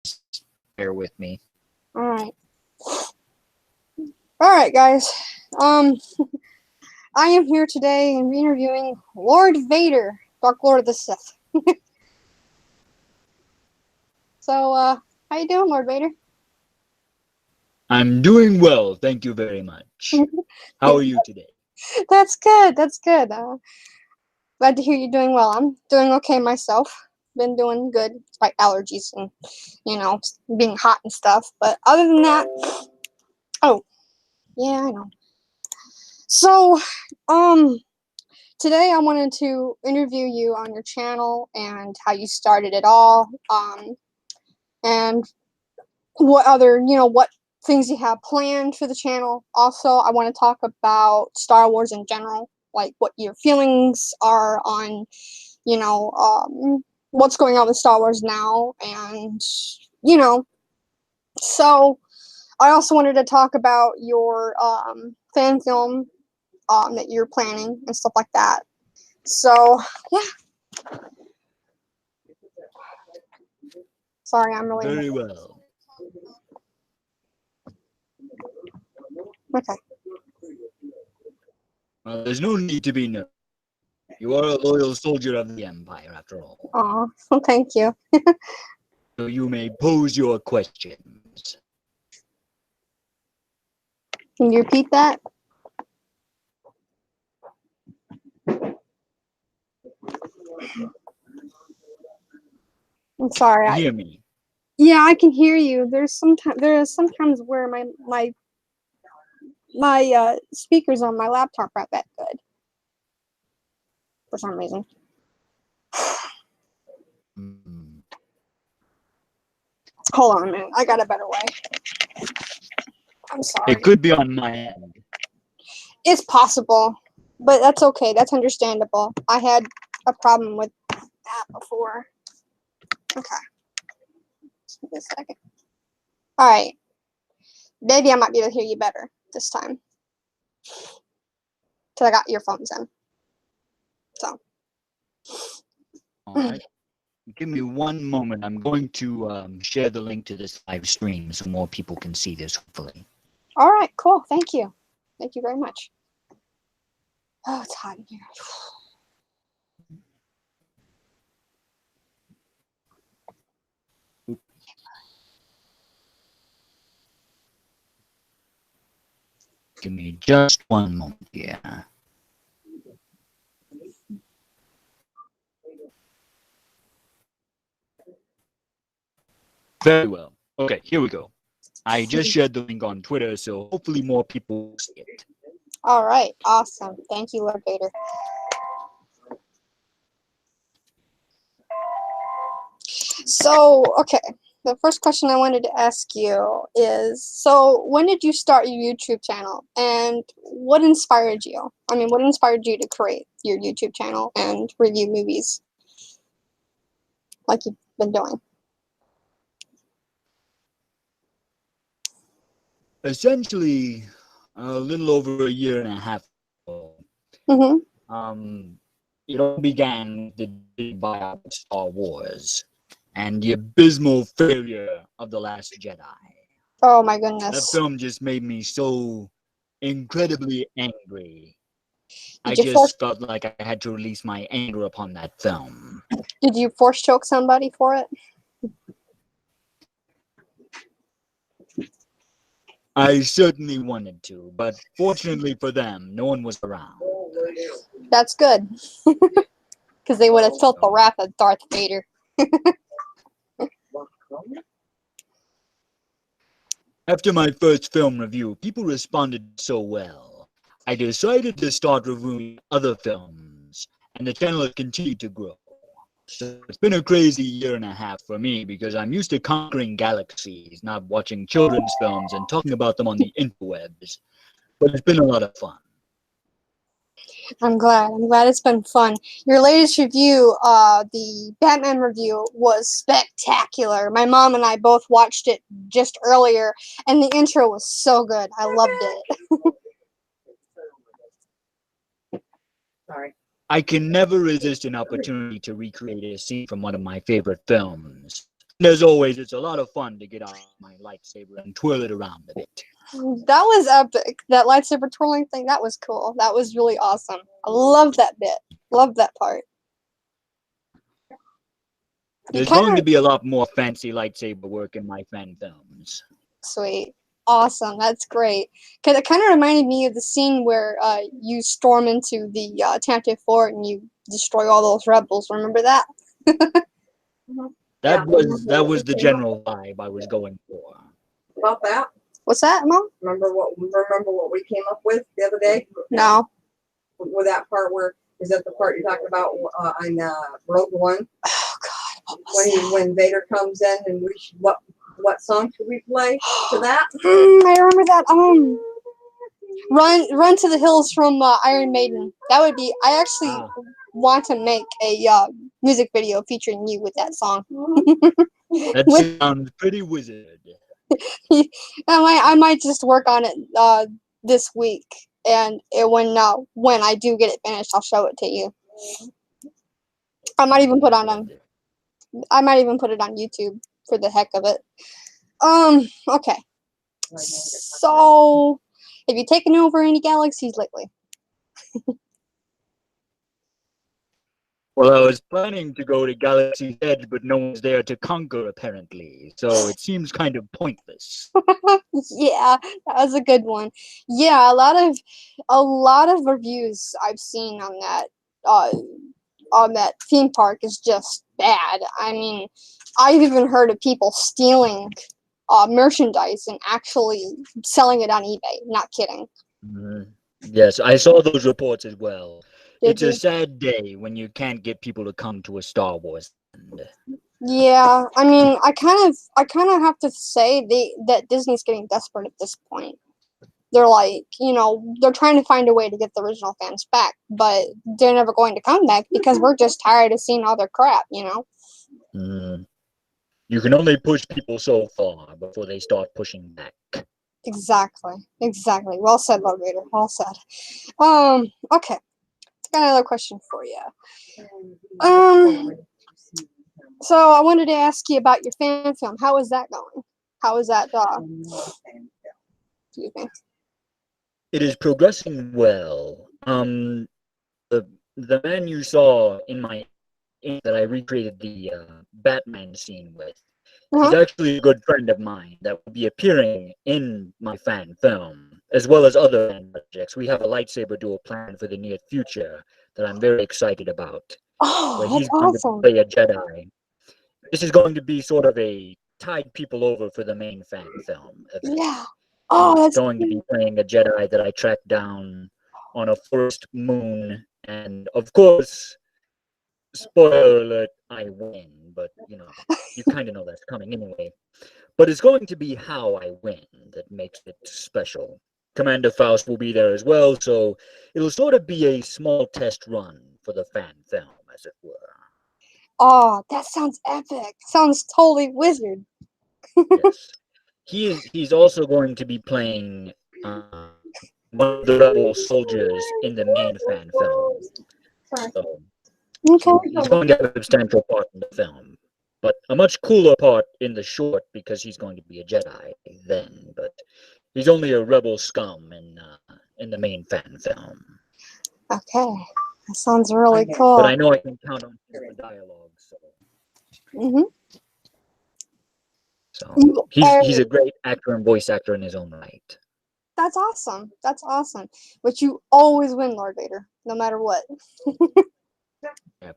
just bear with me. All right. All right, guys. I am here today and interviewing Lord Vader, Dark Lord of the Sith. So, how you doing, Lord Vader? I'm doing well, thank you very much. How are you today? That's good. That's good. Glad to hear you're doing well. I'm doing okay myself. Been doing good despite allergies and being hot and stuff. But other than that, oh yeah, I know. So, today I wanted to interview you on your channel and how you started it all. And what things you have planned for the channel. Also, I want to talk about Star Wars in general, like what your feelings are on, what's going on with Star Wars now, and you know. So, I also wanted to talk about your fan film that you're planning and stuff like that. So, yeah. Sorry, I'm really Very well. okay. Well, there's no need to be nervous. You are a loyal soldier of the Empire, after all. Aw, thank you. So you may pose your questions. Can you repeat that? I'm sorry. You hear me? Yeah, I can hear you. There is sometimes where my speakers on my laptop aren't that good for some reason. Hmm. Hold on a minute. I got a better way. I'm sorry. It could be on my end. It's possible, but that's okay. That's understandable. I had a problem with that before. Okay. Just give me a second. All right. Maybe I might be able to hear you better this time. Because I got earphones in. So. All right. Give me one moment. I'm going to share the link to this live stream so more people can see this, hopefully. All right, cool. Thank you. Thank you very much. Oh, it's hot in here. Give me just one moment here. Very well. Okay, here we go. I just shared the link on Twitter, so hopefully more people will see it. All right, awesome. Thank you, Lord Vader. So, okay, the first question I wanted to ask you is, so when did you start your YouTube channel, and what inspired you? I mean, what inspired you to create your YouTube channel and review movies like you've been doing? Essentially, a little over a year and a half ago, Mm-hmm. it all began with the buyout of Star Wars and the abysmal failure of The Last Jedi. Oh my That goodness. film just made me so incredibly angry. I Did you force just felt like I had to release my anger upon that film. did you force choke somebody for it? I certainly wanted to, but fortunately for them, no one was around. That's good. Because they would have felt the wrath of Darth Vader. After my first film review, people responded so well. I decided to start reviewing other films, and the channel has continued to grow. So it's been a crazy year and a half for me because I'm used to conquering galaxies, not watching children's films and talking about them on the interwebs. But it's been a lot of fun. I'm glad. I'm glad it's been fun. Your latest review, the Batman review, was spectacular. My mom and I both watched it just earlier, and the intro was so good. I loved it. Sorry. I can never resist an opportunity to recreate a scene from one of my favorite films. And as always, it's a lot of fun to get out my lightsaber and twirl it around a bit. That was epic. That lightsaber twirling thing, that was cool. That was really awesome. I love that bit. Love that part. There's going to be a lot more fancy lightsaber work in my fan films. Sweet. Awesome. That's great. Because it kind of reminded me of the scene where you storm into the Tantive Fort and you destroy all those rebels. Remember that? That was the general vibe I was going for. About that? What's that, Mom? Remember what we came up with the other day? No. With that part where is that the part you're talking about on Rogue One? Oh God. What was When Vader comes in and what song should we play to that? I remember that. Run to the Hills from Iron Maiden. That would be. I actually want to make a music video featuring you with that song. That sounds pretty wizard. I might just work on it this week, and when I do get it finished, I'll show it to you. I might even put it on YouTube for the heck of it. Okay. So, have you taken over any galaxies lately? Well, I was planning to go to Galaxy's Edge, but no one's there to conquer, apparently. So it seems kind of pointless. Yeah, that was a good one. Yeah, a lot of reviews I've seen on that theme park is just bad. I mean, I've even heard of people stealing merchandise and actually selling it on eBay. Not kidding. Yes, I saw those reports as well. Did It's you? a sad day when you can't get people to come to a Star Wars end. Yeah, I mean, I kind of have to say that Disney's getting desperate at this point. They're like, they're trying to find a way to get the original fans back, but they're never going to come back because we're just tired of seeing all their crap, You can only push people so far before they start pushing back. Exactly. Well said, Lord Vader. Well said. Okay. Got another question for you. So I wanted to ask you about your fan film. How is that going? How is that? Excuse me. It is progressing well. The man you saw that I recreated the Batman scene with, he's actually a good friend of mine that will be appearing in my fan film, as well as other fan projects. We have a lightsaber duel planned for the near future that I'm very excited about. Oh, Where that's he's going awesome. to play a Jedi. This is going to be sort of a tide people over for the main fan film event. Yeah. Oh, He's that's going to be playing a Jedi that I tracked down on a forest moon, and of course, spoiler alert, I win, but you kind of know that's coming anyway. But it's going to be how I win that makes it special. Commander Faust will be there as well, so it'll sort of be a small test run for the fan film, as it were. Oh, that sounds epic. Sounds totally wizard. Yes. He's also going to be playing one of the rebel soldiers in the main fan film. So Okay. he's going to have a substantial part in the film, but a much cooler part in the short because he's going to be a Jedi then. But he's only a rebel scum in the main fan film. Okay. That sounds really cool. But I know I can count on him for dialogue. So he's a great actor and voice actor in his own right. That's awesome. That's awesome. But you always win, Lord Vader, no matter what. Yep.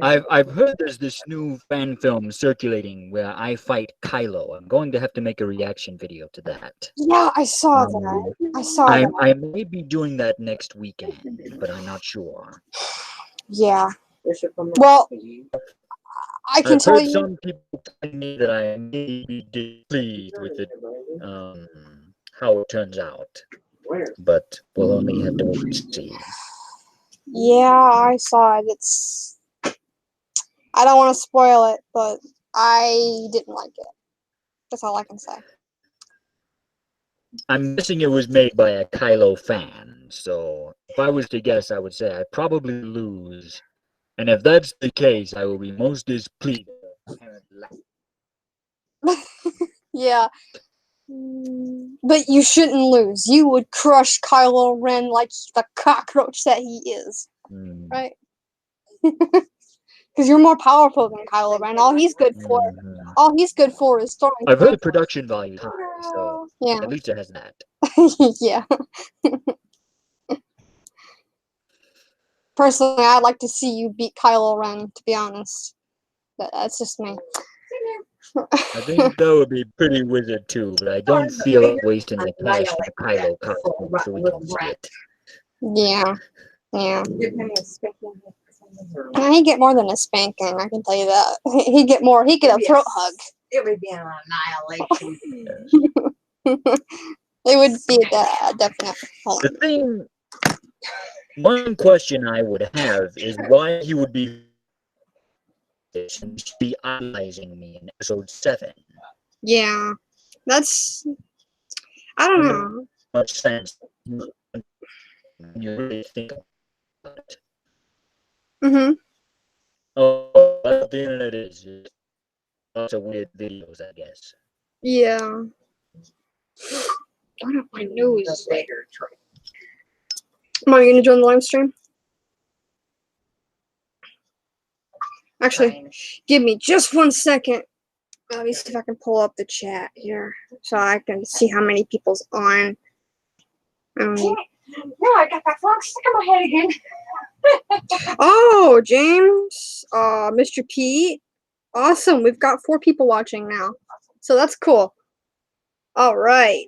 I've heard there's this new fan film circulating where I fight Kylo. I'm going to have to make a reaction video to that. Yeah, I saw that. I may be doing that next weekend, but I'm not sure. Yeah. Well, I can tell you. I've heard some people tell me that I may be displeased with it, how it turns out. But we'll only have to wait and see. Yeah, I saw it. I don't want to spoil it, but I didn't like it. That's all I can say. I'm guessing it was made by a Kylo fan, so if I was to guess, I would say I'd probably lose. And if that's the case, I will be most displeased with the Yeah. But you shouldn't lose. You would crush Kylo Ren like the cockroach that he is, right? Because you're more powerful than Kylo Ren. All he's good for is throwing. I've heard the production value is high, so Yeah. at least it has that. Yeah. Personally, I'd like to see you beat Kylo Ren, to be honest. That's just me. I think that would be pretty wizard too, but I don't feel like wasting the cash for the Kylo costume so we can see it. Yeah. Yeah. He'd get more than a spanking, I can tell you that. He'd get more. He'd get a throat hug. It would be an annihilation. It would be a definite. Hold The thing, one question I would have is why he would be idolizing me in episode 7. Yeah. That's. I don't know. Much sense when you really think about it. Mm-hmm. Oh, that's what the internet is. Lots of weird videos, I guess. Yeah. Turn up my nose. Am I gonna join the live stream? Actually, give me just 1 second. Let me see if I can pull up the chat here so I can see how many people's on. No, I got that frog stuck in my head again. Oh, James, Mr. Pete. Awesome. We've got 4 people watching now. So that's cool. All right.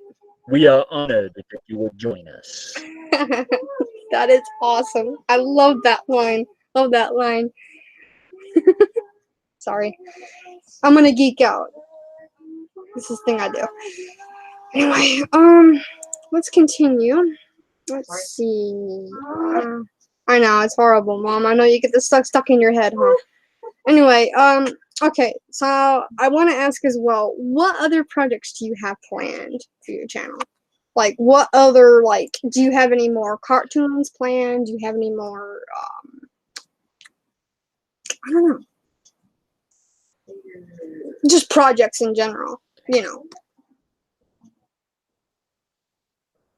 We are honored that you will join us. That is awesome. I love that line. Love that line. Sorry. I'm gonna geek out. This is the thing I do. Anyway, let's continue. Let's see. I know, it's horrible, Mom. I know you get this stuck in your head, huh? Anyway, okay, so I want to ask as well, what other projects do you have planned for your channel? Like, what other, like, do you have any more cartoons planned? Do you have any more, I don't know. Just projects in general, you know.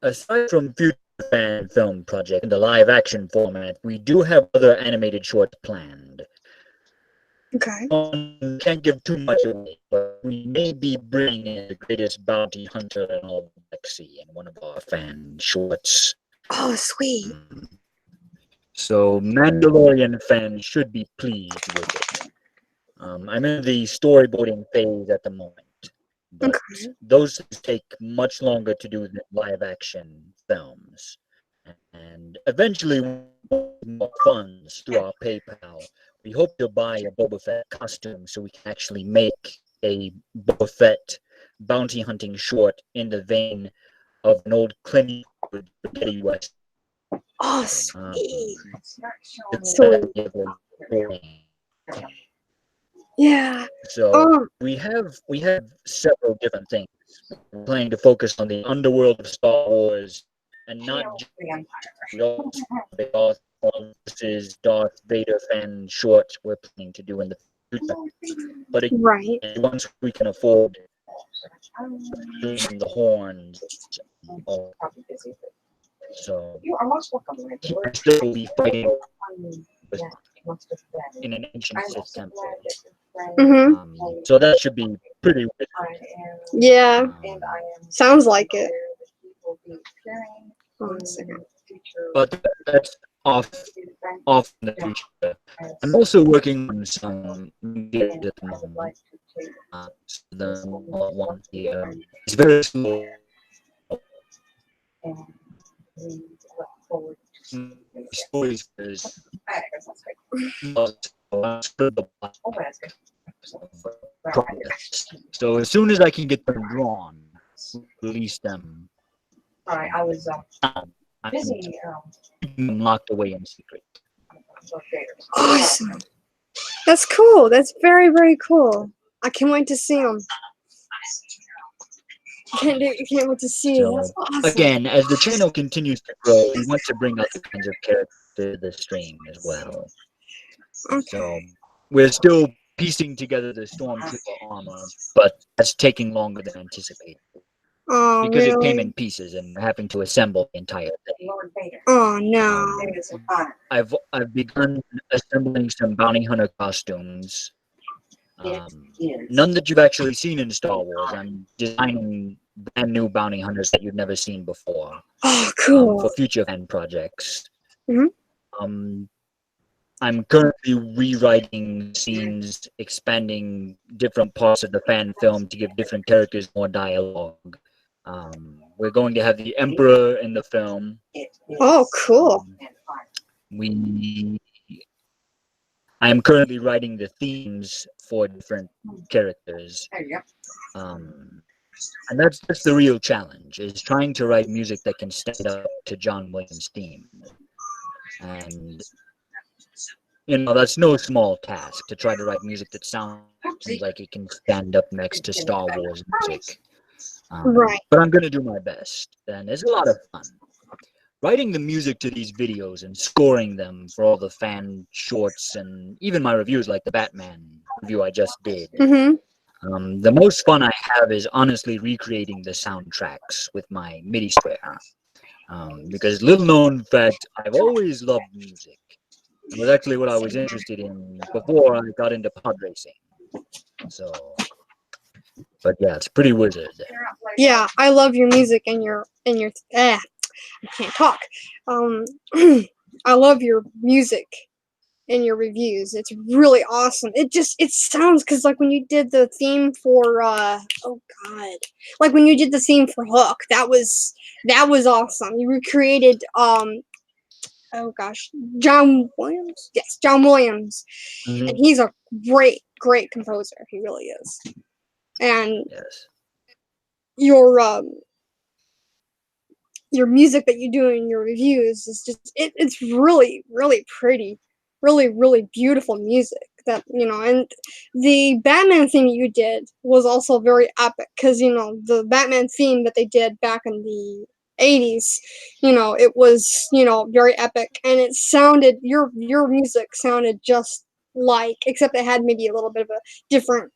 Aside from future fan film project in the live action format, we do have other animated shorts planned. Okay. Can't give too much away, but we may be bringing in the greatest bounty hunter in all of Galaxy in one of our fan shorts. Oh, sweet. So Mandalorian fans should be pleased with it. I'm in the storyboarding phase at the moment, but those things take much longer to do than live action films. And eventually, more funds through our PayPal. We hope to buy a Boba Fett costume so we can actually make a Boba Fett bounty hunting short in the vein of an old Clint Eastwood spaghetti western. Oh, sweet. Yeah. So we have several different things. We're planning to focus on the underworld of Star Wars and not just the Darth Vader fan shorts we're planning to do in the future. But again, once we can afford using the horns, so he will still be fighting in an ancient Sith temple. So that should be pretty weird. Yeah. Sounds like it. Hold on a second. But that's off in the future. I'm also working on some videos at the moment. The one here is very slow. Stories is so as soon as I can get them drawn, release them. I was busy. I'm locked away in secret. Awesome. That's cool. That's very, very cool. I can't wait to see them. Can't wait to see it. That's awesome. Again, as the channel continues to grow, we want to bring other kinds of characters to the stream as well. Okay. So we're still piecing together the Stormtrooper armor, but that's taking longer than anticipated Oh, because it came really? in pieces and having to assemble the entire thing. Lord Vader. Oh, no. It's an honor. I've begun assembling some bounty hunter costumes. None that you've actually seen in Star Wars. I'm designing brand new bounty hunters that you've never seen before Oh, cool. for future fan projects. Mhm. I'm currently rewriting scenes, expanding different parts of the fan film to give different characters more dialogue. We're going to have the Emperor in the film. Oh, cool. I am currently writing the themes for different characters. There you go. And that's the real challenge, is trying to write music that can stand up to John Williams' theme. And, you know, that's no small task to try to write music that sounds like it can stand up next to Star Wars music. Right. But I'm going to do my best, and it's a lot of fun. Writing the music to these videos and scoring them for all the fan shorts and even my reviews, like the Batman review I just did. Mm-hmm. The most fun I have is honestly recreating the soundtracks with my MIDI square. Because little known fact, I've always loved music. It was actually what I was interested in before I got into pod racing. So, but yeah, it's pretty wizard. Yeah, I love your music and your I can't talk. I love your music and your reviews. It's really awesome. It sounds, because like when you did the theme for oh god, like when you did the theme for Hook, that was awesome. You recreated oh gosh, John Williams. Yes, John Williams, and he's a great composer. He really is. And Yes. Your music that you do in your reviews is just it's really pretty, really beautiful music that, you know. And the Batman theme you did was also very epic, because, you know, the Batman theme that they did back in the 80s, you know, it was, you know, very epic, and it sounded, your music sounded just like, except it had maybe a little bit of a different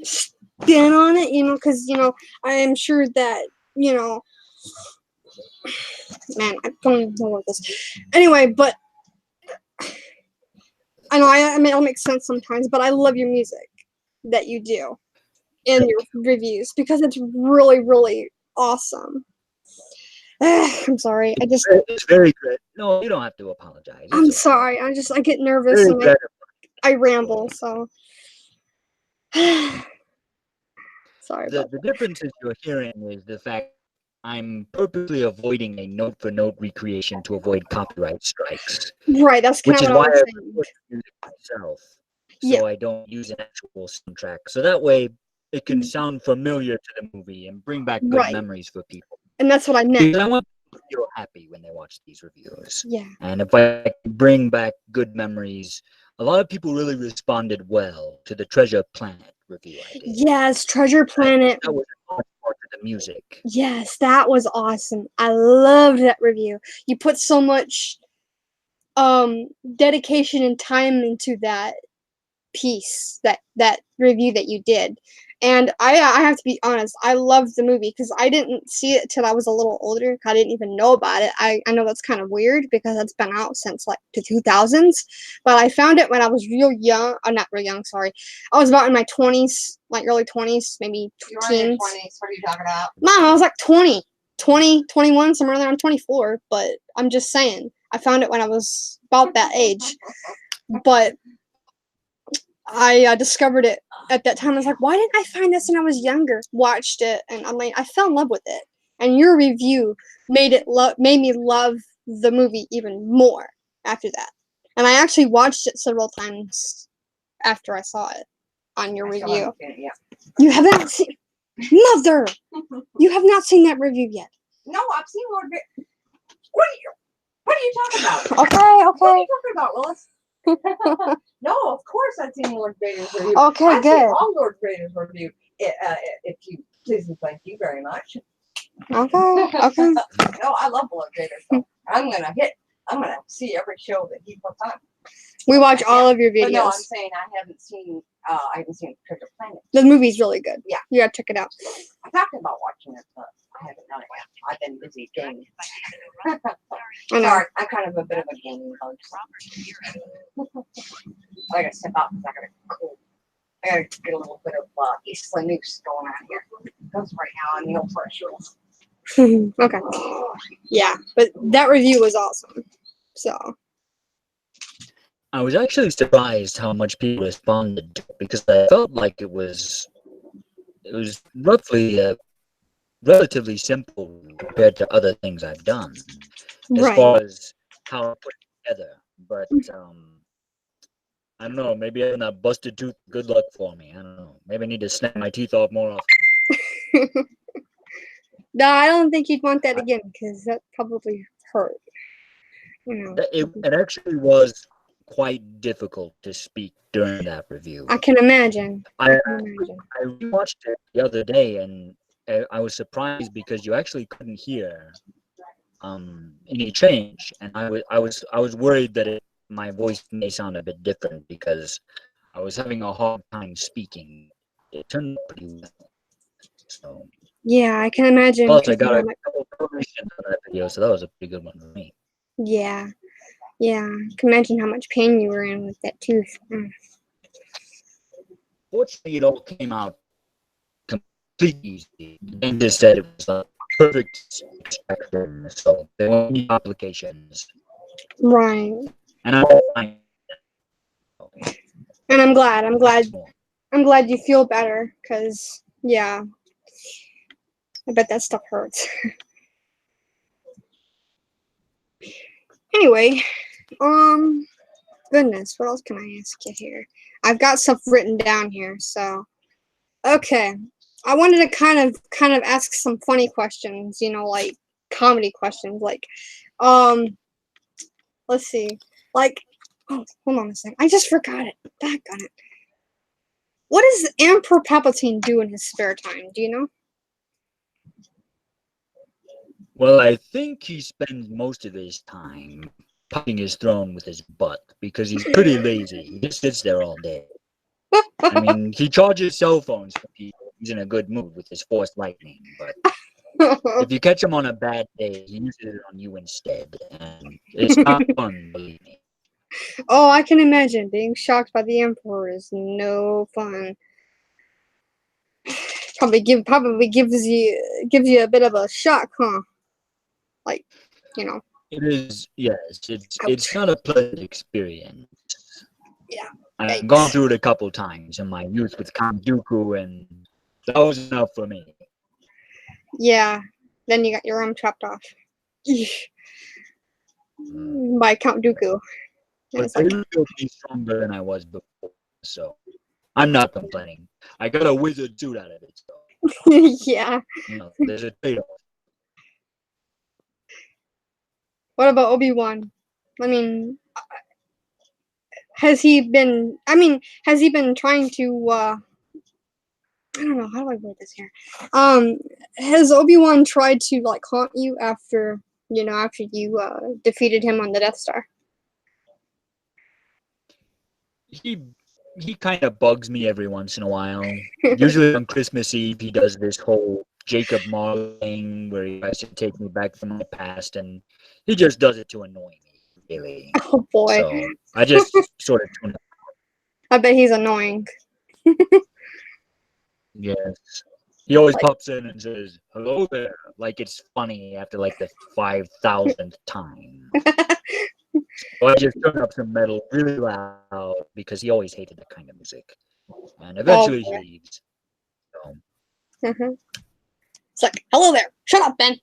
spin on it, you know, because, you know, I am sure that, you know, man, I don't even know what this. Anyway, but I know I mean, it'll make sense sometimes, but I love your music that you do in your reviews, because it's really awesome. I'm sorry. It's very good. No, you don't have to apologize. I'm It's okay. sorry. I get nervous Very and gratifying. I ramble. So sorry about The differences you're hearing is the fact I'm purposely avoiding a note-for-note recreation to avoid copyright strikes. that. Right. That's kind Which of is what I why was I saying. record music myself, so Yeah. I don't use an actual soundtrack. So that way, it can sound familiar to the movie and bring back good Right. memories for people. And that's what I meant. Because I want people to feel happy when they watch these reviews. Yeah. And if I can bring back good memories, a lot of people really responded well to the Treasure Planet review I did. Yes, Treasure Planet. That was a large part of the music. Yes, that was awesome. I loved that review. You put so much dedication and time into that piece, that review that you did. And I have to be honest, I loved the movie, because I didn't see it till I was a little older. I didn't even know about it. I know that's kind of weird, because it's been out since like the 2000s, but I found it when I was real young. Not real young, sorry. I was about in my 20s, like early 20s, maybe You were in your teens. 20s. What are you talking about? Mom, I was like 20, 21, somewhere around 24, but I'm just saying. I found it when I was about that age. But I discovered it at that time. I was like, why didn't I find this when I was younger? Watched it, and I'm like, I fell in love with it. And your review made me love the movie even more after that. And I actually watched it several times after I saw it on your review. Yeah. You have not seen Mother! You have not seen that review yet. No, I've seen Lord Vader. What are you talking about? Okay. What are you talking about, Willis? No, of course I've seen Lord Vader's review. Okay, I've good. seen all Lord Vader's review. If you please and thank you very much. Okay. No, I love Lord Vader. So I'm gonna see every show that he puts on. We watch all of your But no, I'm videos. saying I haven't seen Treasure Planet. The movie's really good. Yeah. You gotta check it out. I talked about watching it, but I haven't done it yet. I've been busy gaming. I know. Sorry, I'm kind of a bit of a gaming bug. I gotta step out because I gotta get a little bit of East Lanusse going on here. Because right now I'm the old fresh rules. Okay. Yeah, but that review was awesome. So. I was actually surprised how much people responded to it because I felt like it was roughly relatively simple compared to other things I've done as far as how I put it together. But I don't know, maybe having that busted tooth, good luck for me. I don't know. Maybe I need to snap my teeth off more often. No, I don't think you'd want that again because that probably hurt. You know. It actually was quite difficult to speak during that review. I can imagine. I rewatched it the other day and I was surprised because you actually couldn't hear any change, and I was worried that my voice may sound a bit different because I was having a hard time speaking. It turned out pretty well. So yeah, I can imagine. Plus, I got a couple of corrections on that video, so that was a pretty good one for me. Yeah, I can imagine how much pain you were in with that tooth. Fortunately, it all came out completely easy. The dentist said it was a perfect extraction, so there weren't any complications. Right. And I'm glad. I'm glad you feel better, cause yeah, I bet that stuff hurts. Anyway, goodness, what else can I ask you here? I've got stuff written down here, so okay. I wanted to kind of ask some funny questions, like comedy questions, like, let's see, like, oh, hold on a second, I just forgot it. Back on it. What does Emperor Palpatine do in his spare time? Do you know? Well, I think he spends most of his time pucking his throne with his butt because he's pretty lazy. He just sits there all day. I mean, he charges cell phones for people. He's in a good mood with his Force lightning, but if you catch him on a bad day, he uses it on you instead, and it's not fun, believe me. Oh, I can imagine. Being shocked by the Emperor is no fun. Probably gives you a bit of a shock, huh? Like, It is, yes. It's not a pleasant experience. Yeah. I've gone through it a couple times in my youth with Count Dooku, and that was enough for me. Yeah. Then you got your arm chopped off by Count Dooku. But they built me stronger than I was before, so I'm not complaining. I got a wizard suit out of it, so yeah. There's a trade-off. What about Obi-Wan? I mean, has he been trying to I don't know, how do I word this here? Has Obi-Wan tried to like haunt you after you defeated him on the Death Star? He kind of bugs me every once in a while. Usually on Christmas Eve, he does this whole Jacob Marley thing where he tries to take me back from my past, and he just does it to annoy me, really. Oh boy! So I just sort of tune out. I bet he's annoying. Yes. He always pops in and says, "Hello there," like it's funny after like the 5,000th time. So I just turn up some metal really loud because he always hated that kind of music. And eventually he leaves. So. It's like, hello there. Shut up, Ben.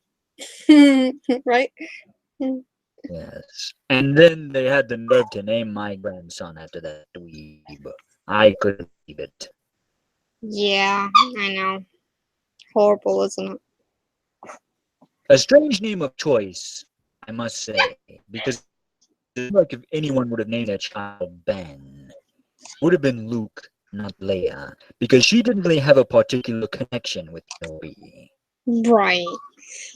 Right? Yes. And then they had the nerve to name my grandson after that dweeb. I couldn't believe it. Yeah, I know. Horrible, isn't it? A strange name of choice, I must say, because like if anyone would have named their child Ben, it would have been Luke, not Leia, because she didn't really have a particular connection with Obi. Right.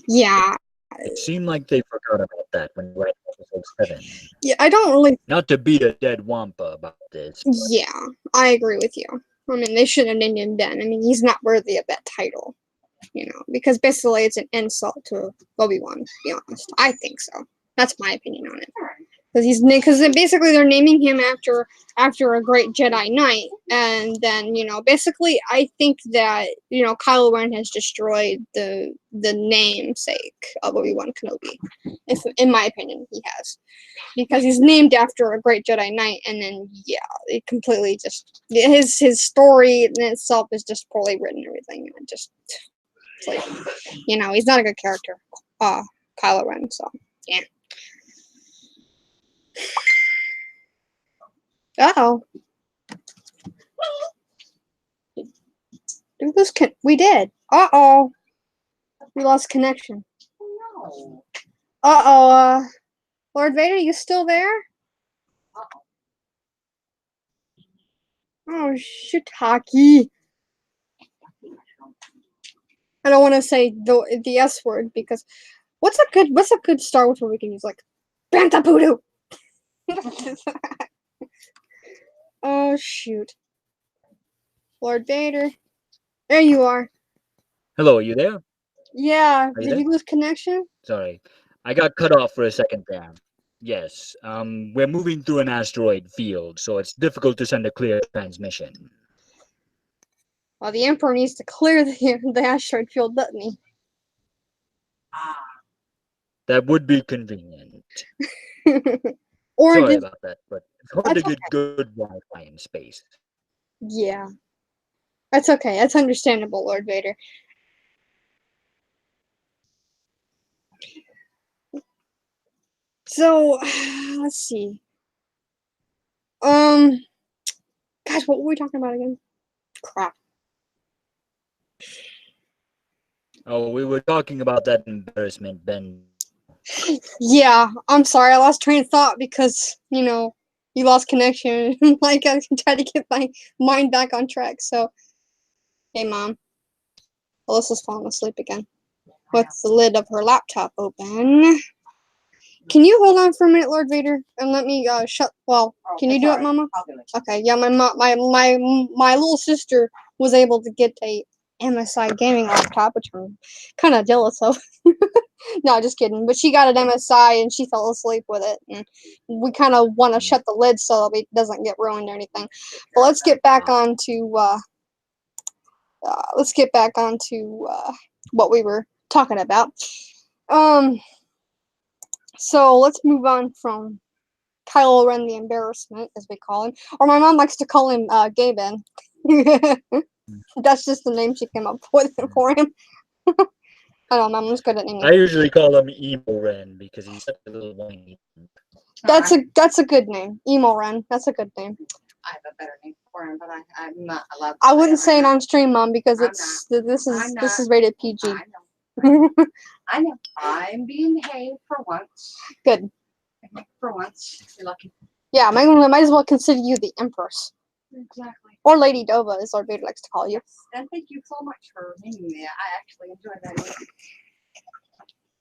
Yeah. It seemed like they forgot about that when we read episode 7. Yeah, I don't really. Not to beat a dead wampa about this. Yeah, I agree with you. I mean, they should have named him Ben. I mean, he's not worthy of that title, because basically it's an insult to Obi-Wan, to be honest. I think so. That's my opinion on it. Because basically they're naming him after a great Jedi Knight, and then basically I think that Kylo Ren has destroyed the namesake of Obi-Wan Kenobi. If in my opinion he has, because he's named after a great Jedi Knight, and then it completely just his story in itself is just poorly written and everything. And it's like he's not a good character, Kylo Ren. So yeah. Uh-oh. We did. Uh-oh. We lost connection. No. Uh-oh. Lord Vader, you still there? Oh, shiitake. I don't want to say the S word because what's a good Star Wars word we can use, like Banta Voodoo? Oh shoot. Lord Vader. There you are. Hello, are you there? Yeah. Are you Did there? you lose connection? Sorry. I got cut off for a second there. Yes. We're moving through an asteroid field, so it's difficult to send a clear transmission. Well, the Emperor needs to clear the asteroid field, doesn't he? That would be convenient. Or Sorry just about that, but it's hard to That's get good Wi-Fi in space. yeah. That's okay. That's understandable, Lord Vader. So, let's see. Guys, what were we talking about again? Crap. Oh, we were talking about that embarrassment, Ben. Yeah, I'm sorry. I lost train of thought because, you lost connection. Like, I tried to get my mind back on track. So, hey, Mom. Alyssa's falling asleep again with the lid of her laptop open. Can you hold on for a minute, Lord Vader, and let me shut? Well, can you do it, Mama? I'll do it. Okay. Yeah, my little sister was able to get a MSI gaming laptop, which I'm kind of jealous of. No, just kidding. But she got an MSI and she fell asleep with it, and we kind of want to shut the lid so it doesn't get ruined or anything. But let's get back on to what we were talking about. So let's move on from Kylo Ren the Embarrassment, as we call him. Or my mom likes to call him Gay Ben. That's just the name she came up with for him. I don't know, Mom's good at naming. I usually call him Emo Ren because he's such a little whiny. That's a good name. Emo Ren. That's a good name. I have a better name for him, but I'm not allowed to I wouldn't say it right on stream, Mom, because I'm this I'm is rated PG. now. I know. I know. I'm being behaved for once. Good. For once. You're lucky. Yeah, I might as well consider you the Empress. Exactly. Or Lady Dova, as Lord Vader likes to call you. And thank you so much for naming me. I actually enjoyed that.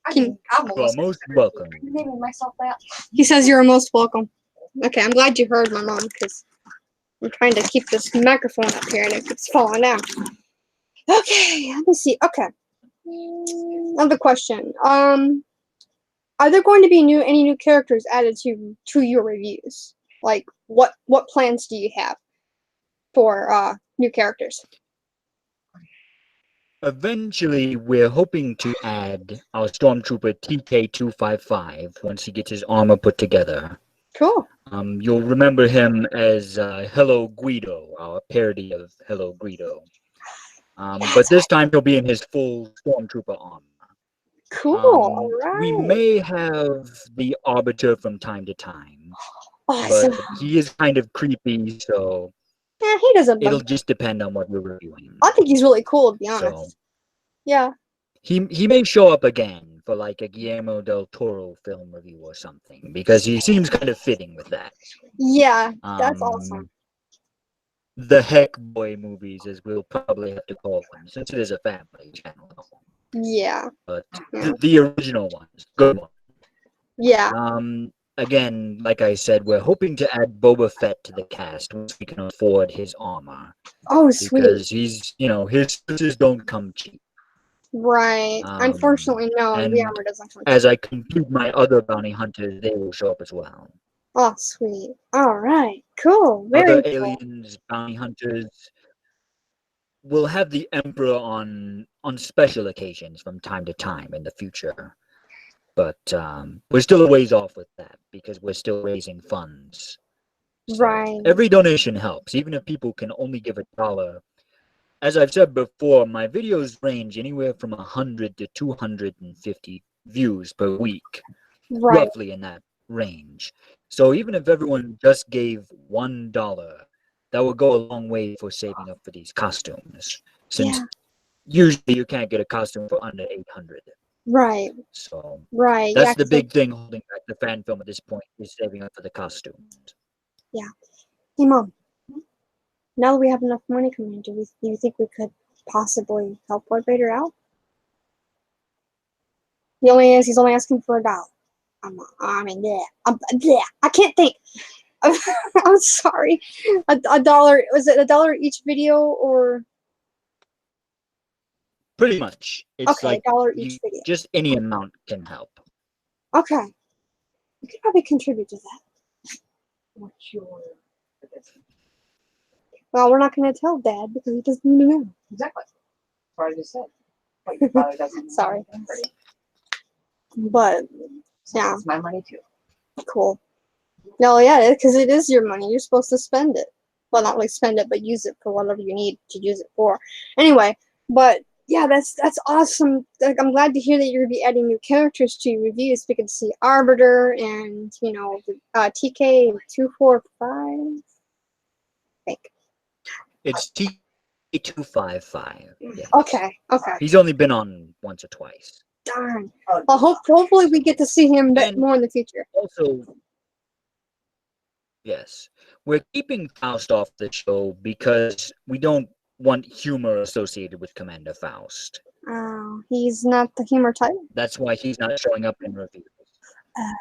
I'm You're most welcome. naming myself that. He says you're most welcome. Okay, I'm glad you heard my mom, because I'm trying to keep this microphone up here and it keeps falling down. Okay, let me see. Okay. Another question. Are there going to be any new characters added to your reviews? Like, what plans do you have for new characters? Eventually, we're hoping to add our Stormtrooper TK255 once he gets his armor put together. Cool. You'll remember him as Hello Guido, our parody of Hello Guido. But this time he'll be in his full Stormtrooper armor. Cool. All right. We may have the Arbiter from time to time, Awesome. but he is kind of creepy, so Yeah, he doesn't. it'll just depend on what we're reviewing. I think he's really cool, to be honest. So, yeah. He may show up again for like a Guillermo del Toro film review or something, because he seems kind of fitting with that. Yeah, that's awesome. The Heck Boy movies, as we'll probably have to call them, since it is a family channel. Yeah. But Yeah. the original ones, good one. Yeah. Again, like I said, we're hoping to add Boba Fett to the cast once we can afford his armor, Oh, sweet. because he's, his services don't come cheap. Right. Unfortunately, no. The and armor doesn't come. as I conclude my other bounty hunters, they will show up as well. Oh, sweet. All right. Cool. Very Other cool. aliens, bounty hunters, will have the Emperor on special occasions from time to time in the future. But we're still a ways off with that because we're still raising funds. So Right. every donation helps, even if people can only give $1. As I've said before, my videos range anywhere from 100 to 250 views per week, Right. roughly in that range. So even if everyone just gave $1, that would go a long way for saving up for these costumes, since Yeah. usually you can't get a costume for under 800. Right. So Right. that's Yeah. the 'Cause big thing holding back the fan film at this point, is saving up for the costumes. yeah. Hey, Mom. Now that we have enough money coming in, do you think we could possibly help Lord Vader out? He's only asking for $1. I can't think. I'm sorry. A dollar, was it $1 each video, or Pretty much. It's okay, like $1 each video. just any amount can help. Okay. You could probably contribute to that. What's your Well, we're not going to tell Dad because he doesn't know. exactly? That's what I just said. But your father doesn't. Sorry. But yeah, It's my money too. cool. No, yeah, because it is your money. You're supposed to spend it. Well, not really spend it, but use it for whatever you need to use it for. Anyway, but yeah, that's awesome. Like, I'm glad to hear that you're gonna be adding new characters to your reviews. We can see Arbiter and TK245. I think. It's T255. Yes. Okay. Okay. He's only been on once or twice. Darn. Well, hopefully we get to see him And more in the future. Also, yes, we're keeping Faust off the show because we don't want humor associated with Commander Faust. Oh, he's not the humor type. That's why he's not showing up in reviews.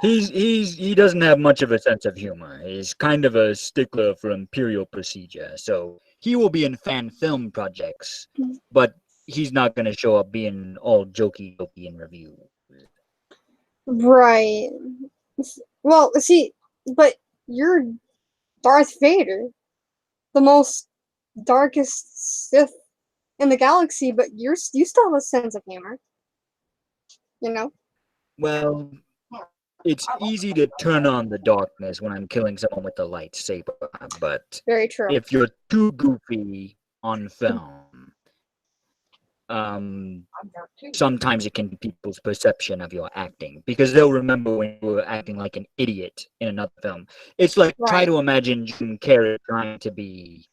He doesn't have much of a sense of humor. He's kind of a stickler for Imperial procedure, so he will be in fan film projects, but he's not going to show up being all jokey in review. Right. Well, see, but you're Darth Vader, the most darkest Sith in the galaxy, but you still have a sense of humor. You know? Well, it's easy to turn on the darkness when I'm killing someone with a lightsaber, but Very true. if you're too goofy on film, sometimes it can be people's perception of your acting, because they'll remember when you were acting like an idiot in another film. It's like, try to imagine Jim Carrey trying to be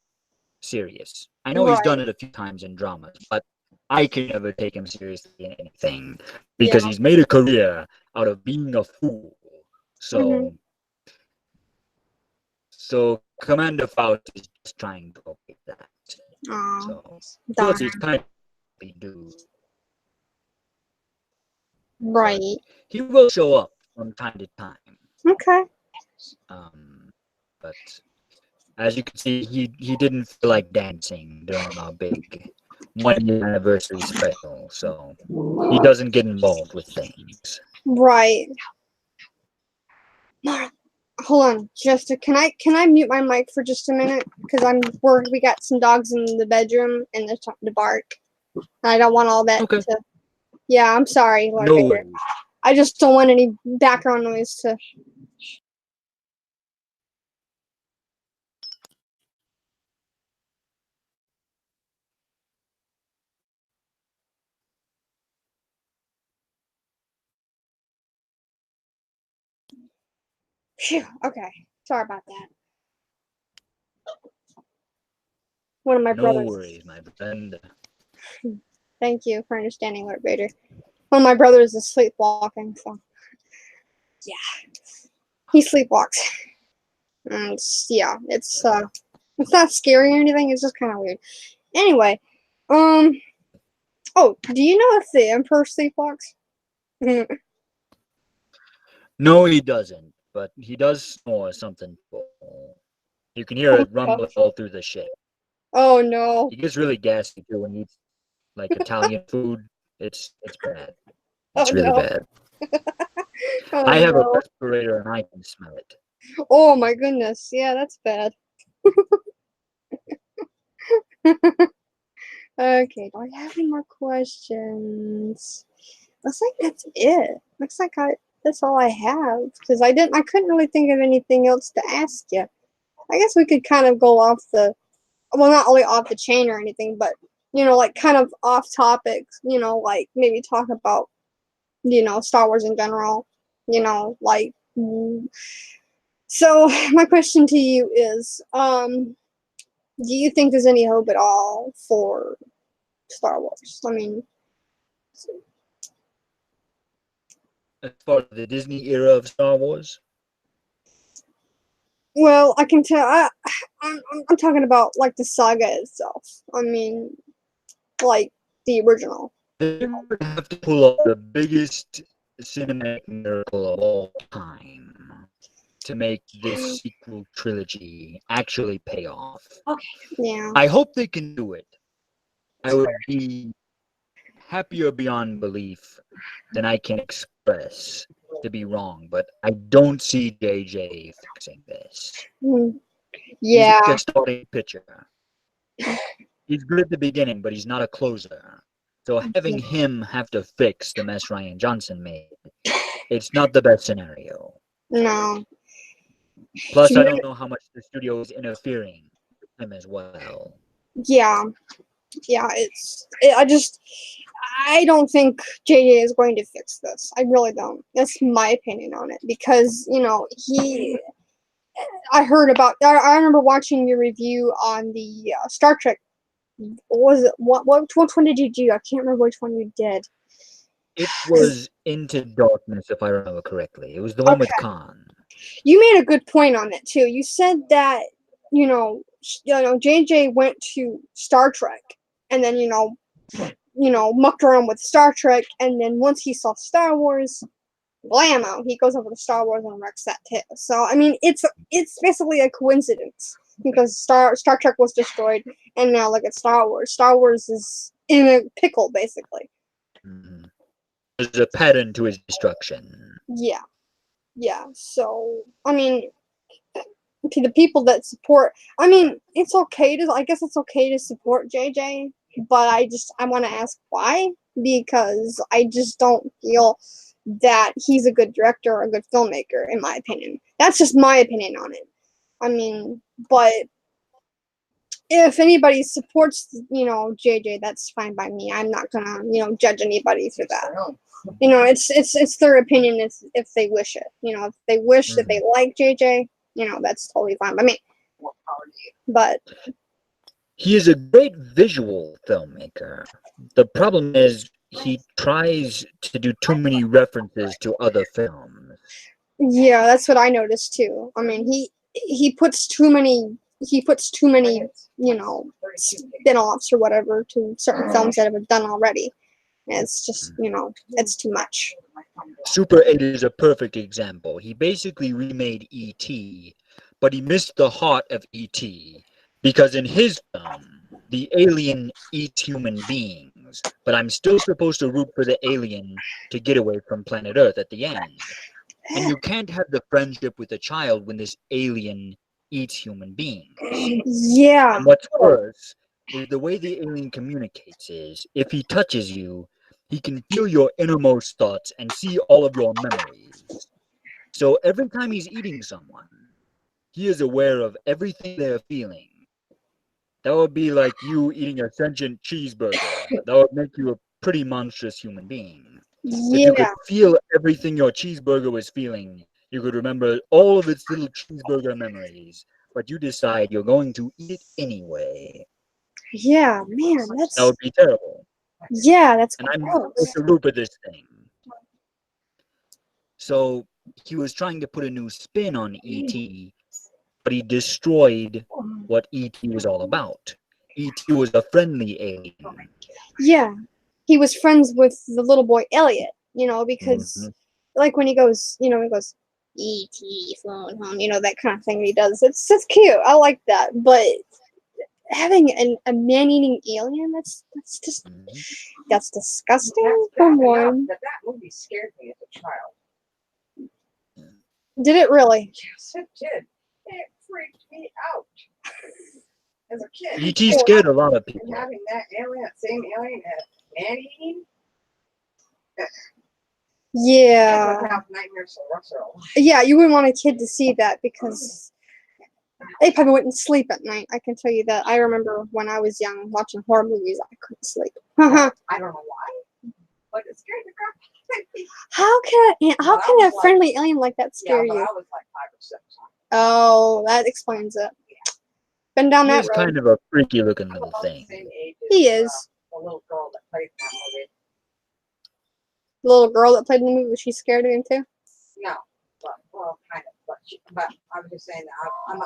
serious. I know he's done it a few times in dramas, but I can never take him seriously in anything because he's made a career out of being a fool. So, so Commander Faust is just trying to avoid that. So, plus he's kind of a dude. Right. He will show up from time to time. Okay. But as you can see, he didn't feel like dancing during our big 1-year anniversary special, so he doesn't get involved with things. Right. Hold on, can I mute my mic for just a minute? Because we got some dogs in the bedroom and they're starting to bark. And I don't want all that to. Yeah, I'm sorry, Lord Vader. Worries. I just don't want any background noise to. Phew, okay. Sorry about that. One of my brothers. No worries, my friend. Thank you for understanding, Lord Vader. One of my brothers is sleepwalking, so yeah, he sleepwalks, and yeah, it's not scary or anything. It's just kind of weird. Anyway, Oh, do you know if the Emperor sleepwalks? No, he doesn't, but he does snore something cool. You can hear Oh, it rumbling gosh. all through the ship. Oh no. He gets really gassy too when he eats like Italian food. It's bad. Oh It's really no. bad. Oh I have a no. respirator and I can smell it. Oh my goodness. Yeah, that's bad. Okay, do I have any more questions? Looks like that's it. Looks like that's all I have because I couldn't really think of anything else to ask you. I guess we could kind of go off the, well, not really off the chain or anything, but like kind of off topic. Like maybe talk about Star Wars in general. Like. So my question to you is, do you think there's any hope at all for Star Wars? I mean, As far as the Disney era of Star Wars, well, I can tell. I'm talking about like the saga itself. I mean, like the original. they would have to pull off the biggest cinematic miracle of all time to make this sequel trilogy actually pay off. Yeah. I hope they can do it. I would be happier beyond belief than I can express to be wrong, but I don't see JJ fixing this. Mm, He's yeah. like a starting pitcher. He's good at the beginning, but he's not a closer. So having him have to fix the mess Ryan Johnson made, it's not the best scenario. No. Plus, I don't know how much the studio is interfering with him as well. Yeah. Yeah. I don't think JJ is going to fix this. I really don't. That's my opinion on it because I heard about. I remember watching your review on the Star Trek. What was it? Which one did you do? I can't remember which one you did. It was Into Darkness, if I remember correctly. It was the one Okay, with Khan. you made a good point on it too. You said that JJ went to Star Trek, and then mucked around with Star Trek, and then once he saw Star Wars, blammo, he goes over to Star Wars and wrecks that too. So I mean, it's basically a coincidence because Star Trek was destroyed, and now look at Star Wars. Star Wars is in a pickle, basically. Mm-hmm. There's a pattern to his destruction. Yeah, yeah. So I mean, to the people that support, I mean, it's okay to. I guess it's okay to support JJ, but I want to ask why because I just don't feel that he's a good director or a good filmmaker, in my opinion. That's just my opinion on it. I mean, but if anybody supports, JJ, that's fine by me. I'm not gonna, judge anybody for that. It's their opinion if they wish it. If they wish that they like JJ, that's totally fine by me. But he is a great visual filmmaker. The problem is he tries to do too many references to other films. yeah, that's what I noticed too. I mean, he puts too many spin-offs or whatever to certain films that have been done already. And it's just, it's too much. Super 8 is a perfect example. He basically remade E.T., but he missed the heart of E.T. because in his film, the alien eats human beings, but I'm still supposed to root for the alien to get away from planet Earth at the end. And you can't have the friendship with a child when this alien eats human beings. Yeah. And what's worse is the way the alien communicates is if he touches you, he can feel your innermost thoughts and see all of your memories. So every time he's eating someone, he is aware of everything they're feeling. That would be like you eating a sentient cheeseburger. That would make you a pretty monstrous human being. If you could Yeah. feel everything your cheeseburger was feeling, you could remember all of its little cheeseburger memories, but you decide you're going to eat it anyway. Yeah, man, That that's would be terrible. that's And I'm gross. supposed to root for this thing. So he was trying to put a new spin on E.T., but he destroyed what E.T. was all about. E.T. was a friendly alien. Yeah. he was friends with the little boy Elliot, because like when he goes, he goes, E.T. phone home, that kind of thing he does. It's cute. I like that. But having a man-eating alien, that's disgusting for one. That movie scared me as a child. Did it really? Yes, it did. It freaked me out as a kid. E.T. scared a lot of And people. having that same alien as man-eating. Yeah. I would have nightmares for the rest of their life. Yeah, you wouldn't want a kid to see that because they probably wouldn't sleep at night. I can tell you that. I remember when I was young watching horror movies, I couldn't sleep. I don't know why, but it scared the crap out of me. How can a friendly alien like that scare Yeah, but you? I was like 5 or 6. Oh, that explains it. Been down He that is road. kind of a freaky looking I'm little about thing. the same age as He is. the little girl that played in that movie. The little girl that played in the movie, was she scared of him too? No, well, kind of. But I was just saying that I'm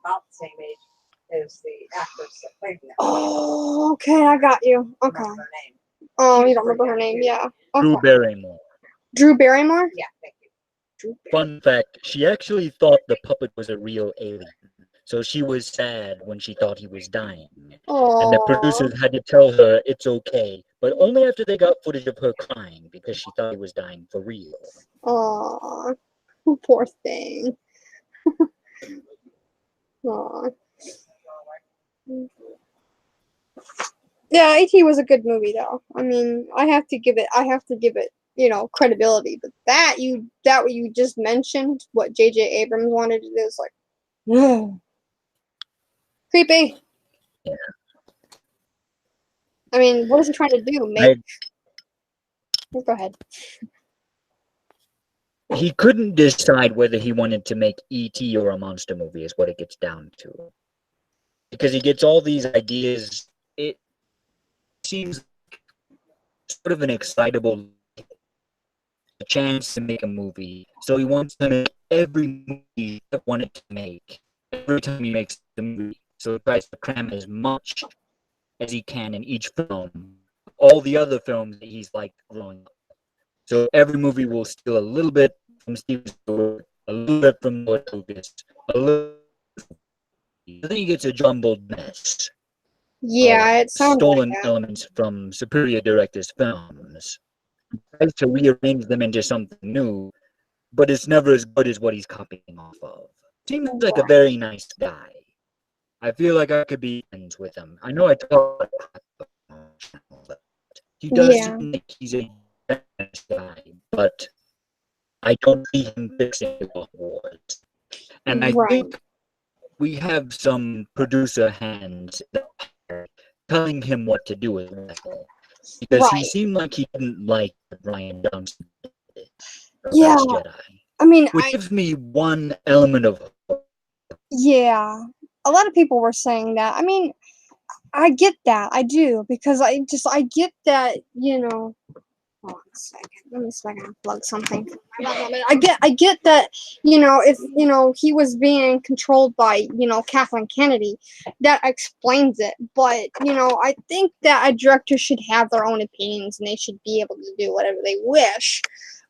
about the same age as the actress that played in that movie. Oh, okay, I got you. I don't Okay. remember her name. Oh, you don't remember her name? Yeah. Drew Okay. Barrymore. Drew Barrymore? Yeah, thank you. Drew Fun fact, she actually thought the puppet was a real alien. So she was sad when she thought he was dying. And the Oh. producers had to tell her it's okay, but only after they got footage of her crying because she thought he was dying for real. Aw. Poor thing. Aw. Yeah, A.T. was a good movie though. I mean, I have to give it, credibility. But what you just mentioned, what J.J. Abrams wanted to do is like, creepy. Yeah. I mean, what is he trying to do? Go ahead. He couldn't decide whether he wanted to make E.T. or a monster movie is what it gets down to. Because he gets all these ideas. It seems sort of an excitable a chance to make a movie. So he wants to make every movie he wanted to make. Every time he makes the movie. So he tries to cram as much as he can in each film. All the other films that he's like growing up. So every movie will steal a little bit from Steven Spielberg, a little bit from George Lucas, a little. Then he gets a jumbled mess. Yeah, it sounds stolen like that. elements from superior directors' films. He tries to rearrange them into something new, but it's never as good as what he's copying off of. Seems like a very nice guy. I feel like I could be friends with him. I know I talk about crap about him on the channel, but he does Yeah. seem like he's a nice guy, but I don't see him fixing the wars. And I Right. think we have some producer hands telling him what to do as well. Because he Right. seemed like he didn't like Ryan Johnson did for Yeah. Last Jedi. I mean, Which gives me one element of hope. yeah. A lot of people were saying that. I mean, I get that. I do. Because I get that, hold on a second. Let me see if I can unplug something. I get that, if, he was being controlled by, Kathleen Kennedy, that explains it. But, I think that a director should have their own opinions and they should be able to do whatever they wish.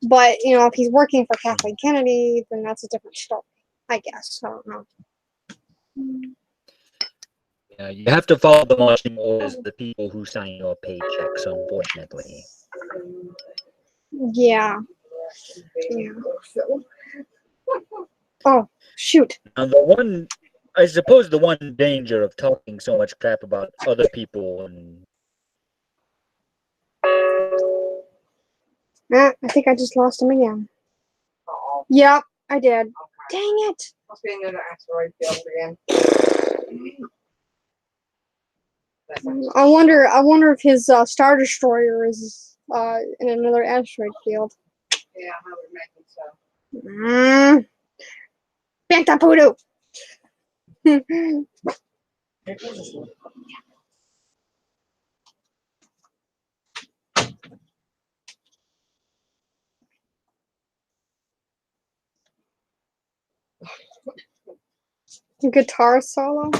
But, if he's working for Kathleen Kennedy, then that's a different story, I guess. I don't know. Yeah, you have to follow the marching orders of the people who sign your paychecks, unfortunately. Yeah. Oh, shoot. Now, I suppose the one danger of talking so much crap about other people and I think I just lost him again. Uh-oh. Yep, I did. Okay. Dang it. Must be another asteroid field again. I wonder if his Star Destroyer is in another asteroid field. Yeah, I would imagine so. Banta Poodoo. Guitar solo.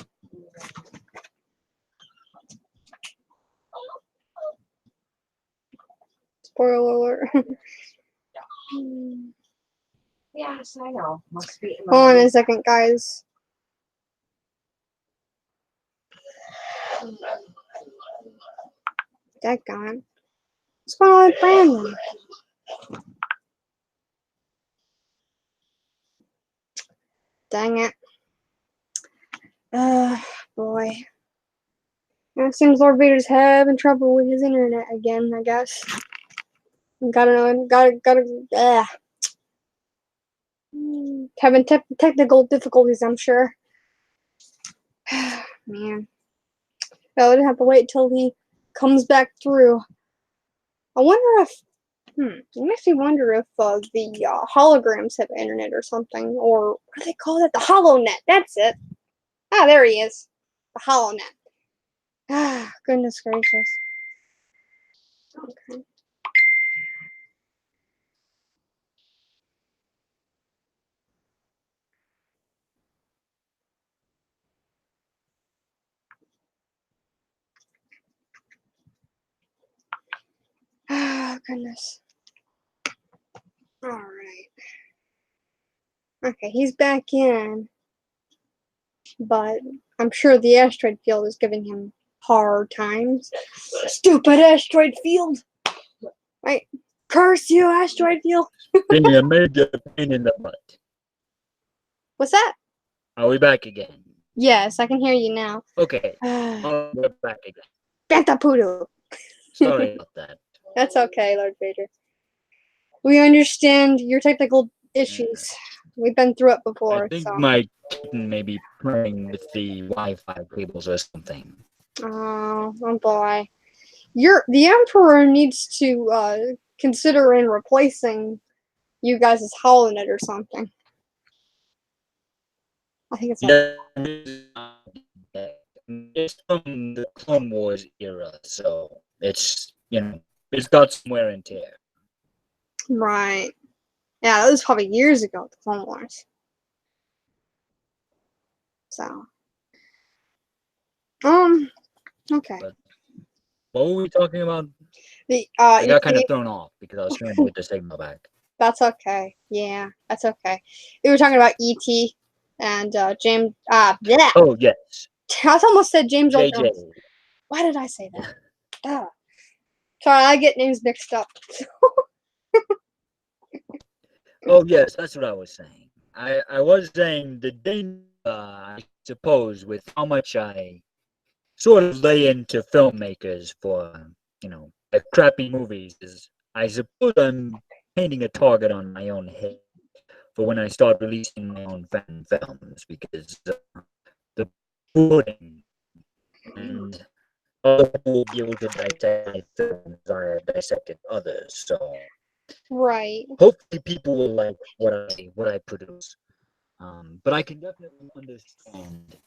Spoiler alert. Yes, I know. Must be. Hold on a second, guys. Daggone. What's going on with Brandon? Dang it. Boy. It seems Lord Vader's having trouble with his internet again, I guess. Having technical difficulties, I'm sure. Man. I would have to wait till he comes back through. I wonder if, it makes me wonder if the holograms have internet or something, or what do they call that? The HoloNet. That's it. Ah, there he is. The HoloNet. Ah, goodness gracious. Okay. Ah, goodness. Alright. Okay, he's back in. But I'm sure the asteroid field is giving him hard times. Stupid asteroid field! Right? Curse you, asteroid field! Being a major pain in the butt. What's that? Are we back again? Yes, I can hear you now. Okay. We're back again. Bantapudu. Sorry about that. That's okay, Lord Vader. We understand your technical issues. We've been through it before, I think so. my kitten may be playing with the Wi-Fi cables or something. Oh boy. The Emperor needs to consider in replacing you guys' HoloNet or something. I think it's It's from the Clone Wars era, so it's, it's got some wear and tear. right. Yeah, that was probably years ago, the Clone Wars. So. Okay. But what were we talking about? The I got kind of thrown off because I was trying to get the signal back. That's okay. Yeah, that's okay. We were talking about E.T. and James. Yeah. Oh yes. I almost said James Earl JJ. Jones. Why did I say that? Sorry, I get names mixed up. Oh yes, that's what I was saying. I was saying the danger, I suppose, with how much I sort of lay into filmmakers for, the crappy movies is, I suppose I'm painting a target on my own head for when I start releasing my own fan films, because the pudding and other people will be able to dissect my films as I have dissected others. So Right. hopefully people will like what I produce. But I can definitely understand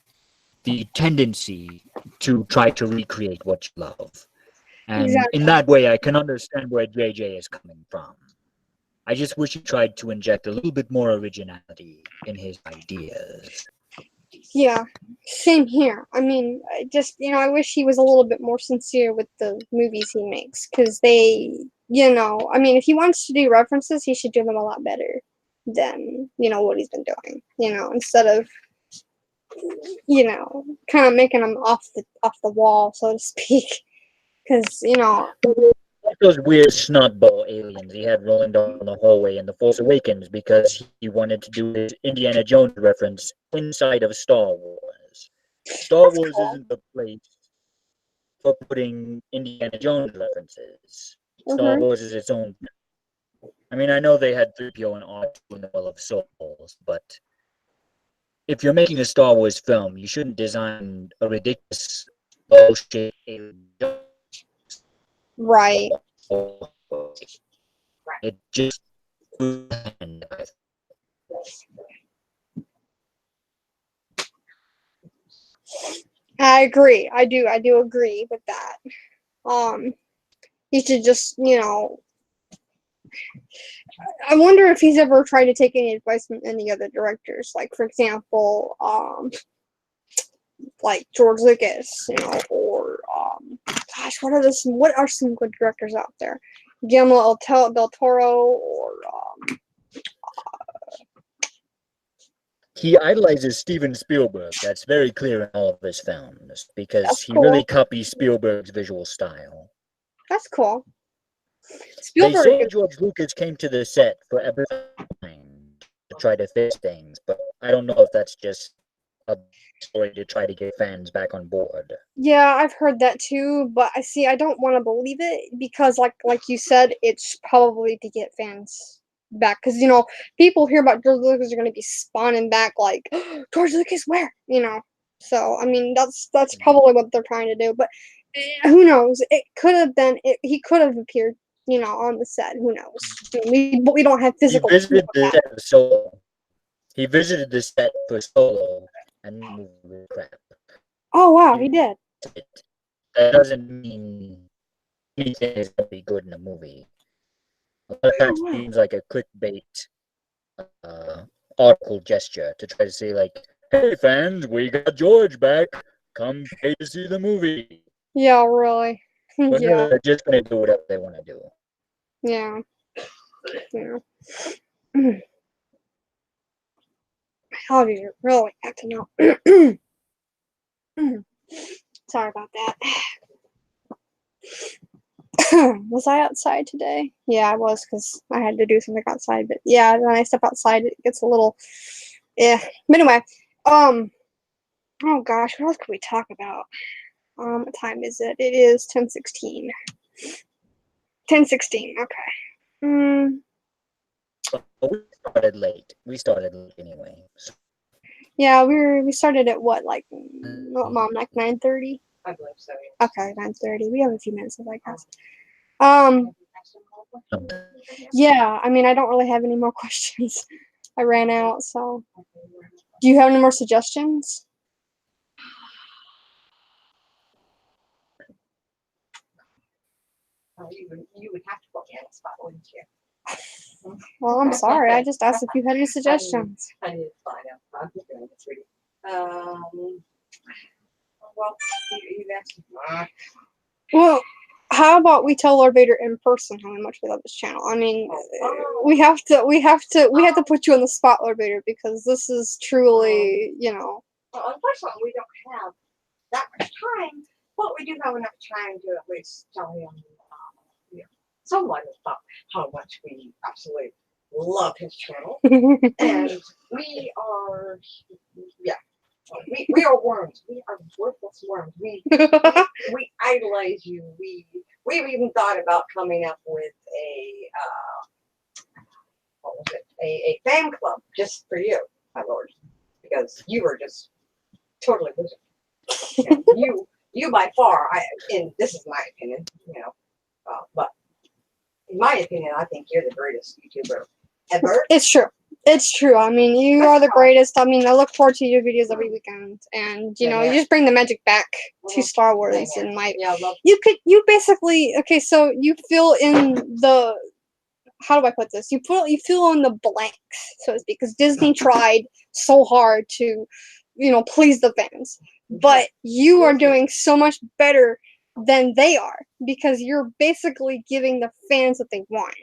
the tendency to try to recreate what you love. And Exactly. in that way, I can understand where JJ is coming from. I just wish he tried to inject a little bit more originality in his ideas. Yeah. Same here. I mean, I wish he was a little bit more sincere with the movies he makes, because I mean, if he wants to do references, he should do them a lot better than, what he's been doing, instead of, kind of making them off the wall, so to speak. Because, Like those weird snotball aliens he had rolling down the hallway in The Force Awakens because he wanted to do his Indiana Jones reference inside of Star Wars. Star that's Wars cool. isn't the place for putting Indiana Jones references. Star Mm-hmm. Wars is its own. I mean, I know they had 3PO and R2 in the Well of Souls, but if you're making a Star Wars film, you shouldn't design a ridiculous bullshit alien. Right. It just I agree. I do agree with that. He should just, I wonder if he's ever tried to take any advice from any other directors. Like, for example, like George Lucas, or gosh, what are some good directors out there? Guillermo del Toro or He idolizes Steven Spielberg. That's very clear in all of his films because That's he really cool. copies Spielberg's visual style. That's cool. They Spielberg. say George Lucas came to the set for everything to try to fix things, but I don't know if that's just a story to try to get fans back on board. Yeah, I've heard that too, but I don't want to believe it because, like you said, it's probably to get fans back. Because people hear about George Lucas are going to be spawning back like George Lucas, where? So I mean, that's probably what they're trying to do. But who knows? It could have been. He could have appeared, on the set. Who knows? But we don't have He physical proof visited of the that. set of Solo. He visited the set for Solo, and the movie was crap. Oh wow, he did. That doesn't mean anything is going to be good in a movie. A lot of times it seems like a clickbait article gesture to try to say, like, hey fans, we got George back. Come pay to see the movie. Yeah, really. But Yeah, really, they're just going to do whatever they want to do. yeah. Allergies are really acting up. Sorry about that. Was I outside today? Yeah, I was because I had to do something outside. But yeah, when I step outside, it gets a little, yeah. But anyway, oh gosh, what else could we talk about? What time is it? It is 10:16. 10:16. Okay. But we started late. We started late anyway. So, Yeah, we started at what, like, Mom, like 9:30? I believe so. Yeah. Okay, 9:30. We have a few minutes, I guess. Yeah, I mean, I don't really have any more questions. I ran out, so. Do you have any more suggestions? You would have to put me on the spot, wouldn't you? Well, I'm sorry. I just asked if you had any suggestions. I need to find out. I'm looking at this reading. Well, you asked. Well, how about we tell Lord Vader in person how much we love this channel? I mean, we have to put you on the spot, Lord Vader, because this is truly, Well, unfortunately, we don't have that much time, but we do have enough time to at least tell him, someone about how much we absolutely love his channel, and we are, yeah. We are worms. We are worthless worms. We idolize you. We've even thought about coming up with a what was it? A fan club just for you, my lord, because you were just totally losing. You by far. And this is my opinion, but in my opinion, I think you're the greatest YouTuber ever. It's true. It's true. I mean, you are the greatest. I mean, I look forward to your videos every weekend, and you just bring the magic back to Star Wars. And you basically, okay, so you fill in the, how do I put this? You fill in the blanks, so to speak, because Disney tried so hard to, please the fans, but you are doing so much better than they are because you're basically giving the fans what they want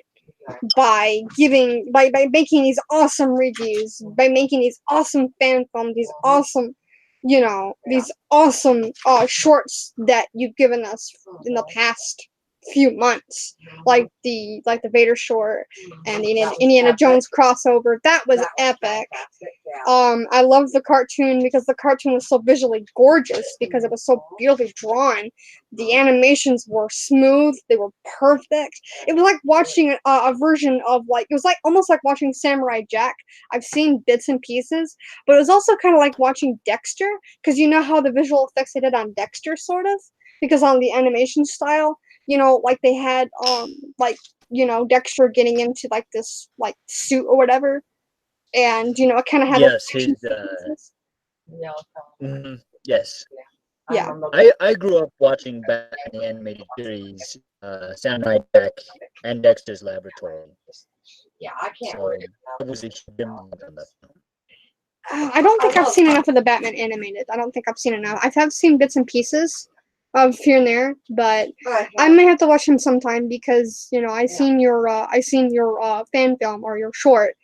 by making these awesome reviews, by making these awesome fan films, these awesome, these awesome shorts that you've given us in the past few months, like the Vader short and the Indiana Jones crossover. That was epic. I love the cartoon because the cartoon was so visually gorgeous because it was so beautifully drawn. The animations were smooth. They were perfect. It was like watching a version of it was like almost like watching Samurai Jack. I've seen bits and pieces, but it was also kind of like watching Dexter because you know how the visual effects they did on Dexter, sort of, because on the animation style, like they had Dexter getting into like this suit or whatever, and it kind of had yes, his yes. Yeah. I grew up watching back in the animated series, Samurai Jack and Dexter's Laboratory. Yeah, I can't So read it. it was a huge influence on the film. I don't think I've seen enough of the Batman animated. I don't think I've seen enough. I have seen bits and pieces, of here and there, but I may have to watch him sometime because I seen your fan film or your short,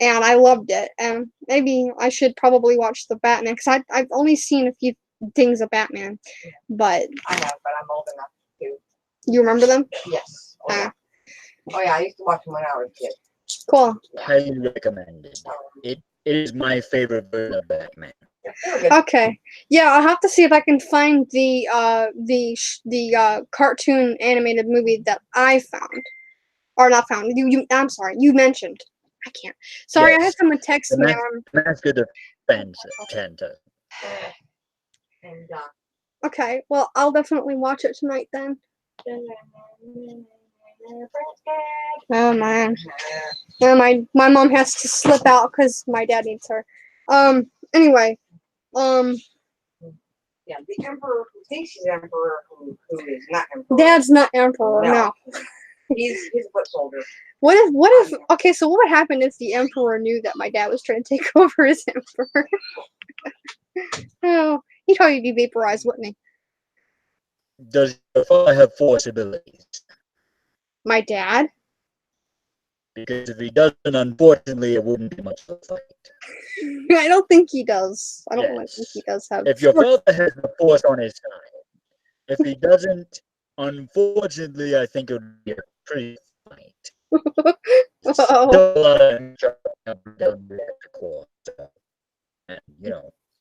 and I loved it, and maybe I should probably watch the Batman because I've only seen a few things of Batman, but I have, but I'm old enough to. you remember them? Yes. Oh yeah, I used to watch them when I was a kid. Cool. Highly recommended. It is my favorite version of Batman. Okay. Yeah, I'll have to see if I can find the cartoon animated movie that I found. Or not found. I'm sorry. You mentioned. I can't. Sorry, I had Yes. someone text me. The Mask of Defense Santa. And Okay, well, I'll definitely watch it tonight then. Oh man. Yeah, my mom has to slip out because my dad needs her. Anyway. yeah, the Emperor who thinks he's Emperor, who is not Emperor. Dad's not Emperor, no. He's a foot soldier. What if okay, so what would happen if the Emperor knew that my dad was trying to take over as Emperor? Oh, he'd probably be vaporized, wouldn't he? Does your father have force abilities? My dad? Because if he doesn't, unfortunately, it wouldn't be much of a fight. I don't think he does. I don't really think he does have. If your father has the force on his side, if he doesn't, unfortunately, I think it would be a pretty fight. And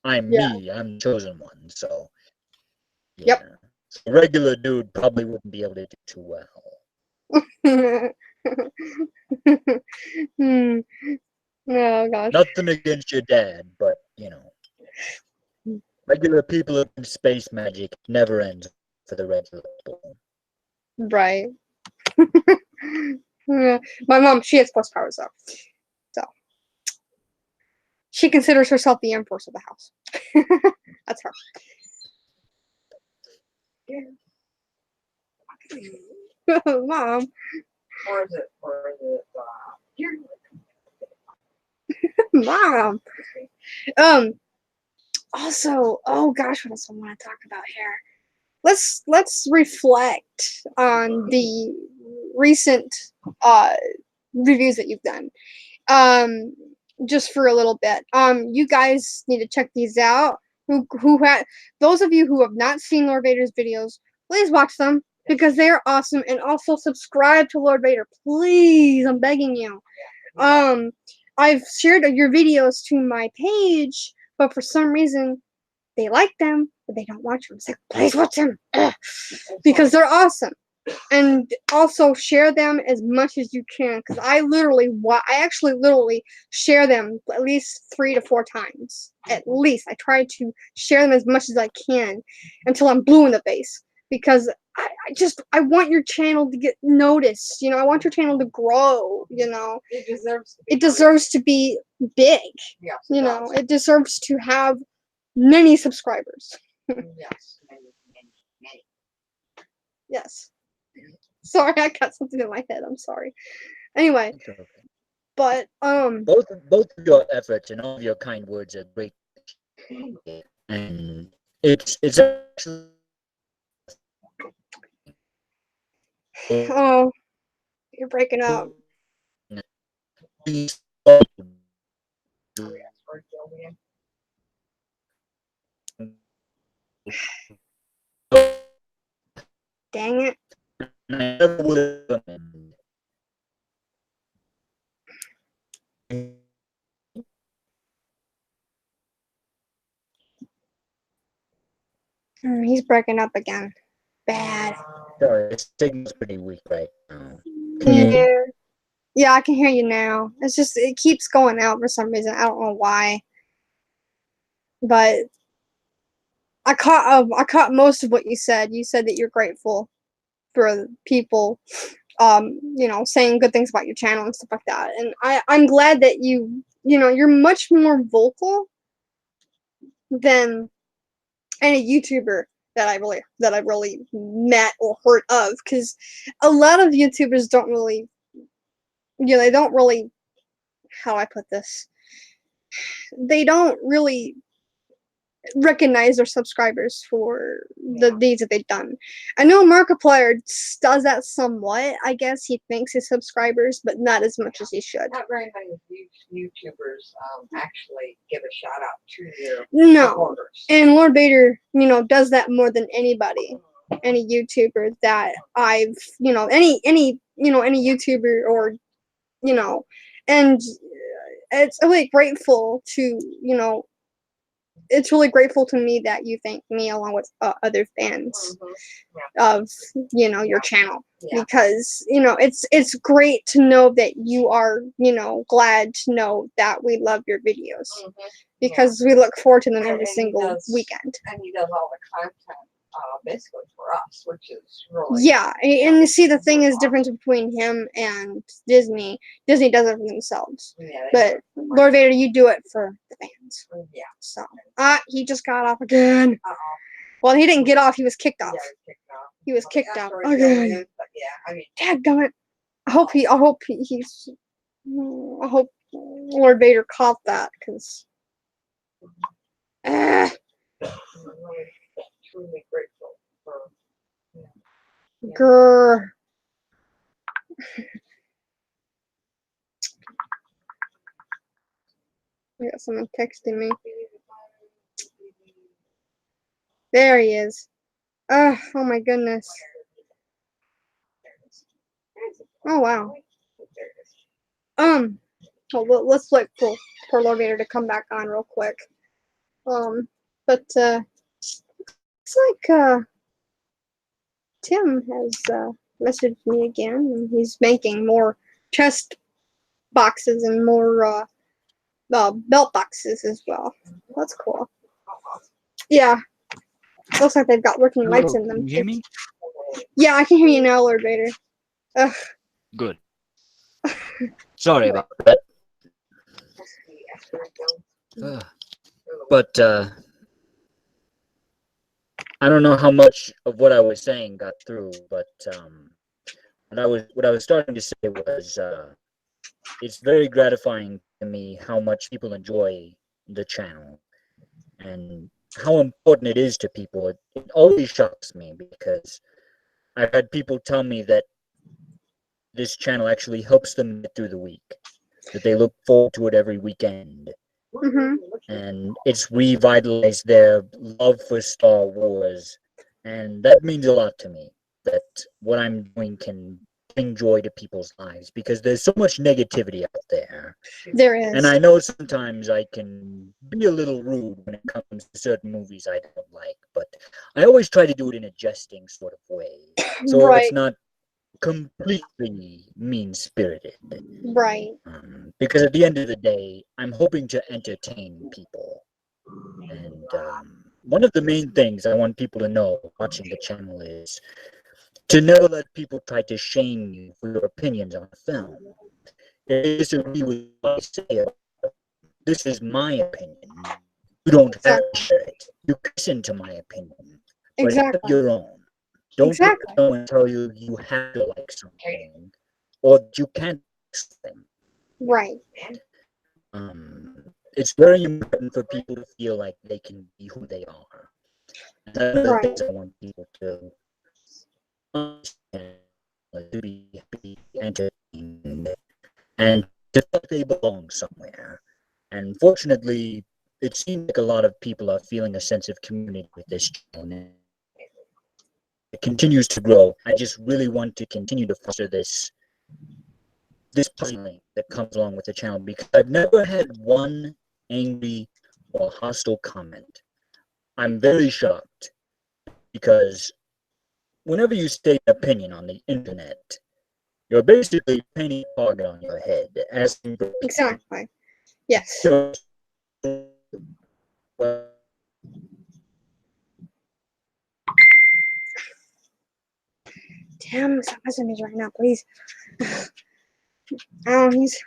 I'm me. I'm the chosen one. So yeah. Yep. A regular dude probably wouldn't be able to do too well. Oh gosh. Nothing against your dad, but regular people in space magic never ends for the regular people. Right. Yeah. My mom, she has force powers though. So she considers herself the empress of the house. That's her. Mom. Or is it Mom. Also, oh gosh, what else I want to talk about here? Let's reflect on the recent reviews that you've done. Just for a little bit. You guys need to check these out. Those of you who have not seen Lord Vader's videos, please watch them because they are awesome, and also subscribe to Lord Vader, please. I'm begging you. I've shared your videos to my page, but for some reason they like them, but they don't watch them. It's like, please watch them because they're awesome. And also share them as much as you can, because I actually literally share them at least 3 to 4 times. At least I try to share them as much as I can until I'm blue in the face, because I want your channel to get noticed. I want your channel to grow. It deserves to be big. Yes, It deserves to have many subscribers. Yes, many. Yes. Sorry, I got something in my head. I'm sorry. Anyway, Okay. but both of your efforts and all of your kind words are great, and it's actually. Oh, you're breaking up. Dang it. He's breaking up again. Bad. Sorry, the signal's pretty weak right now. Yeah, I can hear you now. It's just it keeps going out for some reason. I don't know why. But I caught most of what you said. You said that you're grateful for people saying good things about your channel and stuff like that. And I'm glad that you're much more vocal than any YouTuber that I really met or heard of, because a lot of YouTubers don't really, they don't really, how do I put this? They don't really recognize their subscribers for the deeds that they've done. I know Markiplier does that somewhat. I guess he thanks his subscribers, but not as much as he should. Not very many YouTubers actually give a shout out to their No, supporters. and Lord Vader, does that more than anybody. Any YouTuber that I've, any YouTuber or, and it's really grateful to, it's really grateful to me that you thank me along with other fans of your channel, because it's great to know that you are glad to know that we love your videos, because we look forward to them every single weekend. And he does all the content basically for us, which is really and you see, the thing is difference between him and Disney. Disney does it for themselves, but Lord Vader, you do it for the fans. So he just got off again. Well, he didn't get off, he was kicked off. He was kicked out again. But I mean, Dadgummit. I hope Lord Vader caught that, because I'm really truly grateful for grr. I got someone texting me. There he is. Oh my goodness. Oh wow. Well, let's wait for Lord Vader to come back on real quick. But it's like Tim has messaged me again, and he's making more chest boxes and more belt boxes as well. That's cool. Yeah. Looks like they've got working lights in them. Can you hear me? Yeah, I can hear you now, Lord Vader. Ugh. Good. Sorry about that. But I don't know how much of what I was saying got through, but what I was starting to say was it's very gratifying to me how much people enjoy the channel and how important it is to people. It always shocks me, because I've had people tell me that this channel actually helps them get through the week, that they look forward to it every weekend. And it's revitalized their love for Star Wars, and that means a lot to me, that what I'm doing can bring joy to people's lives, because there's so much negativity out there. There is. And I know sometimes I can be a little rude when it comes to certain movies I don't like, but I always try to do it in a jesting sort of way, so Right. it's not completely mean-spirited. Right. Because at the end of the day, I'm hoping to entertain people. And one of the main things I want people to know watching the channel is to never let people try to shame you for your opinions on a film. If you disagree with what I say, this is my opinion. You don't have to share it. You can listen to my opinion, but have your own. Don't let someone tell you you have to like something, or that you can't like something. Right. It's very important for people to feel like they can be who they are. And that's one of the things I want people to understand, to be happy, entertained, and to feel like they belong somewhere. And fortunately, it seems like a lot of people are feeling a sense of community with this channel. It continues to grow. I just really want to continue to foster this puzzling that comes along with the channel, because I've never had one angry or hostile comment. I'm very shocked, because whenever you state an opinion on the internet, you're basically painting a target on your head. Exactly. Yes. So, Damn, stop messing me right now, please. He's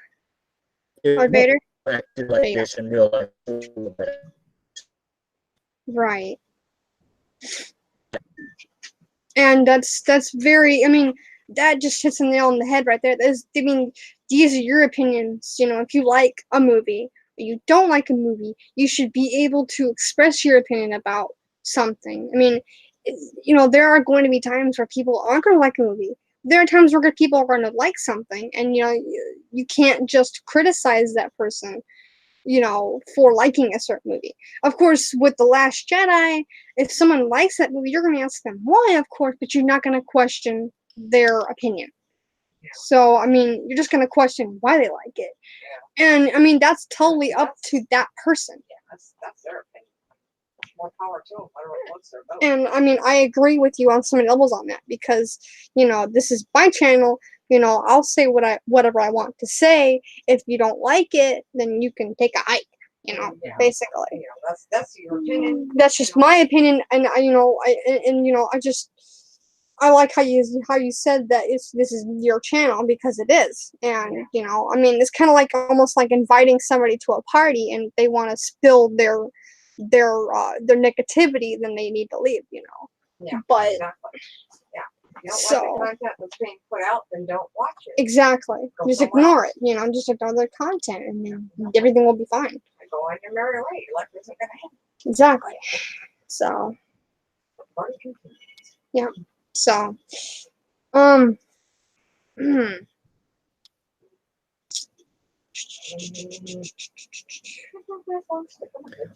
Lord Vader. Acted like this in real life. Right. And that's very, I mean, that just hits the nail on the head right there. These are your opinions. If you like a movie you don't like a movie, you should be able to express your opinion about something. I mean, there are going to be times where people aren't going to like a movie. There are times where people are going to like something, and you can't just criticize that person, for liking a certain movie. Of course, with The Last Jedi, if someone likes that movie, you're going to ask them why, of course, but you're not going to question their opinion. So, I mean, you're just going to question why they like it. And, I mean, that's totally up to that person. Yeah, that's their opinion. More power to them. What's their vote? And, I mean, I agree with you on some levels on that because, this is my channel. I'll say whatever I want to say. If you don't like it, then you can take a hike, basically. That's your opinion. That's just my opinion, and I like how you said that this is your channel because it is, and I mean it's kind of like almost like inviting somebody to a party and they want to spill their negativity, then they need to leave, Yeah, but exactly. Yeah. If you don't so like the content that's being put out, then don't watch it. exactly, Go just somewhere ignore else. it, just ignore their content, and then everything will be fine. And go on your merry way. Your life isn't gonna end. Exactly. So The party continues. yeah. So um.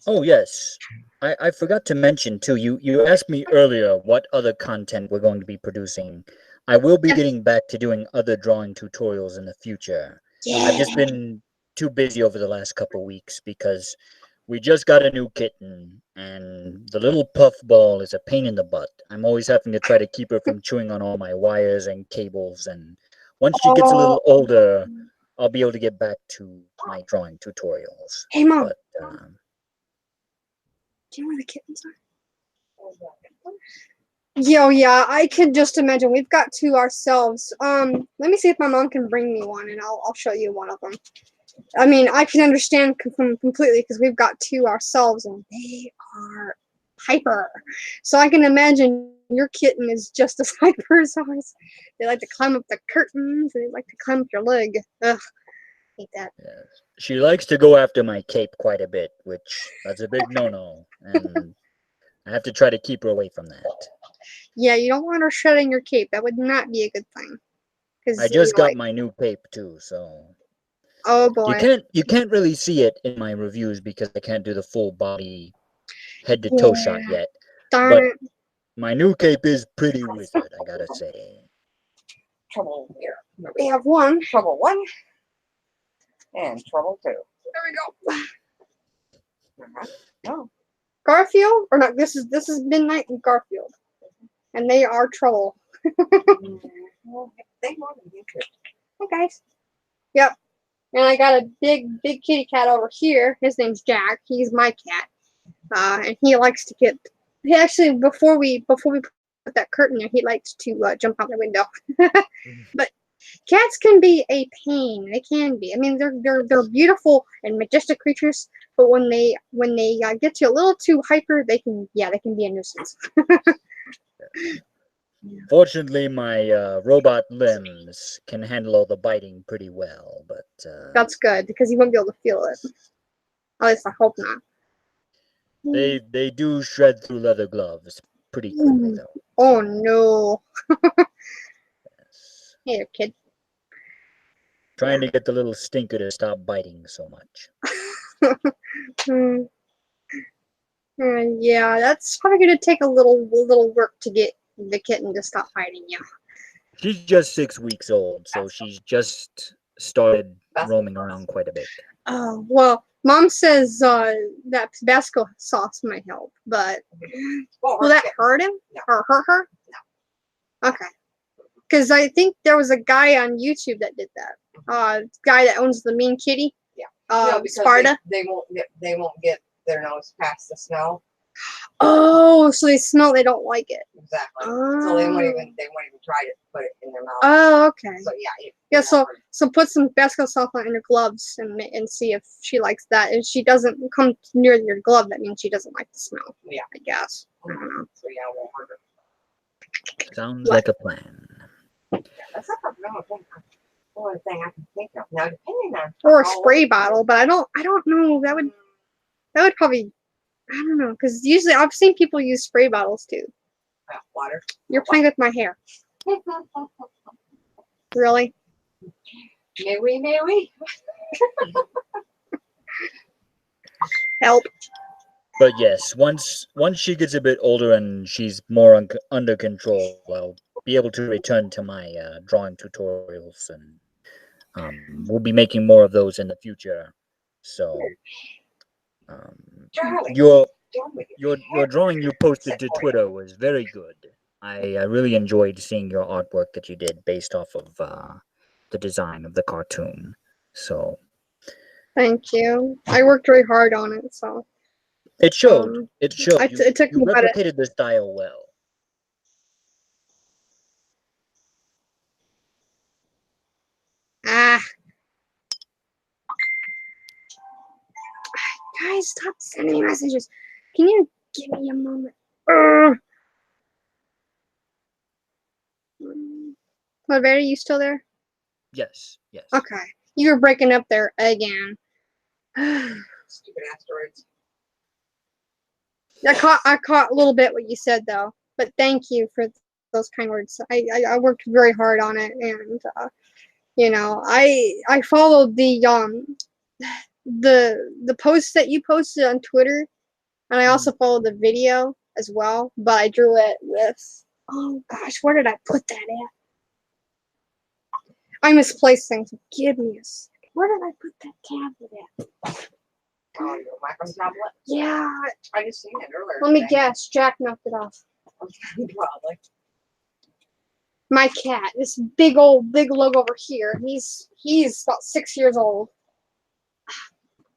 Oh yes, I forgot to mention too. You asked me earlier what other content we're going to be producing. I will be Yes. getting back to doing other drawing tutorials in the future. I've just been too busy over the last couple weeks because we just got a new kitten, and the little puffball is a pain in the butt. I'm always having to try to keep her from chewing on all my wires and cables, and once she gets a little older, I'll be able to get back to my drawing tutorials. Hey, Mom. But Do you know where the kittens are? Yeah, I could just imagine. We've got two ourselves. Let me see if my mom can bring me one, and I'll show you one of them. I mean, I can understand completely because we've got two ourselves, and they are hyper. So I can imagine your kitten is just as hyper as ours. They like to climb up the curtains. They like to climb up your leg. Ugh, hate that. yes. She likes to go after my cape quite a bit, which that's a big no-no, and I have to try to keep her away from that. Yeah, you don't want her shredding your cape. That would not be a good thing. I just got my new cape too, so oh boy. you can't really see it in my reviews because I can't do the full body head to toe shot yet. Darn But it. my new cape is pretty wizard, I gotta say. Trouble here. We have one. Trouble 1 and trouble 2. There we go. Oh. Garfield, or not? This is Midnight and Garfield, and they are trouble. Well, they want to be good. Hey guys. Yep. And I got a big kitty cat over here. His name's Jack. He's my cat, and he likes to get. He actually before we put that curtain there, he likes to jump out the window. But cats can be a pain. They can be. I mean, they're beautiful and majestic creatures, but when they get you a little too hyper, they can be a nuisance. Fortunately, my robot limbs can handle all the biting pretty well, but That's good because you won't be able to feel it. At least I hope not. they do shred through leather gloves pretty quickly though. Oh no. Yes. Hey, kid. Trying to get the little stinker to stop biting so much. Yeah, that's probably going to take a little work to get the kitten to stop biting you. She's just 6 weeks old, so she's just started roaming around quite a bit. Oh, well, Mom says that Tabasco sauce might help, but will that hurt him? No. Or hurt her? No. Okay. Because I think there was a guy on YouTube that did that. Guy that owns the Mean Kitty. Yeah. Because Sparta. They won't get their nose past the smell. Oh, so they smell. They don't like it. Exactly. So they won't even try to put it in their mouth. Oh, okay. So yeah. Yeah. So put some Tabasco sauce on your gloves and see if she likes that. If she doesn't come near your glove, that means she doesn't like the smell. Yeah. I guess. I don't know. So yeah, it won't hurt her. Sounds like a plan. Yeah, that's not a problem. only thing I can think of now, depending on or a how- spray bottle, but I don't know. That would probably, I don't know, because usually I've seen people use spray bottles too. Water. You're playing with my hair. Really? May we? Help. But yes, once she gets a bit older and she's more under control, I'll be able to return to my drawing tutorials, and we'll be making more of those in the future. So, Charlie, your don't make it your drawing you posted to Twitter was very good. I really enjoyed seeing your artwork that you did based off of the design of the cartoon. So Thank you. I worked very hard on it, so. it showed. It showed. It took You me about replicated the style well. Ah. Guys, stop sending me messages. Can you give me a moment? Vader, are you still there? Yes. Yes. Okay. You were breaking up there again. Stupid asteroids. I caught a little bit what you said though, but thank you for those kind words. I worked very hard on it, and you know, I followed the posts that you posted on Twitter, and I also followed the video as well, but I drew it with, oh gosh, where did I put that at? I misplaced things. Give me a second. Where did I put that tablet at? Oh, your micro tablet? Yeah, I just seen it earlier. let me today. guess. Jack knocked it off. Probably. My cat, this big lug over here. He's about 6 years old.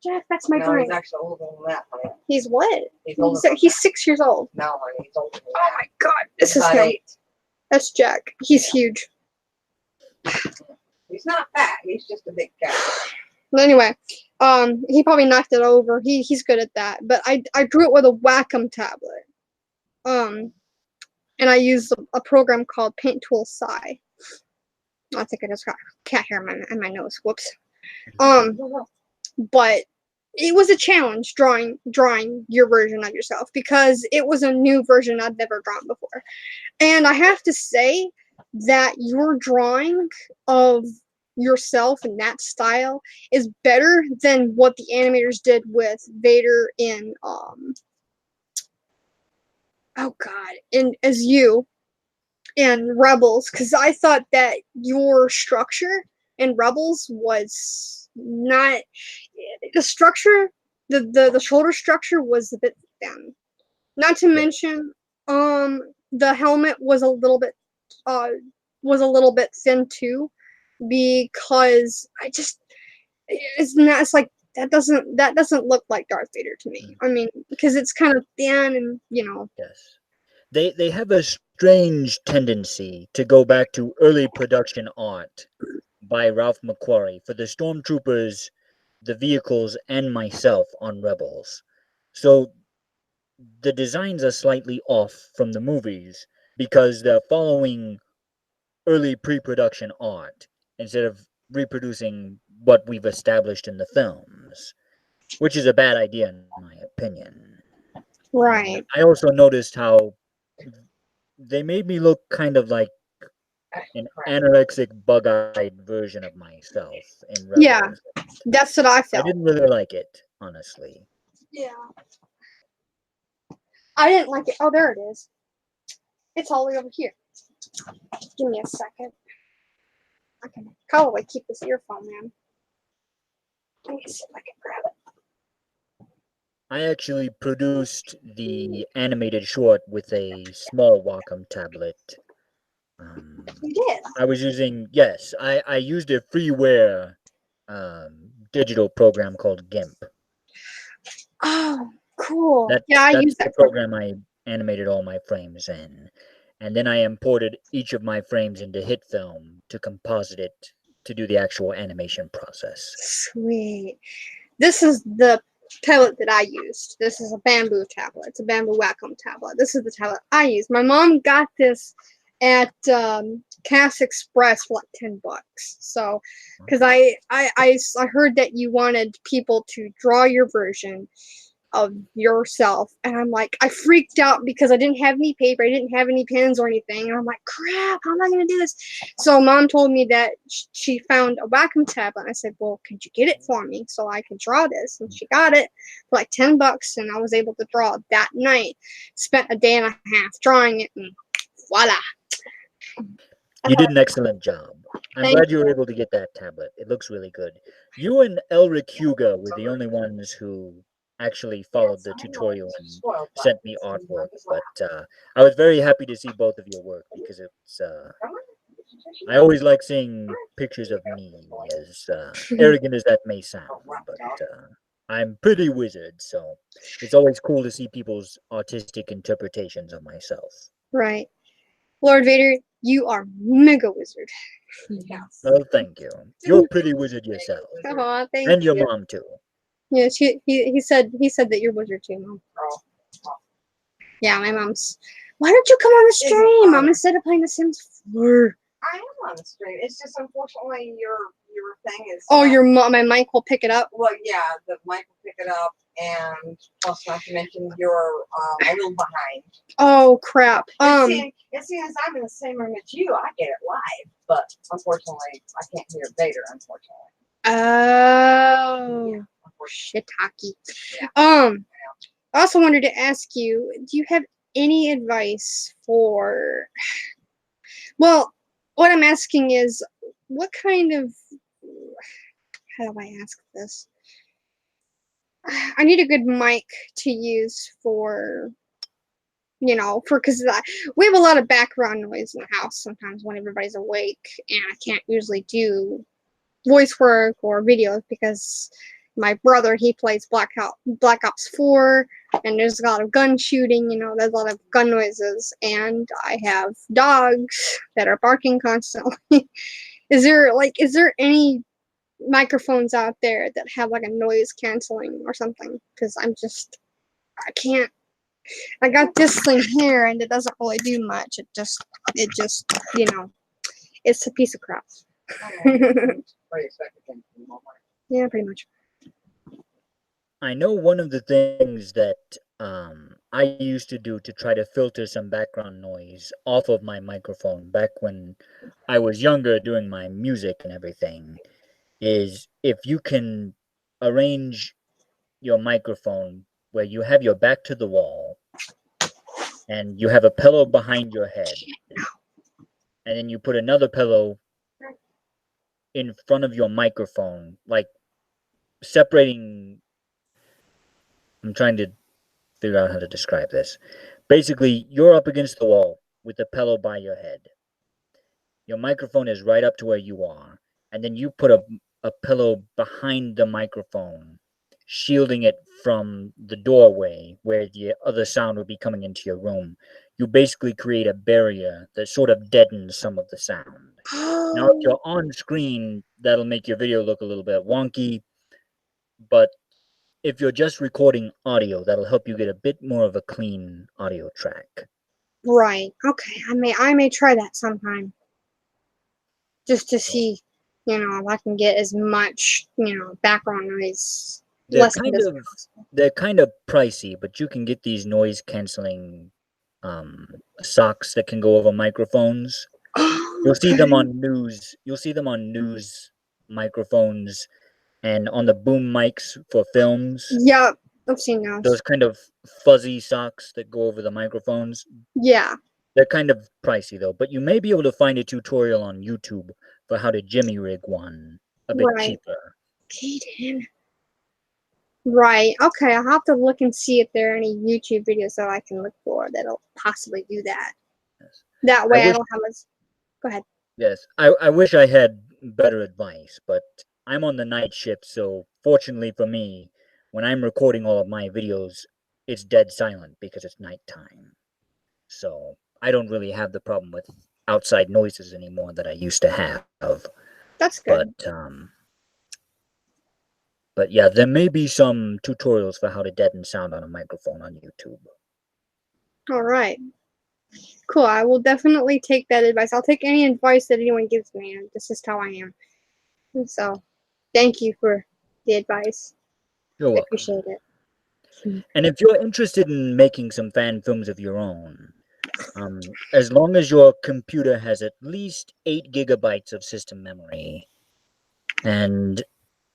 Jack, that's my No, brain. he's actually older than that, honey. He's what? He's older than He's that. 6 years old. No, honey, he's older than Oh that. my god, this is About him. 8. That's Jack. He's huge. He's not fat. He's just a big cat. But anyway, he probably knocked it over. He's good at that. But I drew it with a Wacom tablet. And I used a program called Paint Tool Sci. I think I just got cat hair in my nose. Whoops. But it was a challenge drawing your version of yourself, because it was a new version I'd never drawn before. And I have to say that your drawing of yourself in that style is better than what the animators did with Vader in oh god, in as you and Rebels, because I thought that your structure in Rebels was not the structure. The shoulder structure was a bit thin. Not to mention, the helmet was a little bit thin too, because it's like that doesn't look like Darth Vader to me. I mean, because it's kind of thin and Yes. They have a strange tendency to go back to early production art by Ralph McQuarrie for the stormtroopers, the vehicles, and myself on Rebels. So the designs are slightly off from the movies because they're following early pre-production art instead of reproducing what we've established in the films, which is a bad idea in my opinion. right. I also noticed how they made me look kind of like an anorexic, bug-eyed version of myself in Rebels. Yeah, that's what I I felt. didn't really like it, honestly. Yeah. I didn't like it. Oh, there it is. It's all the way over here. Give me a second. I can probably keep this earphone, man. Let me see if I can grab it. I actually produced the animated short with a small Wacom tablet. You did? I was using, yes, I used a freeware digital program called GIMP. Oh, cool. Yeah, I That's use the that program I animated all my frames in. And then I imported each of my frames into HitFilm to composite it to do the actual animation process. Sweet. This is the tablet that I used. This is a bamboo tablet. It's a bamboo Wacom tablet. This is the tablet I use. My mom got this at Cass Express for like $10. So, because I heard that you wanted people to draw your version of yourself, and I'm like, I freaked out because I didn't have any paper, I didn't have any pens or anything, and I'm like, crap, how am I gonna do this? So Mom told me that she found a Wacom tablet. I said, well, could you get it for me so I could draw this? And she got it for like $10, and I was able to draw it that night. Spent a day and a half drawing it, and voila. You did an excellent job. I'm Thank glad you were you. able to get that tablet. It looks really good. You and Elric Huga were the only ones who actually followed the tutorial and sent me artwork, but I was very happy to see both of your work because it's I always like seeing pictures of me, as arrogant as that may sound, but I'm pretty wizard, so it's always cool to see people's artistic interpretations of myself. Right. Lord Vader, you are mega wizard. Yes. Well, thank you. You're a pretty wizard yourself, Aw, thank and your you. mom too. Yeah, he said that you're wizard too, Mom. Yeah, my mom's. Why don't you come on the stream, Mom, instead of playing The Sims 4? I am on the stream. It's just unfortunately your thing is. Oh, my mic will pick it up. Well, yeah, the mic will pick it up, and plus not to mention you're a little behind. Oh crap. And seeing as I'm in the same room as you, I get it live, but unfortunately, I can't hear Vader. Unfortunately. Oh. Yeah, Shiitake. Yeah. I also wanted to ask you, do you have any advice for? Well, what I'm asking is, what kind of? How do I ask this? I need a good mic to use for, because we have a lot of background noise in the house sometimes when everybody's awake, and I can't usually do voice work or videos because my brother, he plays Black Ops 4, and there's a lot of gun shooting, there's a lot of gun noises, and I have dogs that are barking constantly. Is there any microphones out there that have like a noise canceling or something? Because I can't. I got this thing here, and it doesn't really do much. It just, it's a piece of crap. Yeah, pretty much. I know one of the things that I used to do to try to filter some background noise off of my microphone back when I was younger doing my music and everything is if you can arrange your microphone where you have your back to the wall and you have a pillow behind your head, and then you put another pillow in front of your microphone, like separating. I'm trying to figure out how to describe this. Basically, you're up against the wall with the pillow by your head. Your microphone is right up to where you are, and then you put a pillow behind the microphone, shielding it from the doorway where the other sound would be coming into your room. You basically create a barrier that sort of deadens some of the sound. Now, if you're on screen, that'll make your video look a little bit wonky, but if you're just recording audio, that'll help you get a bit more of a clean audio track. Right. Okay. I may try that sometime. Just to see, if I can get as much, background noise lessened as possible. They're kind of pricey, but you can get these noise canceling socks that can go over microphones. You'll see them on news. You'll see them on news microphones and on the boom mics for films. Yep, I've seen those. Those kind of fuzzy socks that go over the microphones. Yeah. They're kind of pricey though, but you may be able to find a tutorial on YouTube for how to jimmy rig one a bit cheaper. Kaden. Right. Okay, I'll have to look and see if there are any YouTube videos that I can look for that'll possibly do that. Yes. That way I don't have as. Go ahead. Yes, I wish I had better advice, but I'm on the night shift, so fortunately for me, when I'm recording all of my videos, it's dead silent because it's nighttime. So I don't really have the problem with outside noises anymore that I used to have. That's good. But yeah, there may be some tutorials for how to deaden sound on a microphone on YouTube. All right. Cool. I will definitely take that advice. I'll take any advice that anyone gives me, and this is how I am. So, thank you for the advice. You're I welcome. appreciate it. And if you're interested in making some fan films of your own, as long as your computer has at least 8 gigabytes of system memory, and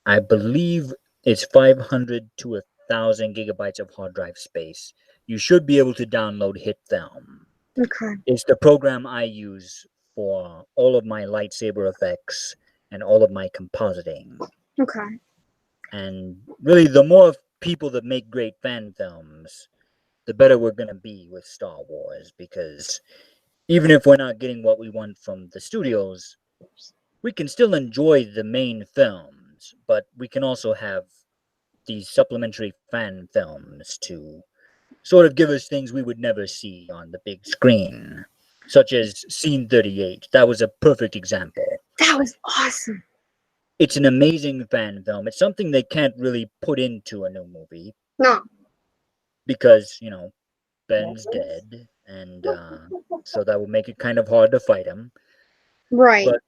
I believe it's 500 to 1,000 gigabytes of hard drive space, you should be able to download HitFilm. Okay. It's the program I use for all of my lightsaber effects and all of my compositing. Okay. And really, the more people that make great fan films, the better we're going to be with Star Wars, because even if we're not getting what we want from the studios, we can still enjoy the main films, but we can also have these supplementary fan films to sort of give us things we would never see on the big screen, such as Scene 38. That was a perfect example. That was awesome. It's an amazing fan film. It's something they can't really put into a new movie No. because, Ben's dead, and so that would make it kind of hard to fight him. Right. But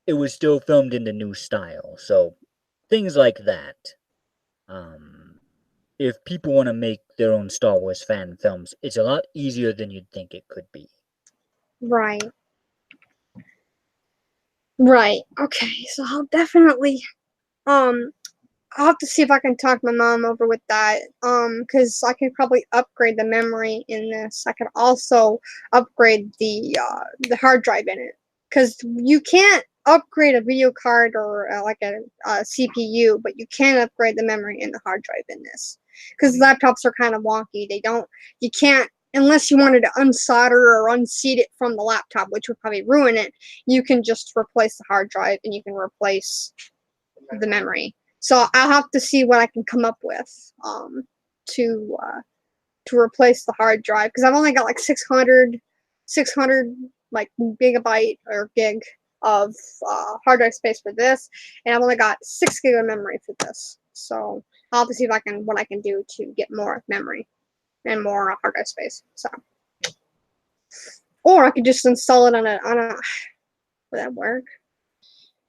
it was still filmed in the new style, so things like that. If people want to make their own Star Wars fan films, it's a lot easier than you'd think it could be. Right. Right. Okay. So I'll definitely I'll have to see if I can talk my mom over with that. Because I can probably upgrade the memory in this. I can also upgrade the hard drive in it. Because you can't upgrade a video card or like a CPU, but you can upgrade the memory in the hard drive in this. Because laptops are kind of wonky. You can't, unless you wanted to unsolder or unseat it from the laptop, which would probably ruin it. You can just replace the hard drive and you can replace the memory. So I'll have to see what I can come up with to replace the hard drive, because I've only got like 600 like gigabyte or gig of hard drive space for this, and I've only got 6 gig of memory for this. So I'll have to see what I can do to get more memory and more hard drive space. So, or I could just install it on a would that work?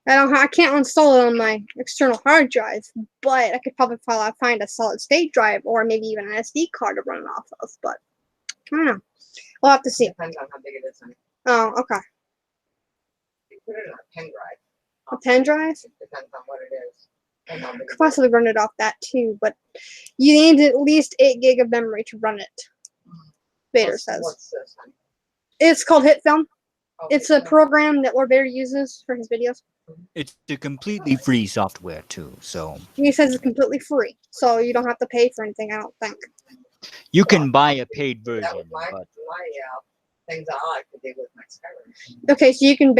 I can't install it on my external hard drive, but I could probably find a solid state drive or maybe even an SD card to run it off of. But I don't know. We'll have to see. Depends on how big it is. Honey. Oh, okay. You put it on a pen drive. A pen drive? Depends on what it is. And how big Could possibly run it off that too, but you need at least 8 gig of memory to run it. Vader says. What's this? Honey? It's called HitFilm. Oh, It's a program that Lord Vader uses for his videos. It's a completely free software too, so He says it's completely free, so you don't have to pay for anything, I don't think. you can buy a paid That version, was my but things I like to do with my Skyrim. Okay, so you can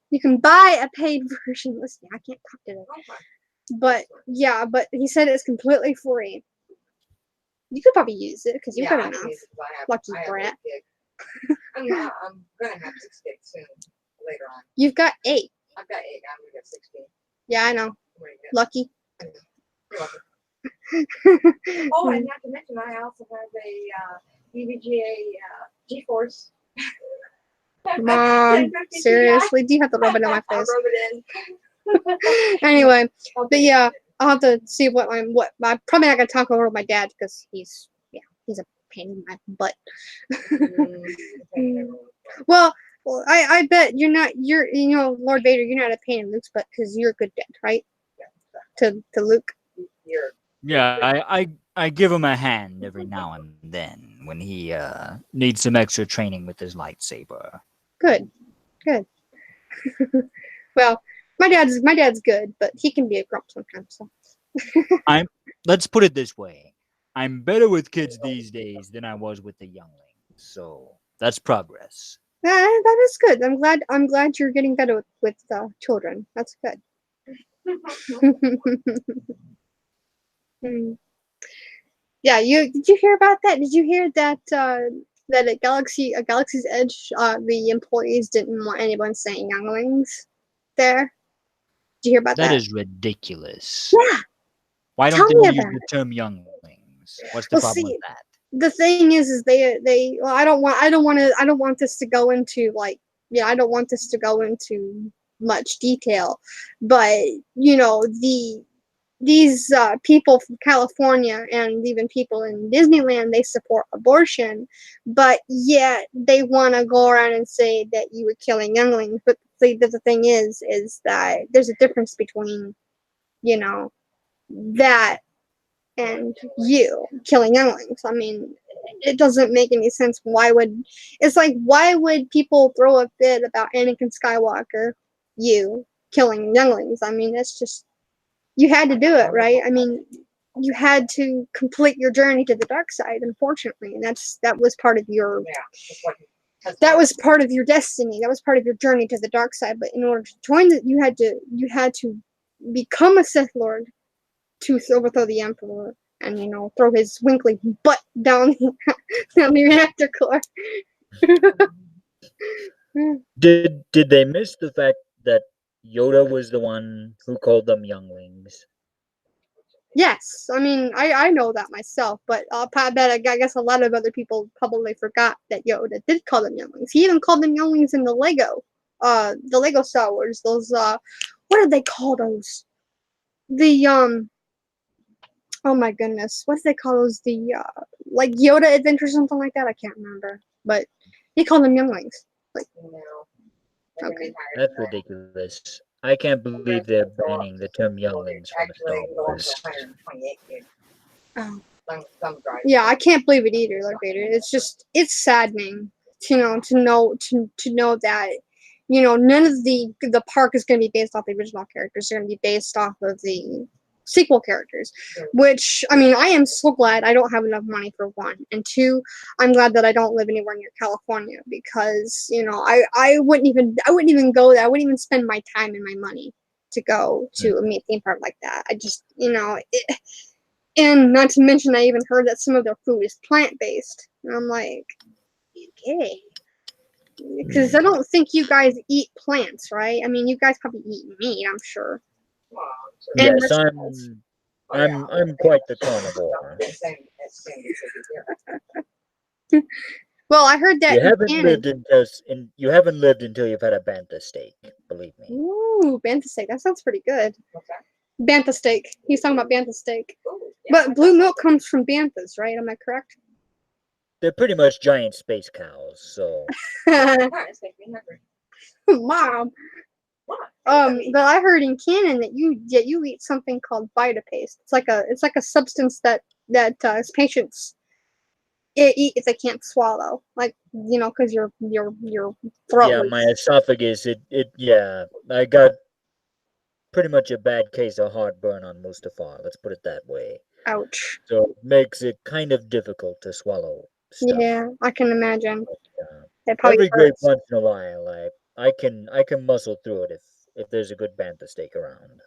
you can buy a paid version. Listen, I can't talk today. But yeah, but he said it's completely free. You could probably use it because you've got enough. Lucky brat. I'm gonna have 6 gigs soon. Later on. You've got 8. I've got 8. I'm gonna get 16. Yeah, I know. Lucky. Oh, and not to mention, I also have a EVGA GeForce. Mom, seriously, do you have to rub it in my I'll face? rub it in. Anyway, but yeah, I'll have to see I'm probably not gonna talk over with my dad because he's a pain in my butt. Well, I bet you're Lord Vader, you're not a pain in Luke's butt because you're a good dad, right? To Luke. yeah, I give him a hand every now and then when he needs some extra training with his lightsaber. Good. Well, my dad's good, but he can be a grump sometimes. So. Let's put it this way. I'm better with kids these days than I was with the younglings. So that's progress. That is good. I'm glad you're getting better with children. That's good. Yeah, did you hear about that? Did you hear that that at Galaxy's Edge, the employees didn't want anyone saying younglings there? Did you hear about that? That is ridiculous. Yeah. Why Tell don't me they use about the term younglings? What's the problem with that? the thing is they well, I don't want this to go into like I don't want this to go into much detail, but these people from California and even people in Disneyland, they support abortion, but yet they want to go around and say that you were killing younglings. But the thing is that there's a difference between, you know, that and you killing younglings. I mean, it doesn't make any sense. Why would people throw a fit about Anakin Skywalker, you killing younglings? I mean, it's just you had to do it, right? I mean, you had to complete your journey to the dark side, unfortunately, and that was part of your destiny. That was part of your journey to the dark side. But in order to join it, you had to become a Sith Lord to overthrow the Emperor and throw his winkly butt down down the reactor core. Did they miss the fact that Yoda was the one who called them younglings? Yes, I mean I know that myself, but I guess a lot of other people probably forgot that Yoda did call them younglings. He even called them younglings in the Lego Star Wars. Those what did they call those? The oh my goodness, what did they call those? The like Yoda Adventure, something like that. I can't remember, but he called them younglings. Like, okay. That's ridiculous. I can't believe they're banning the term younglings from Star Wars. Oh. Yeah, I can't believe it either, Lord Vader. It's saddening to know that none of the park is going to be based off the original characters. They're going to be based off of the sequel characters, which I mean I am so glad. I don't have enough money, for one, and two, I'm glad that I don't live anywhere near California, because I wouldn't even go there. I wouldn't even spend my time and my money to go to a theme park like that. I just and not to mention, I even heard that some of their food is plant-based. And I'm like, okay. Because I don't think you guys eat plants, right? I mean, you guys probably eat meat, I'm sure. And Yes, I'm quite the carnivore. Well, I heard that You in haven't canon. lived until you've had a bantha steak. Believe me. Ooh, bantha steak. That sounds pretty good. Bantha steak. He's talking about bantha steak. But blue milk comes from banthas, right? Am I correct? They're pretty much giant space cows. So Mom. But I heard in canon that you eat something called Vita paste. It's like a substance that patients eat if they can't swallow, like because your throat yeah, my was. esophagus. Yeah, I got pretty much a bad case of heartburn on Mustafar. Let's put it that way. Ouch. So it makes it kind of difficult to swallow stuff. Yeah, I can imagine. Uh, It probably every great hurts. once in a while, I can muscle through it if there's a good bantha steak around.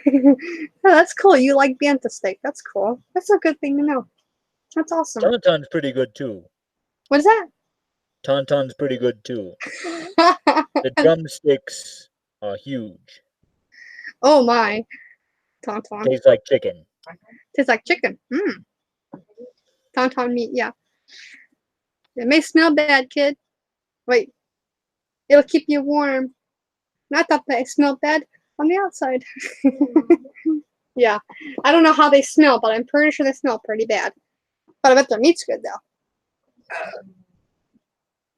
Oh, that's cool. You like bantha steak. That's cool. That's a good thing to know. That's awesome. Tauntaun's pretty good too. What is that? Tauntaun's pretty good too. The drumsticks are huge. Oh my. Tauntaun. Tastes like chicken. Tastes like chicken. Tauntaun meat, yeah. It may smell bad, kid. Wait. It'll keep you warm. And I thought they smelled bad on the outside. Yeah. I don't know how they smell, but I'm pretty sure they smell pretty bad. But I bet their meat's good, though.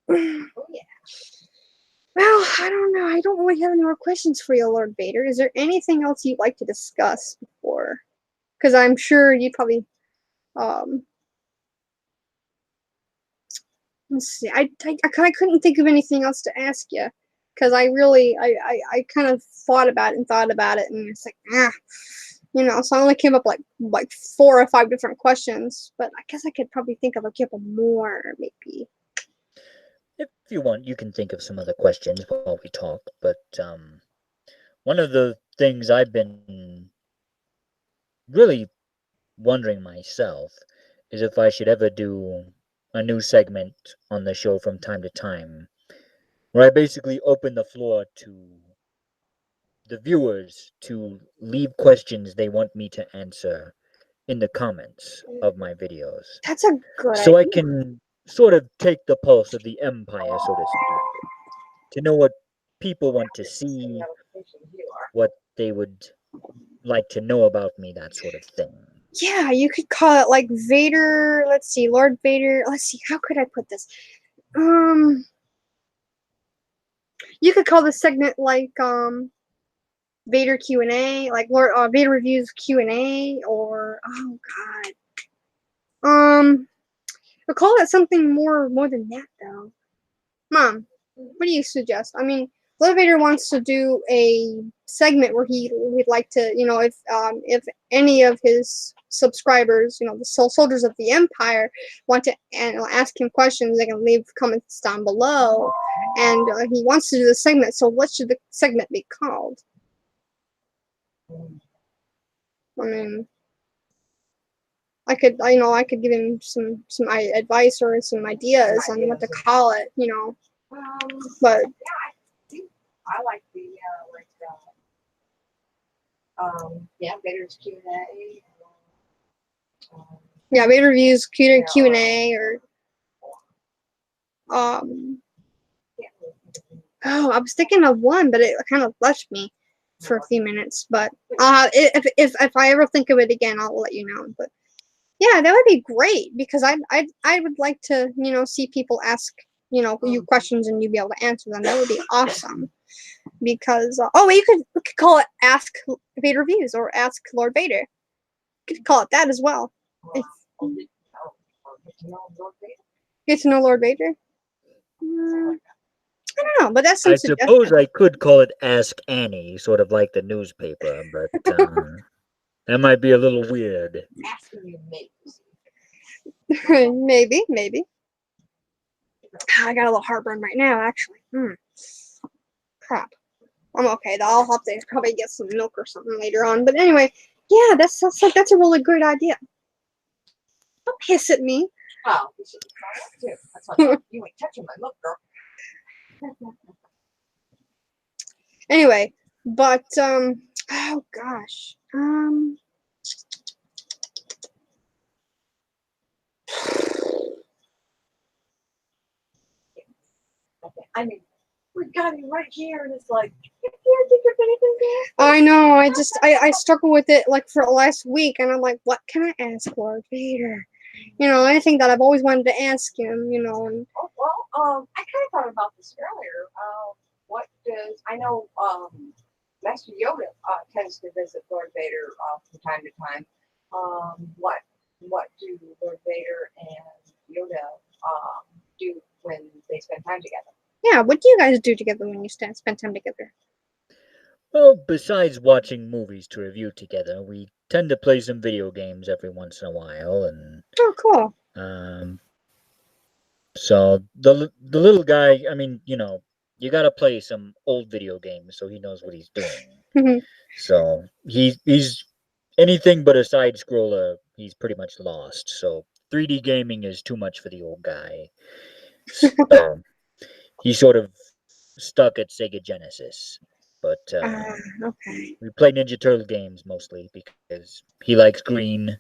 Well, I don't know. I don't really have any more questions for you, Lord Vader. Is there anything else you'd like to discuss before? Because I'm sure you probably. Um, let's see. I couldn't think of anything else to ask you. Because I kind of thought about it and thought about it, and it's like, so I only came up like 4 or 5 different questions, but I guess I could probably think of a couple more, maybe. If you want, you can think of some other questions while we talk. But one of the things I've been really wondering myself is if I should ever do a new segment on the show from time to time, where I basically open the floor to the viewers to leave questions they want me to answer in the comments of my videos, That's a good so I idea. can sort of take the pulse of the empire, so to speak, to know what people want to see, what they would like to know about me, that sort of thing. Yeah, you could call it like Vader. Let's see, Lord Vader. Let's see, how could I put this? You could call this segment like Vader Q&A, like Lord Vader Reviews Q&A, or oh god, we'll call it something more than that though. Mom, what do you suggest? I mean, Lord Vader wants to do a segment where we'd like to, if any of his subscribers, the soldiers of the Empire, want to ask him questions, they can leave comments down below. And he wants to do the segment. So what should the segment be called? I mean, I could give him some advice or some ideas on what to call it, But I like the Vader's Q&A. yeah, Vader Reviews Q&A, or oh, I was thinking of one, but it kind of left me for a few minutes. But if I ever think of it again, I'll let you know. But yeah, that would be great, because I would like to see people ask you questions and you be able to answer them. That would be awesome. Because we could call it Ask Vader Reviews or Ask Lord Vader. You could call it that as well. Get to know Lord Vader. I don't know, but that's some I suppose I could call it Ask Annie, sort of like the newspaper, but that might be a little weird. Maybe. I got a little heartburn right now, actually. Crap. I'm okay though. I'll have to probably get some milk or something later on. But anyway, yeah, that's a really great idea. Don't hiss at me. Well, you should try that too. That's why you ain't touching my milk, girl. Anyway, but oh gosh, I mean, we got him right here, and it's like, you can't think of anything else. I know. I struggle with it like for the last week, and I'm like, what can I ask Lord Vader? Anything that I've always wanted to ask him. And Oh, well, I kind of thought about this earlier. What does I know? Master Yoda tends to visit Lord Vader from time to time. What do Lord Vader and Yoda do when they spend time together? Yeah, what do you guys do together when you spend time together? Well, besides watching movies to review together, we tend to play some video games every once in a while, and Oh, cool. so the little guy, I mean, you gotta play some old video games so he knows what he's doing. So he's anything but a side scroller. He's pretty much lost. So 3D gaming is too much for the old guy. So he's sort of stuck at Sega Genesis. But Okay. we play Ninja Turtle games mostly because he likes green,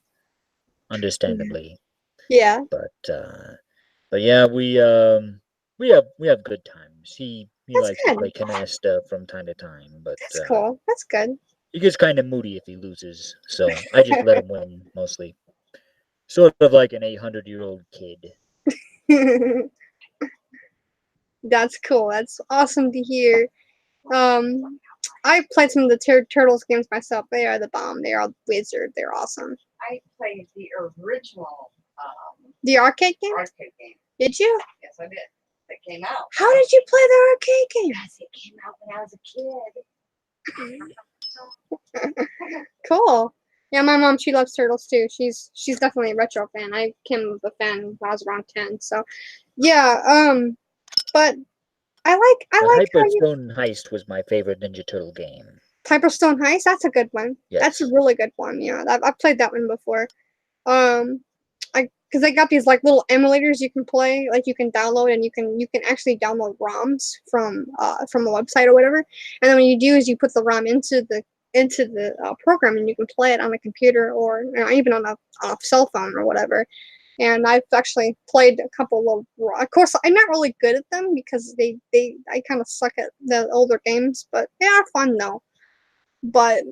understandably. Yeah. But yeah, we have good times. He That's likes good. to play canasta from time to time, but That's cool. That's good. he gets kind of moody if he loses. So I just let him win mostly. Sort of like an 800-year-old kid. That's cool. That's awesome to hear. I've played some of the Turtles games myself. They are the bomb. They are wizard. They're awesome. I played the original The arcade game? arcade game. Did you? Yes, I did. That came out. How did you play the arcade game? Because it came out when I was a kid. Cool. Yeah, my mom, she loves Turtles too. She's definitely a retro fan. I became a fan when I was around 10. So, yeah. But I like how you. Hyperstone Heist was my favorite Ninja Turtle game. Hyperstone Heist. That's a good one. Yes. That's a really good one. Yeah, I've played that one before. Because I got these like little emulators you can play, like you can download, and you can actually download ROMs from a website or whatever. And then what you do is you put the ROM into the into the program, and you can play it on a computer or even on a cell phone or whatever. And I've actually played a couple of. Of course, I'm not really good at them because I kind of suck at the older games, but they are fun though. But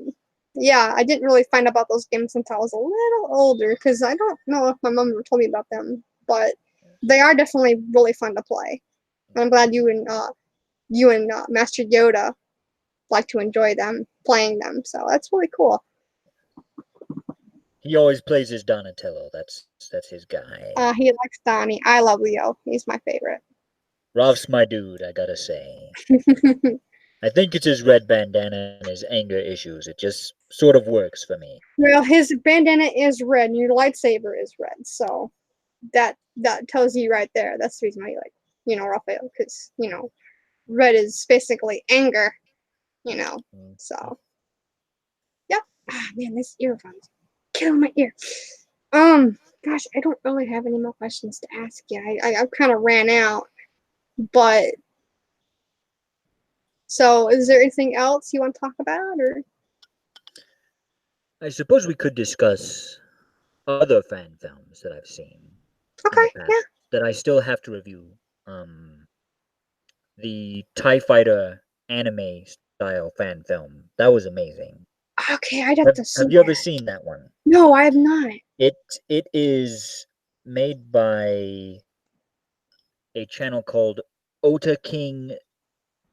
yeah, I didn't really find out about those games until I was a little older because I don't know if my mom ever told me about them, but they are definitely really fun to play. And I'm glad you and Master Yoda like to enjoy them playing them, so that's really cool. He always plays his Donatello. That's his guy. He likes Donnie. I love Leo. He's my favorite. Ralph's my dude, I gotta say. I think it's his red bandana and his anger issues. It just sort of works for me. Well, his bandana is red, and your lightsaber is red, so that tells you right there. That's the reason why you like, Raphael, because red is basically anger, So, yep. Ah, man, this earphones killing my ear. Gosh, I don't really have any more questions to ask you. I kind of ran out, but so is there anything else you want to talk about, or? I suppose we could discuss other fan films that I've seen in the Okay, past yeah. that I still have to review. The TIE Fighter anime style fan film. That was amazing. Okay, I'd have to see Have you ever that. seen that one? No, I have not. It is made by a channel called Ota King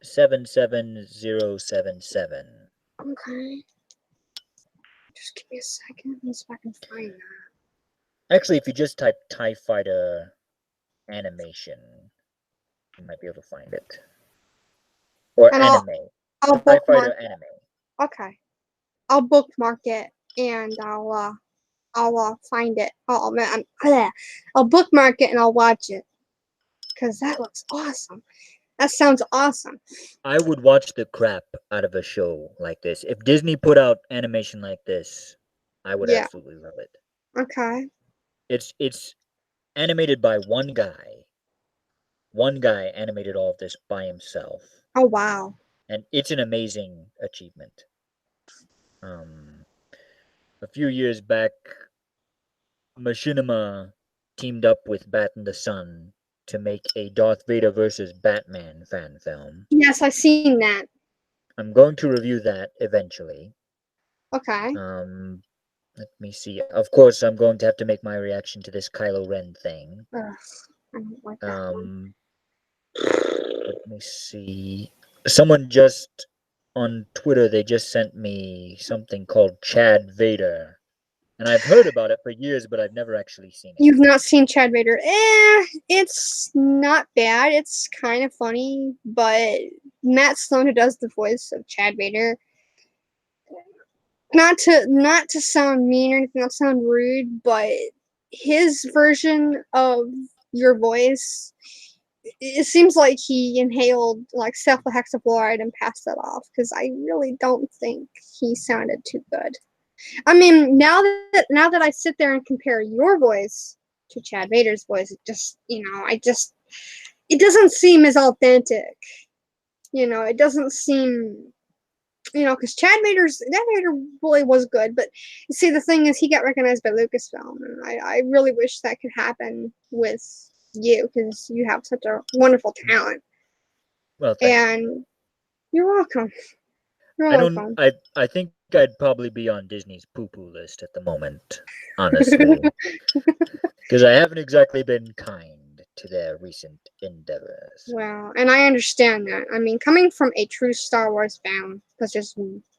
77077. Okay. Just give me a second. Let me see if I can find that. Actually, if you just type TIE Fighter animation, you might be able to find it. Or And anime. I'll TIE bookmark Fighter it. anime. Okay. I'll bookmark it and I'll find it. Oh man, I'll bookmark it and I'll watch it because that looks awesome. That sounds awesome. I would watch the crap out of a show like this. If Disney put out animation like this, I would Yeah. absolutely love it. Okay. It's animated by one guy. One guy animated all of this by himself, Oh wow. and it's an amazing achievement. Um, a few years back, Machinima teamed up with Bat and the Sun to make a Darth Vader versus Batman fan film. Yes, I've seen that. I'm going to review that eventually. Okay. Let me see. Of course, I'm going to have to make my reaction to this Kylo Ren thing. Ugh, I don't like that one. Let me see. Someone just on Twitter, they just sent me something called Chad Vader. And I've heard about it for years, but I've never actually seen it. You've not seen Chad Vader? It's not bad. It's kind of funny, but Matt Stone, who does the voice of Chad Vader, not to sound mean or anything, not to sound rude, but his version of your voice, it seems like he inhaled like cephalohexafluoride and passed that off because I really don't think he sounded too good. I mean, now that I sit there and compare your voice to Chad Vader's voice, it just it doesn't seem as authentic. It doesn't seem because Vader really was good, but you see, the thing is, he got recognized by Lucasfilm, and I really wish that could happen with you because you have such a wonderful talent. Well, thank you. And you're welcome. You're I don't. welcome. I think I'd probably be on Disney's poo-poo list at the moment, honestly, because I haven't exactly been kind to their recent endeavors. Well, and I understand that. I mean, coming from a true Star Wars fan, such as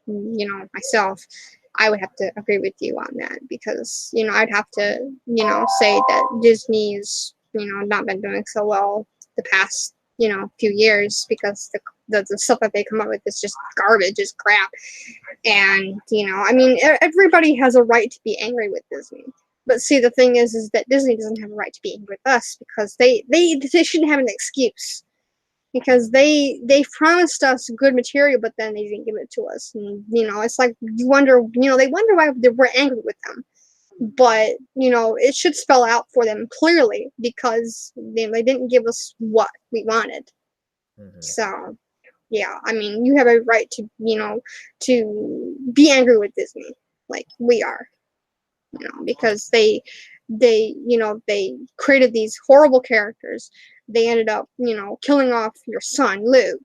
myself, I would have to agree with you on that because I'd have to say that Disney's not been doing so well the past few years because the stuff that they come up with is just garbage, is crap, and I mean, everybody has a right to be angry with Disney. But see, the thing is that Disney doesn't have a right to be angry with us because they shouldn't have an excuse because they promised us good material, but then they didn't give it to us. And it's like they wonder why we're angry with them. But it should spell out for them clearly because they didn't give us what we wanted. So yeah, I mean, you have a right to be angry with Disney, like we are, because they they created these horrible characters. They ended up, killing off your son Luke,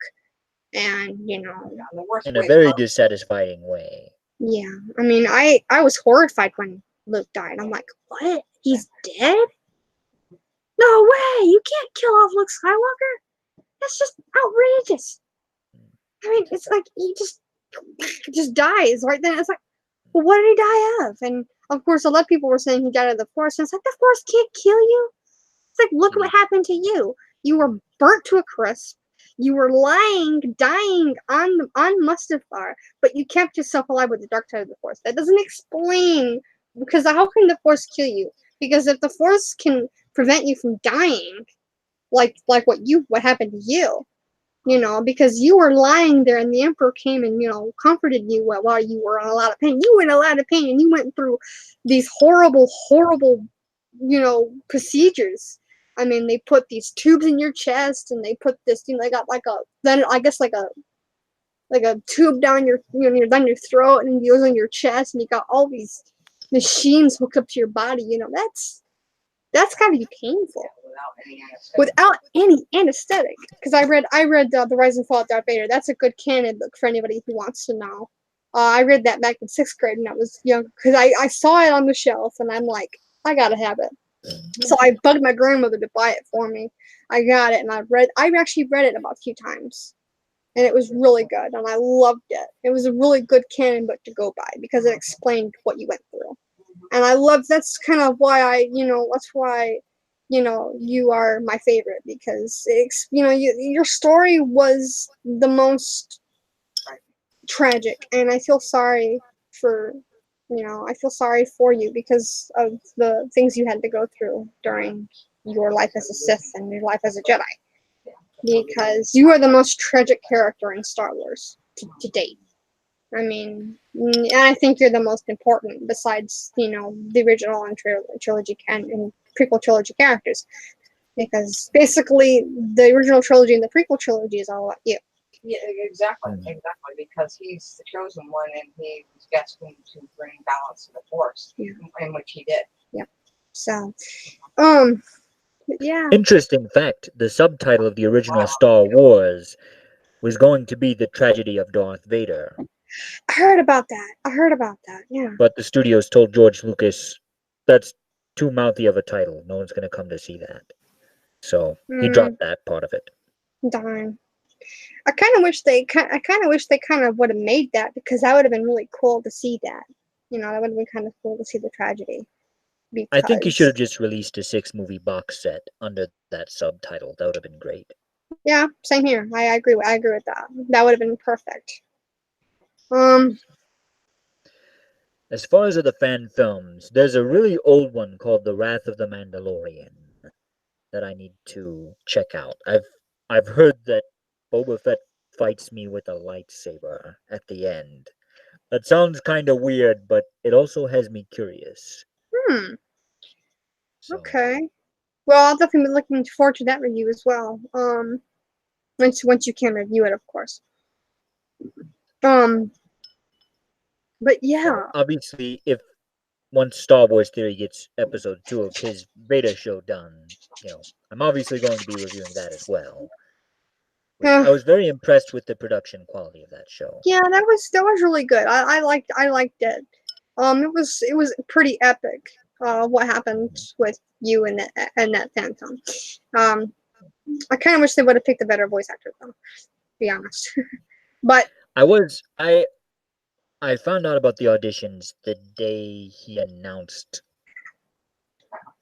and in a very dissatisfying way. yeah. I mean, I was horrified when Luke died. I'm like, what? He's dead? No way! You can't kill off Luke Skywalker. That's just outrageous. I mean, it's like he just dies right then. It's like, well, what did he die of? And of course, a lot of people were saying he died of the Force. And it's like, the Force can't kill you. It's like, look what happened to you. You were burnt to a crisp. You were dying on Mustafar, but you kept yourself alive with the dark side of the Force. That doesn't explain, because how can the Force kill you? Because if the Force can prevent you from dying, like what happened to you, because you were lying there and the Emperor came and, comforted you while you were in a lot of pain. You were in a lot of pain and you went through these horrible, procedures. I mean, they put these tubes in your chest and they put this, they got then I guess like a tube down your, down your throat, and it goes on your chest, and you got all these machines hooked up to your body. That's gotta be painful. Without any anesthetic. Because I read The Rise and Fall of Darth Vader. That's a good canon book for anybody who wants to know. I read that back in 6th grade when I was young, because I saw it on the shelf and I'm like, I gotta have it. So I bugged my grandmother to buy it for me. I got it, and I actually read it about a few times. And it was really good, and I loved it. It was a really good canon book to go by because it explained what you went through. And that's kind of why that's why, you are my favorite, because your story was the most tragic, and I feel sorry for, you because of the things you had to go through during your life as a Sith and your life as a Jedi, because you are the most tragic character in Star Wars to date. I mean, and I think you're the most important besides, the original and trilogy and prequel trilogy characters, because basically the original trilogy and the prequel trilogy is all about you. Yeah, exactly, because he's the chosen one, and he was destined to bring balance to the Force, in which he did. Yep. So, yeah. Interesting fact, the subtitle of the original Star Wars was going to be The Tragedy of Darth Vader. I heard about that, yeah. But the studios told George Lucas, that's too mouthy of a title. No one's going to come to see that. So he dropped that part of it. Darn. I kind of wish they kind of would have made that, because that would have been really cool to see that. That would have been kind of cool to see the tragedy. Because I think he should have just released a 6-movie box set under that subtitle. That would have been great. Yeah, same here. I agree with that. That would have been perfect. As far as other fan films, there's a really old one called The Wrath of the Mandalorian that I need to check out. I've heard that Boba Fett fights me with a lightsaber at the end. That sounds kind of weird, but it also has me curious. So, okay. Well, I'll definitely be looking forward to that review as well. Once you can review it, of course. But yeah. Obviously, if once Star Wars Theory gets episode 2 of his Vader show done, I'm obviously going to be reviewing that as well. I was very impressed with the production quality of that show. Yeah, that was really good. I liked it. It was pretty epic. What happened with you and that Phantom. I kind of wish they would have picked a better voice actor, though. To be honest. But I found out about the auditions the day he announced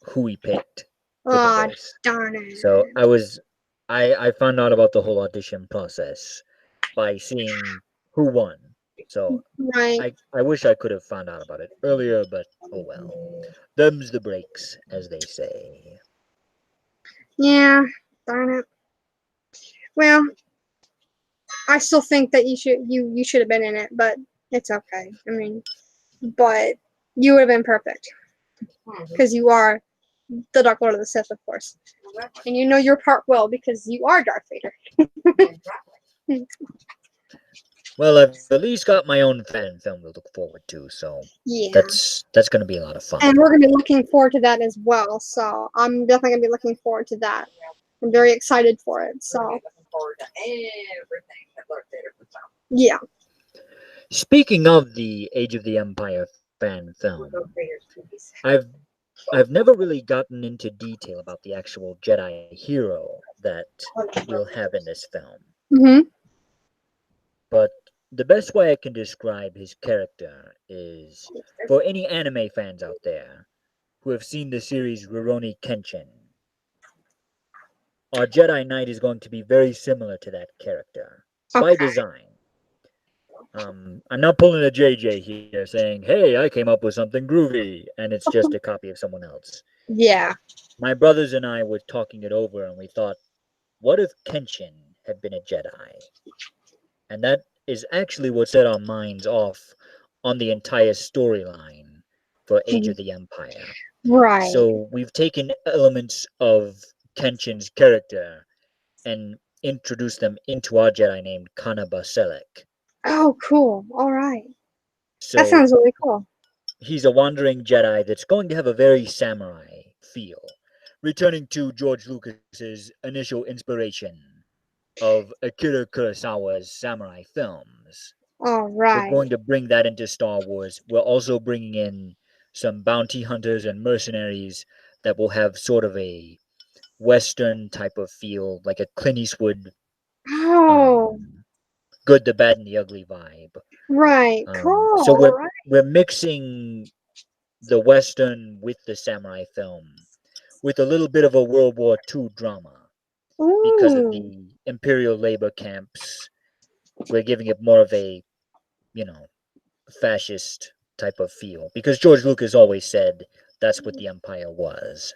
who he picked for the voice. Darn it. So I found out about the whole audition process by seeing who won. So right. I wish I could have found out about it earlier, but oh well. Them's the breaks, as they say. Yeah, darn it. Well, I still think that you should have been in it, but it's okay. I mean, but you would have been perfect, because you are the Dark Lord of the Sith, of course, and you know your part well because you are Darth Vader. Well, I've at least got my own fan film to look forward to, so Yeah. that's going to be a lot of fun. And we're gonna be looking forward to that as well. So I'm definitely gonna be looking forward to that. I'm very excited for it. We're So looking forward to everything that Lord Vader puts out. yeah. Speaking of the Age of the Empire fan film, Lord Vader's movies. I've never really gotten into detail about the actual Jedi hero that we'll have in this film. Mhm. But the best way I can describe his character is for any anime fans out there who have seen the series Rurouni Kenshin, our Jedi Knight is going to be very similar to that character by Okay. design. I'm not pulling a JJ here saying, hey, I came up with something groovy, and it's just a copy of someone else. Yeah. My brothers and I were talking it over, and we thought, what if Kenshin had been a Jedi? And that is actually what set our minds off on the entire storyline for Age of the Empire. Right. So we've taken elements of Kenshin's character and introduced them into our Jedi named Kanaba Selek. Oh, cool. All right. That So sounds really cool. he's a wandering Jedi that's going to have a very samurai feel, returning to George Lucas's initial inspiration of Akira Kurosawa's samurai films. All We're right. going to bring that into Star Wars. We're also bringing in some bounty hunters and mercenaries that will have sort of a Western type of feel, like a Clint Eastwood, Oh, um, good, the bad, and the ugly vibe. right. Cool. So All right. we're mixing the Western with the samurai film with a little bit of a World War II drama because of Ooh. the Imperial labor camps. We're giving it more of a, you know, fascist type of feel because George Lucas always said that's what the Empire was.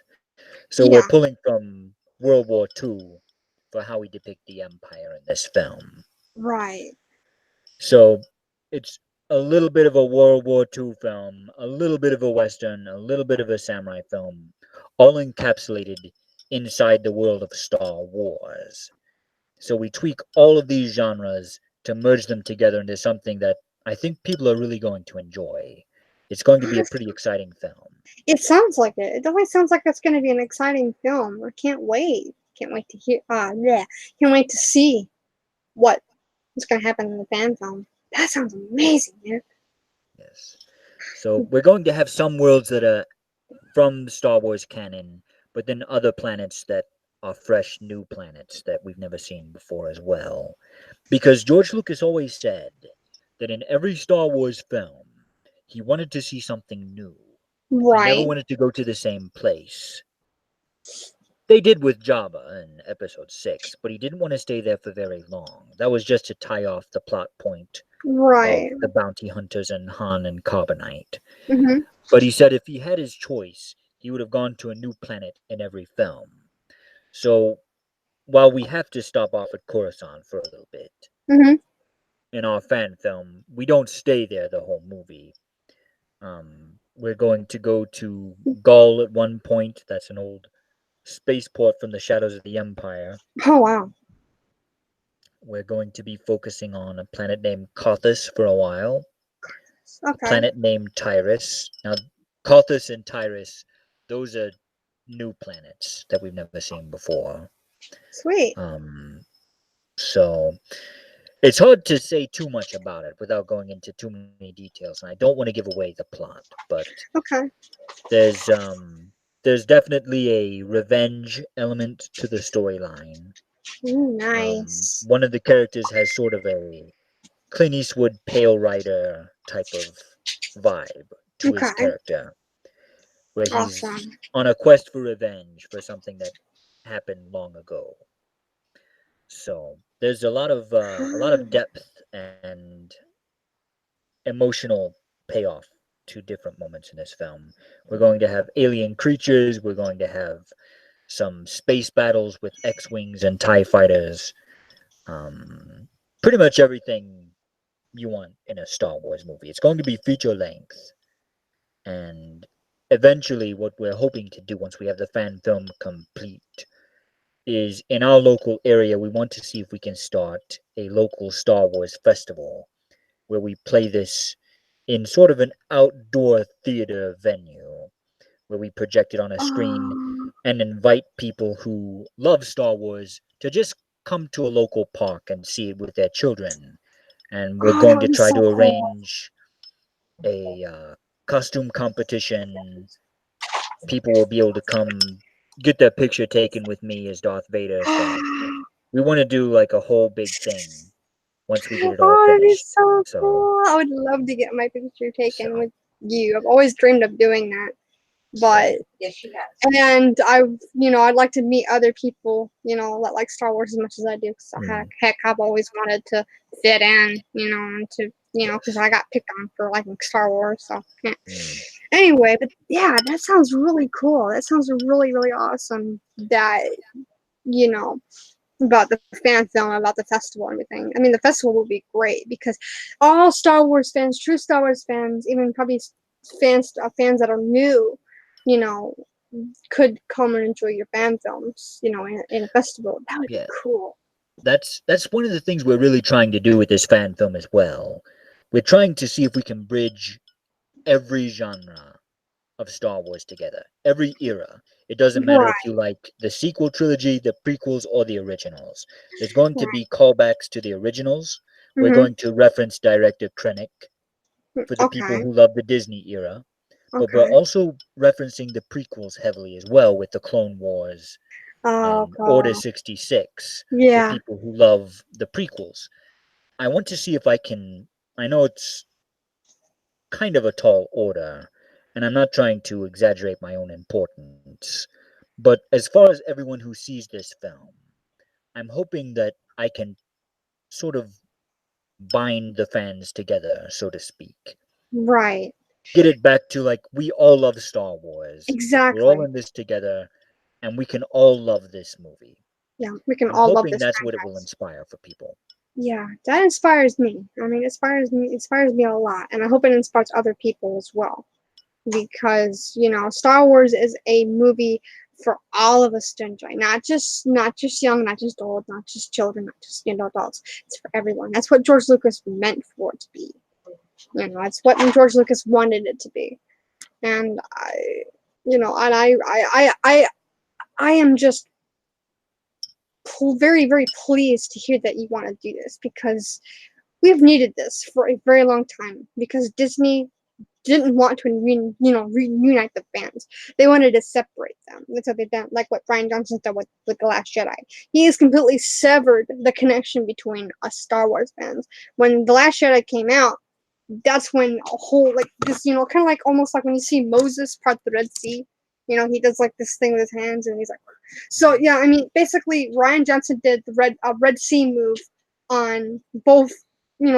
So we're Yeah. pulling from World War II for how we depict the Empire in this film. Right. So it's a little bit of a World War II film, a little bit of a Western, a little bit of a samurai film, all encapsulated inside the world of Star Wars. So we tweak all of these genres to merge them together into something that I think people are really going to enjoy. It's going to be a Honest- pretty exciting film. It sounds like it. It definitely sounds like it's going to be an exciting film. I can't wait. Can't wait to hear. Yeah. Can't wait to see what is going to happen in the fan film. That sounds amazing, man. Yes. So we're going to have some worlds that are from Star Wars canon, but then other planets that are fresh new planets that we've never seen before as well. Because George Lucas always said that in every Star Wars film, he wanted to see something new. He never Right. wanted to go to the same place. They did with Jabba in episode 6, but he didn't want to stay there for very long. That was just to tie off the plot point of Right. the bounty hunters and Han and Carbonite. Mm-hmm. But he said if he had his choice, he would have gone to a new planet in every film. So while we have to stop off at Coruscant for a little bit, Mm-hmm. in our fan film, we don't stay there the whole movie. We're going to go to Gaul at one point. That's an old spaceport from the Shadows of the Empire. Oh, wow. We're going to be focusing on a planet named Kothis for a while, a Okay. planet named Tyrus. Now, Kothis and Tyrus, those are new planets that we've never seen before. Sweet. So it's hard to say too much about it without going into too many details, and I don't want to give away the plot, but Okay. there's there's definitely a revenge element to the storyline. Ooh, nice. One of the characters has sort of a Clint Eastwood Pale Rider type of vibe to his Okay. character, where he's Awesome. on a quest for revenge for something that happened long ago. So there's a lot of depth and emotional payoff to different moments in this film. We're going to have alien creatures. We're going to have some space battles with X-wings and Tie fighters. Pretty much everything you want in a Star Wars movie. It's going to be feature length, and eventually, what we're hoping to do once we have the fan film complete is in our local area, we want to see if we can start a local Star Wars festival where we play this in sort of an outdoor theater venue where we project it on a screen Um, and invite people who love Star Wars to just come to a local park and see it with their children. And we're oh, going that would to be try so to cool. arrange a costume competition. People will be able to come get their picture taken with me as Darth Vader. So we want to do like a whole big thing once we get it all Oh, that'd be finished. so So cool. I would love to get my picture taken so with you. I've always dreamed of doing that. so But Yes, she has. and I'd like to meet other people, that like Star Wars as much as I do. Cause heck, I've always wanted to fit in, and to, because yes. I got picked on for liking Star Wars. So yeah. Mm. Anyway, but yeah, that sounds really cool. That sounds really, really awesome. That you know about the fan film, about the festival, and everything. I mean, the festival will be great because all Star Wars fans, true Star Wars fans, even probably fans that are new, you know, could come and enjoy your fan films, in a festival. That would be Yeah. cool. That's one of the things we're really trying to do with this fan film as well. We're trying to see if we can bridge every genre of Star Wars together, every era. It doesn't matter Right, if you like the sequel trilogy, the prequels, or the originals. There's going to right. be callbacks to the originals. We're Mhm. going to reference director Krennic for the people Okay. who love the Disney era, but we're Okay. also referencing the prequels heavily as well with the Clone Wars Oh and Order god. 66 for Yeah. people who love the prequels. I want to see if I can. I know it's kind of a tall order, and I'm not trying to exaggerate my own importance, but as far as everyone who sees this film, I'm hoping that I can sort of bind the fans together, so to speak. Right. Get it back to like we all love Star Wars. We're all Exactly. in this together, and we can all love this movie. Yeah. We can I'm all love hoping this that's what it will franchise. inspire for people. Yeah, that inspires me. I mean, inspires me a lot, and I hope it inspires other people as well. Because Star Wars is a movie for all of us to enjoy, not just young, not just old, not just children, not just adults. It's for everyone. That's what George Lucas meant for it to be. That's what George Lucas wanted it to be. And I am just very, very pleased to hear that you want to do this because we've needed this for a very long time because Disney didn't want to reunite the fans. They wanted to separate them. That's what they've done, like what Brian Johnson did with The Last Jedi. He has completely severed the connection between us Star Wars fans. When The Last Jedi came out, that's when a whole like this, kind of like almost like when you see Moses part the Red Sea. He does like this thing with his hands, and he's like, so yeah. I mean, basically, Ryan Johnson did the Red Sea move on both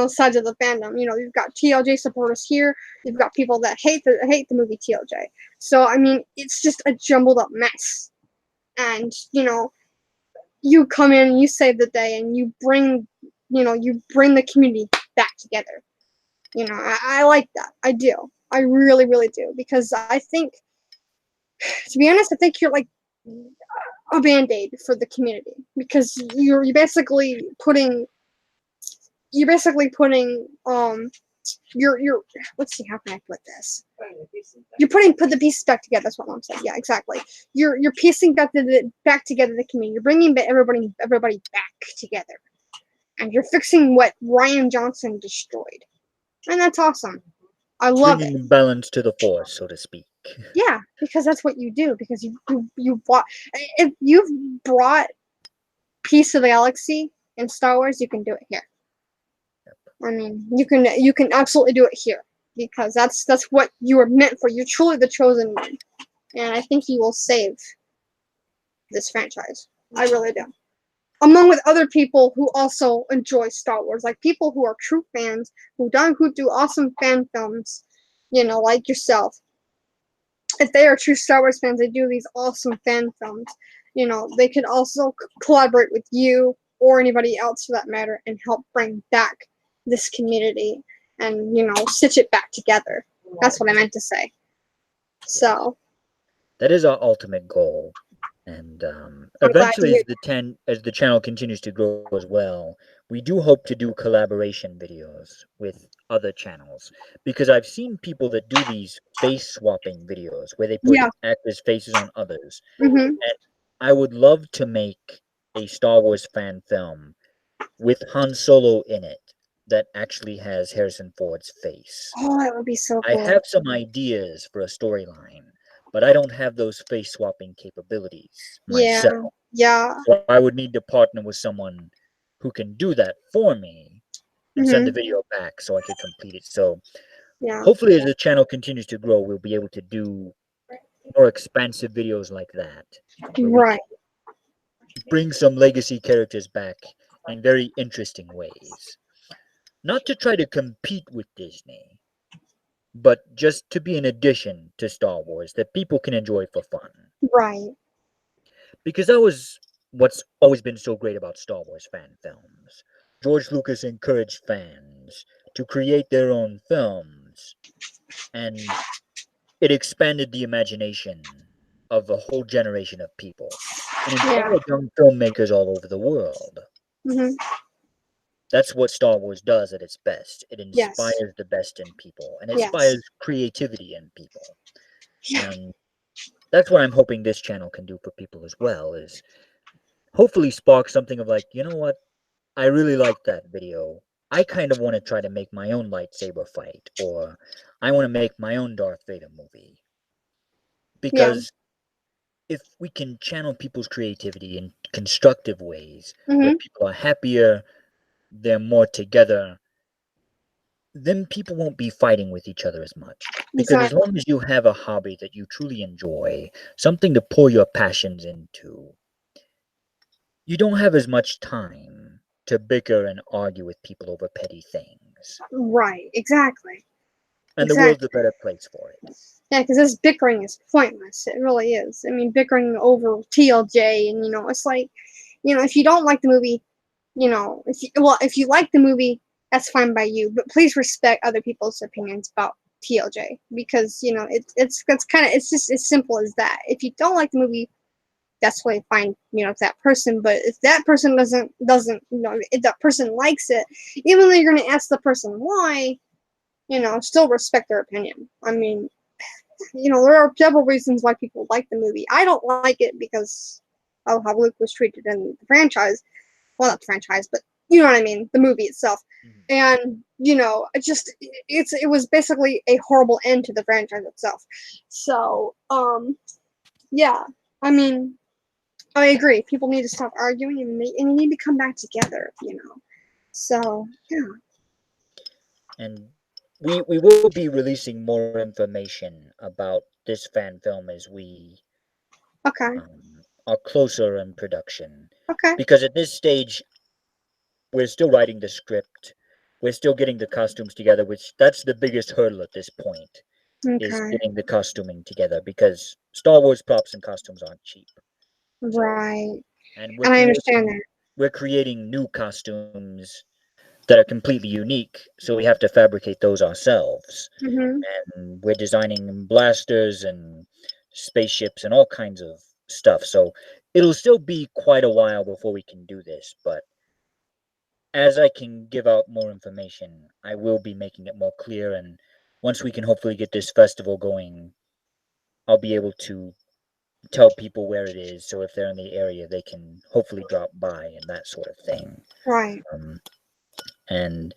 sides of the fandom. You've got TLJ supporters here. You've got people that hate the movie TLJ. So I mean, it's just a jumbled up mess. And you come in, you save the day, and you bring the community back together. I like that. I do. I really, really do. Because I think, to be honest, I think you're like a band-aid for the community. Because you're basically putting you're let's see, how can I put this? Put the pieces back together. That's what Mom said. Yeah, exactly. You're piecing back together the community. You're bringing everybody back together, and you're fixing what Ryan Johnson destroyed, and that's awesome. I love it. Bringing balance to the force, so to speak. Yeah, because that's what you do. Because you bought if you've brought Piece of the Galaxy in Star Wars, you can do it here. I mean, you can absolutely do it here because that's what you are meant for. You're truly the chosen one, and I think you will save this franchise. I really do. Along with other people who also enjoy Star Wars, like people who are true fans who do awesome fan films, like yourself. If they are true Star Wars fans, they do these awesome fan films. They could also collaborate with you or anybody else for that matter and help bring back this community and stitch it back together. That's what I meant to say. Yes. So That is our ultimate goal. And I'm glad to eventually, hear. as the channel continues to grow as well, we do hope to do collaboration videos with other channels, because I've seen people that do these face swapping videos where they put Yeah. actors' faces on others, Mhm. and I would love to make a Star Wars fan film with Han Solo in it that actually has Harrison Ford's face. Oh, that would be so I cool. have some ideas for a storyline, but I don't have those face swapping capabilities Yeah. myself. Yeah. So I would need to partner with someone who can do that for me and send the Mhm. video back so I could complete it. So Yeah. hopefully, as the channel continues to grow, we'll be able to do more expansive videos like that, where we can Right. bring some legacy characters back in very interesting ways. Not to try to compete with Disney, but just to be an addition to Star Wars that people can enjoy for fun. Right. Because that was what's always been so great about Star Wars fan films. George Lucas encouraged fans to create their own films, and it expanded the imagination of a whole generation of people and Yeah. inspired young filmmakers all over the world. Mhm. That's what Star Wars does at its best. It Yes. inspires the best in people and Yes. inspires creativity in people. Yeah. And that's what I'm hoping this channel can do for people as well, is hopefully spark something of like, you know what? I really liked that video. I kind of want to try to make my own lightsaber fight, or I want to make my own Darth Vader movie. Yeah. Because if we can channel people's creativity in constructive ways, where Mhm. people are happier, they're more together, then people won't be fighting with each other as much. Because as Exactly. long as you have a hobby that you truly enjoy, something to pour your passions into, you don't have as much time to bicker and argue with people over petty things. Right. Exactly. And the world's a Exactly. better place for it. Yeah, because this bickering is pointless. It really is. I mean, bickering over TLJ, and it's like, if you don't like the movie, if you like the movie, that's fine by you. But please respect other people's opinions about TLJ, because it's kind of, it's just as simple as that. If you don't like the movie, that's totally fine. If that person, but if that person doesn't, if that person likes it, even though you're gonna ask the person why, still respect their opinion. I mean, there are several reasons why people like the movie. I don't like it because of how Luke was treated in the franchise. Well, not the franchise, but you know what I mean, the movie itself. Mhm. And it was basically a horrible end to the franchise itself. So, yeah, I mean, I agree. People need to stop arguing, and need to come back together. So, yeah, And we will be releasing more information about this fan film as we okay, are closer in production. okay, Because at this stage, we're still writing the script, we're still getting the costumes together, which that's the biggest hurdle at this point, is okay, getting the costuming together, because Star Wars props and costumes aren't cheap. So, right. and And I understand that. we're creating new costumes that are completely unique, so we have to fabricate those ourselves. Mhm. And we're designing blasters and spaceships and all kinds of stuff. So it'll still be quite a while before we can do this, but as I can give out more information, I will be making it more clear. And once we can hopefully get this festival going, I'll be able to tell people where it is. So if they're in the area, they can hopefully drop by and that sort of thing. Right. Um, and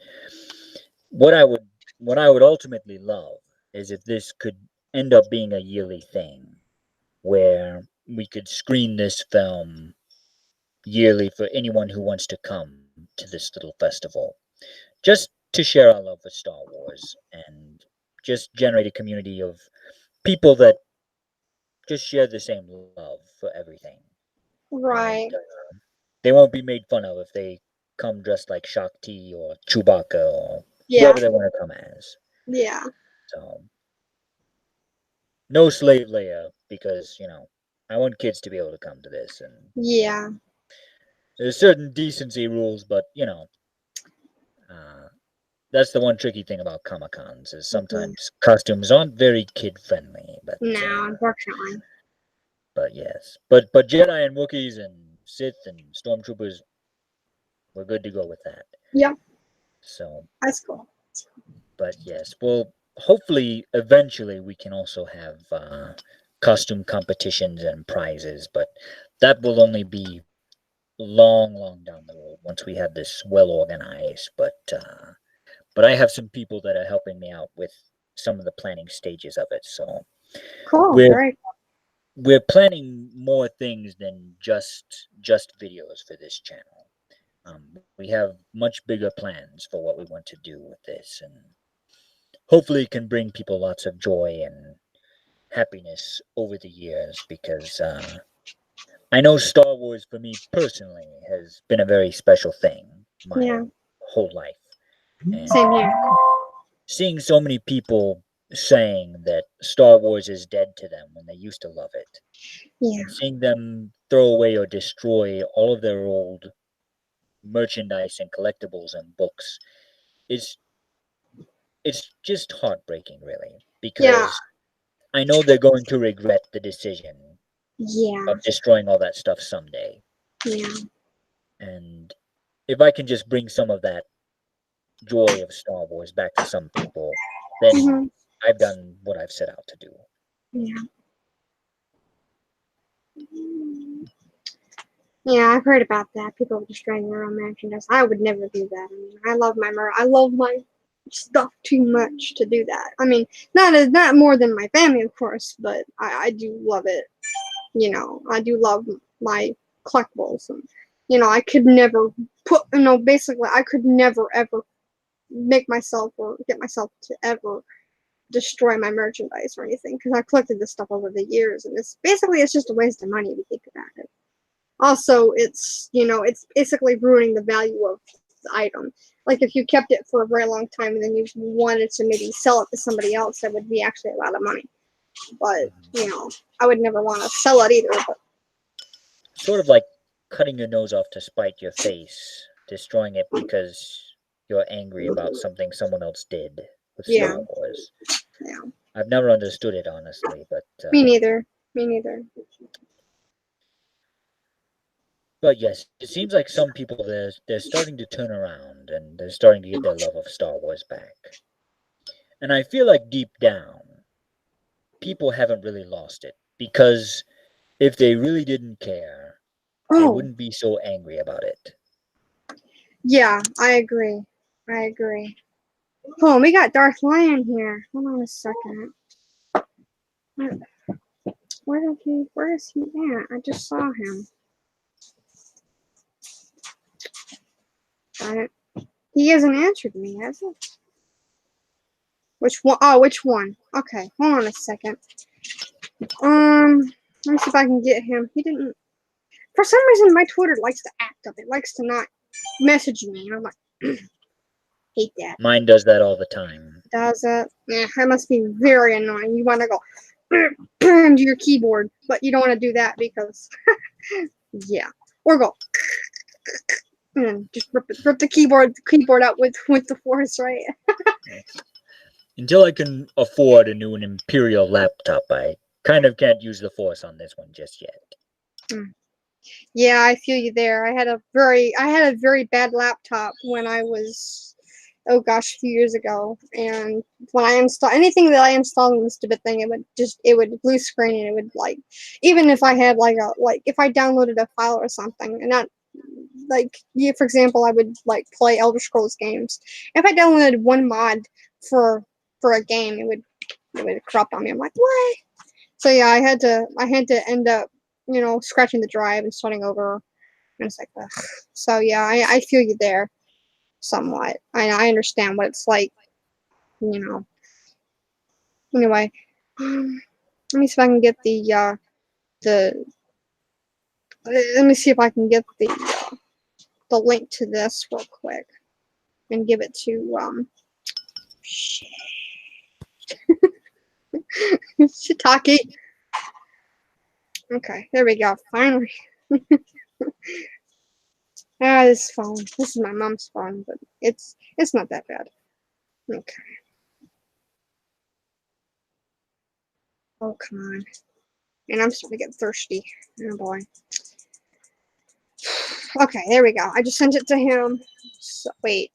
what I would what I would ultimately love is if this could end up being a yearly thing, where we could screen this film yearly for anyone who wants to come to this little festival, just to share our love for Star Wars and just generate a community of people that just share the same love for everything. And Right. they won't be made fun of if they come dressed like Shakti or Chewbacca or Yeah. whoever they want to come as. Yeah. So, no slave Leia, because, I want kids to be able to come to this. And Yeah. there's certain decency rules, but, uh, that's the one tricky thing about Comic Cons, is Mhm. sometimes costumes aren't very kid friendly. But No, unfortunately. But yes, but Jedi and Wookiees and Sith and Stormtroopers, we're good to go with that. Yep, So, that's cool. but yes, well, hopefully, eventually, we can also have costume competitions and prizes, but that will only be long, long down the road once we have this well organized. But I have some people that are helping me out with some of the planning stages of it. So Cool, we're very we're planning more things than just videos for this channel. We have much bigger plans for what we want to do with this, and hopefully it can bring people lots of joy and happiness over the years, because I know Star Wars for me personally has been a very special thing my Yeah, whole life. And same here. seeing so many people saying that Star Wars is dead to them when they used to love it, Yeah, and seeing them throw away or destroy all of their old merchandise and collectibles and books, it's it's just heartbreaking, really, yeah, because I know they're going to regret the decision yeah, of destroying all that stuff someday. yeah. And if I can just bring some of that joy of Star Wars back to some people, then Hmm. I've done what I've set out to do. Yeah. Yeah, I've heard about that. People destroying their own merchandise. I would never do that. I mean, I love my stuff too much to do that. I mean, not more than my family, of course, but I do love it. I do love my collectibles, and I could never basically, I could never ever make myself or get myself to ever destroy my merchandise or anything, because I've collected this stuff over the years, and it's just a waste of money if you think about it. Also, it's basically ruining the value of the item. Like, if you kept it for a very long time and then you wanted to maybe sell it to somebody else, that would be actually a lot of money. But I would never want to sell it either. But Sort of like cutting your nose off to spite your face, destroying it because you're angry about something someone else did with yeah, Star Wars. yeah, I've never understood it, honestly, me neither. Me neither. but yes, it seems like some people, they're starting to turn around, and they're starting to get their love of Star Wars back. And I feel like deep down, people haven't really lost it, because if they really didn't care, they Oh, wouldn't be so angry about it. yeah, I agree. I agree. Oh, we got Darth Lion here. Hold on a second. Where, where is he at? I just saw him. Got it. He hasn't answered me, has he? Which one? Oh, which one? Okay, hold on a second. Let me see if I can get him. He didn't. For some reason, my Twitter likes to act up. It likes to not message me, and I'm like, hate that. Mine does that all the time. Does it? Yeah, that must be very annoying. You want to go to your keyboard, but you don't want to do that because, yeah, or go and just rip the keyboard out with the force, right? Until I can afford a new Imperial laptop, I kind of can't use the Force on this one just yet. Yeah, I feel you there. I had a very bad laptop when I was, oh gosh, a few years ago, and when I install anything that I installed in the stupid thing, it would blue screen, and it would, like, even if I had if I downloaded a file or something, and not like, yeah, for example, I would like play Elder Scrolls games. If I downloaded one mod for a game, it would corrupt on me. I'm like, what? So yeah, I had to end up, scratching the drive and starting over. And it's like, ugh. So yeah, I feel you there somewhat. I understand what it's like, you know. Anyway, let me see if I can get the let me see if I can get the link to this real quick and give it to Shiitake. Okay, there we go. Finally. This phone. This is my mom's phone, but it's not that bad. Okay. Oh, come on. And I'm starting to get thirsty. Oh boy. Okay, there we go. I just sent it to him. So, wait.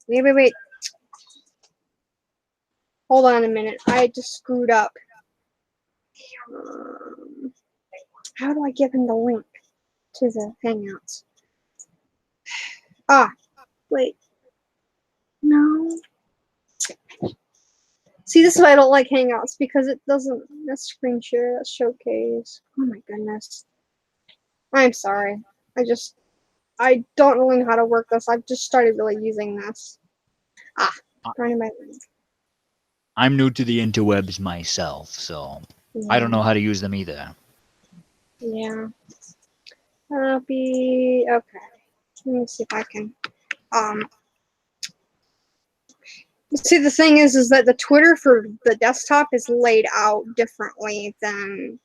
Hold on a minute. I just screwed up. How do I give him the link to the Hangouts? Ah, wait. No. See, this is why I don't like Hangouts, because it doesn't. That's screen share, that's showcase. Oh my goodness. I'm sorry. I don't really know how to work this. I've just started really using this. Finding my link. I'm new to the interwebs myself, so I don't know how to use them either. Yeah. Okay. Let me see if I can. See, the thing is that the Twitter for the desktop is laid out differently than.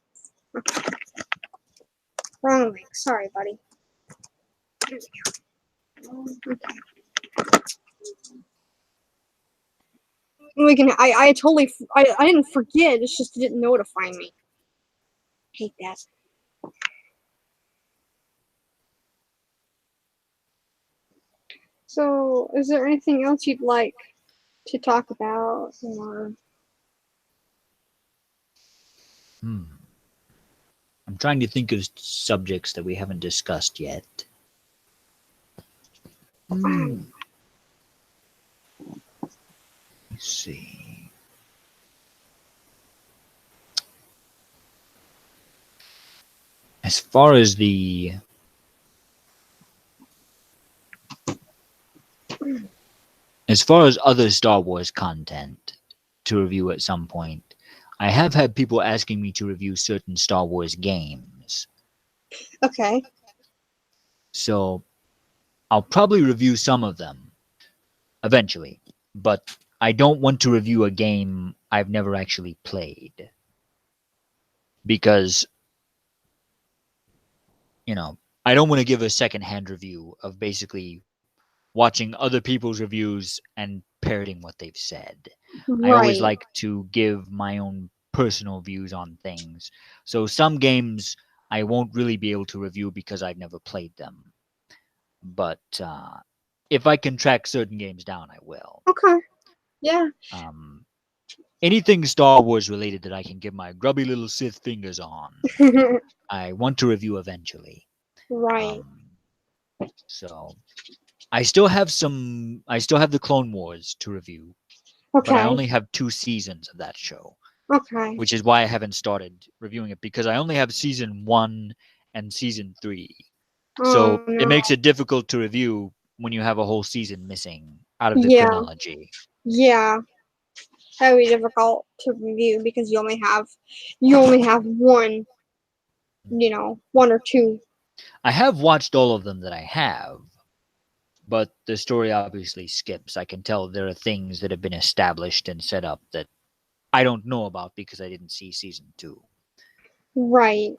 Wrong link. Sorry, buddy. Okay. We can. I totally. I didn't forget. It's just it didn't notify me. Hate that. So, is there anything else you'd like to talk about, or? I'm trying to think of subjects that we haven't discussed yet. Let's see. As far as other Star Wars content to review at some point, I have had people asking me to review certain Star Wars games. Okay. So I'll probably review some of them eventually, but I don't want to review a game I've never actually played. Because, I don't want to give a secondhand review of basically watching other people's reviews and parroting what they've said. I always Right. like to give my own personal views on things. So some games I won't really be able to review because I've never played them. But if I can track certain games down, I will. Okay. Yeah. Anything Star Wars related that I can get my grubby little Sith fingers on, I want to review eventually. Right. So I still have the Clone Wars to review, but I Okay. only have 2 seasons of that show, Okay. which is why I haven't started reviewing it, because I only have season 1 and season 3. So Oh, it no. makes it difficult to review when you have a whole season missing out of the Yeah. chronology. Yeah. That would be difficult to review because you only have one, one or two. I have watched all of them that I have, but the story obviously skips. I can tell there are things that have been established and set up that I don't know about because I didn't see season 2. Right.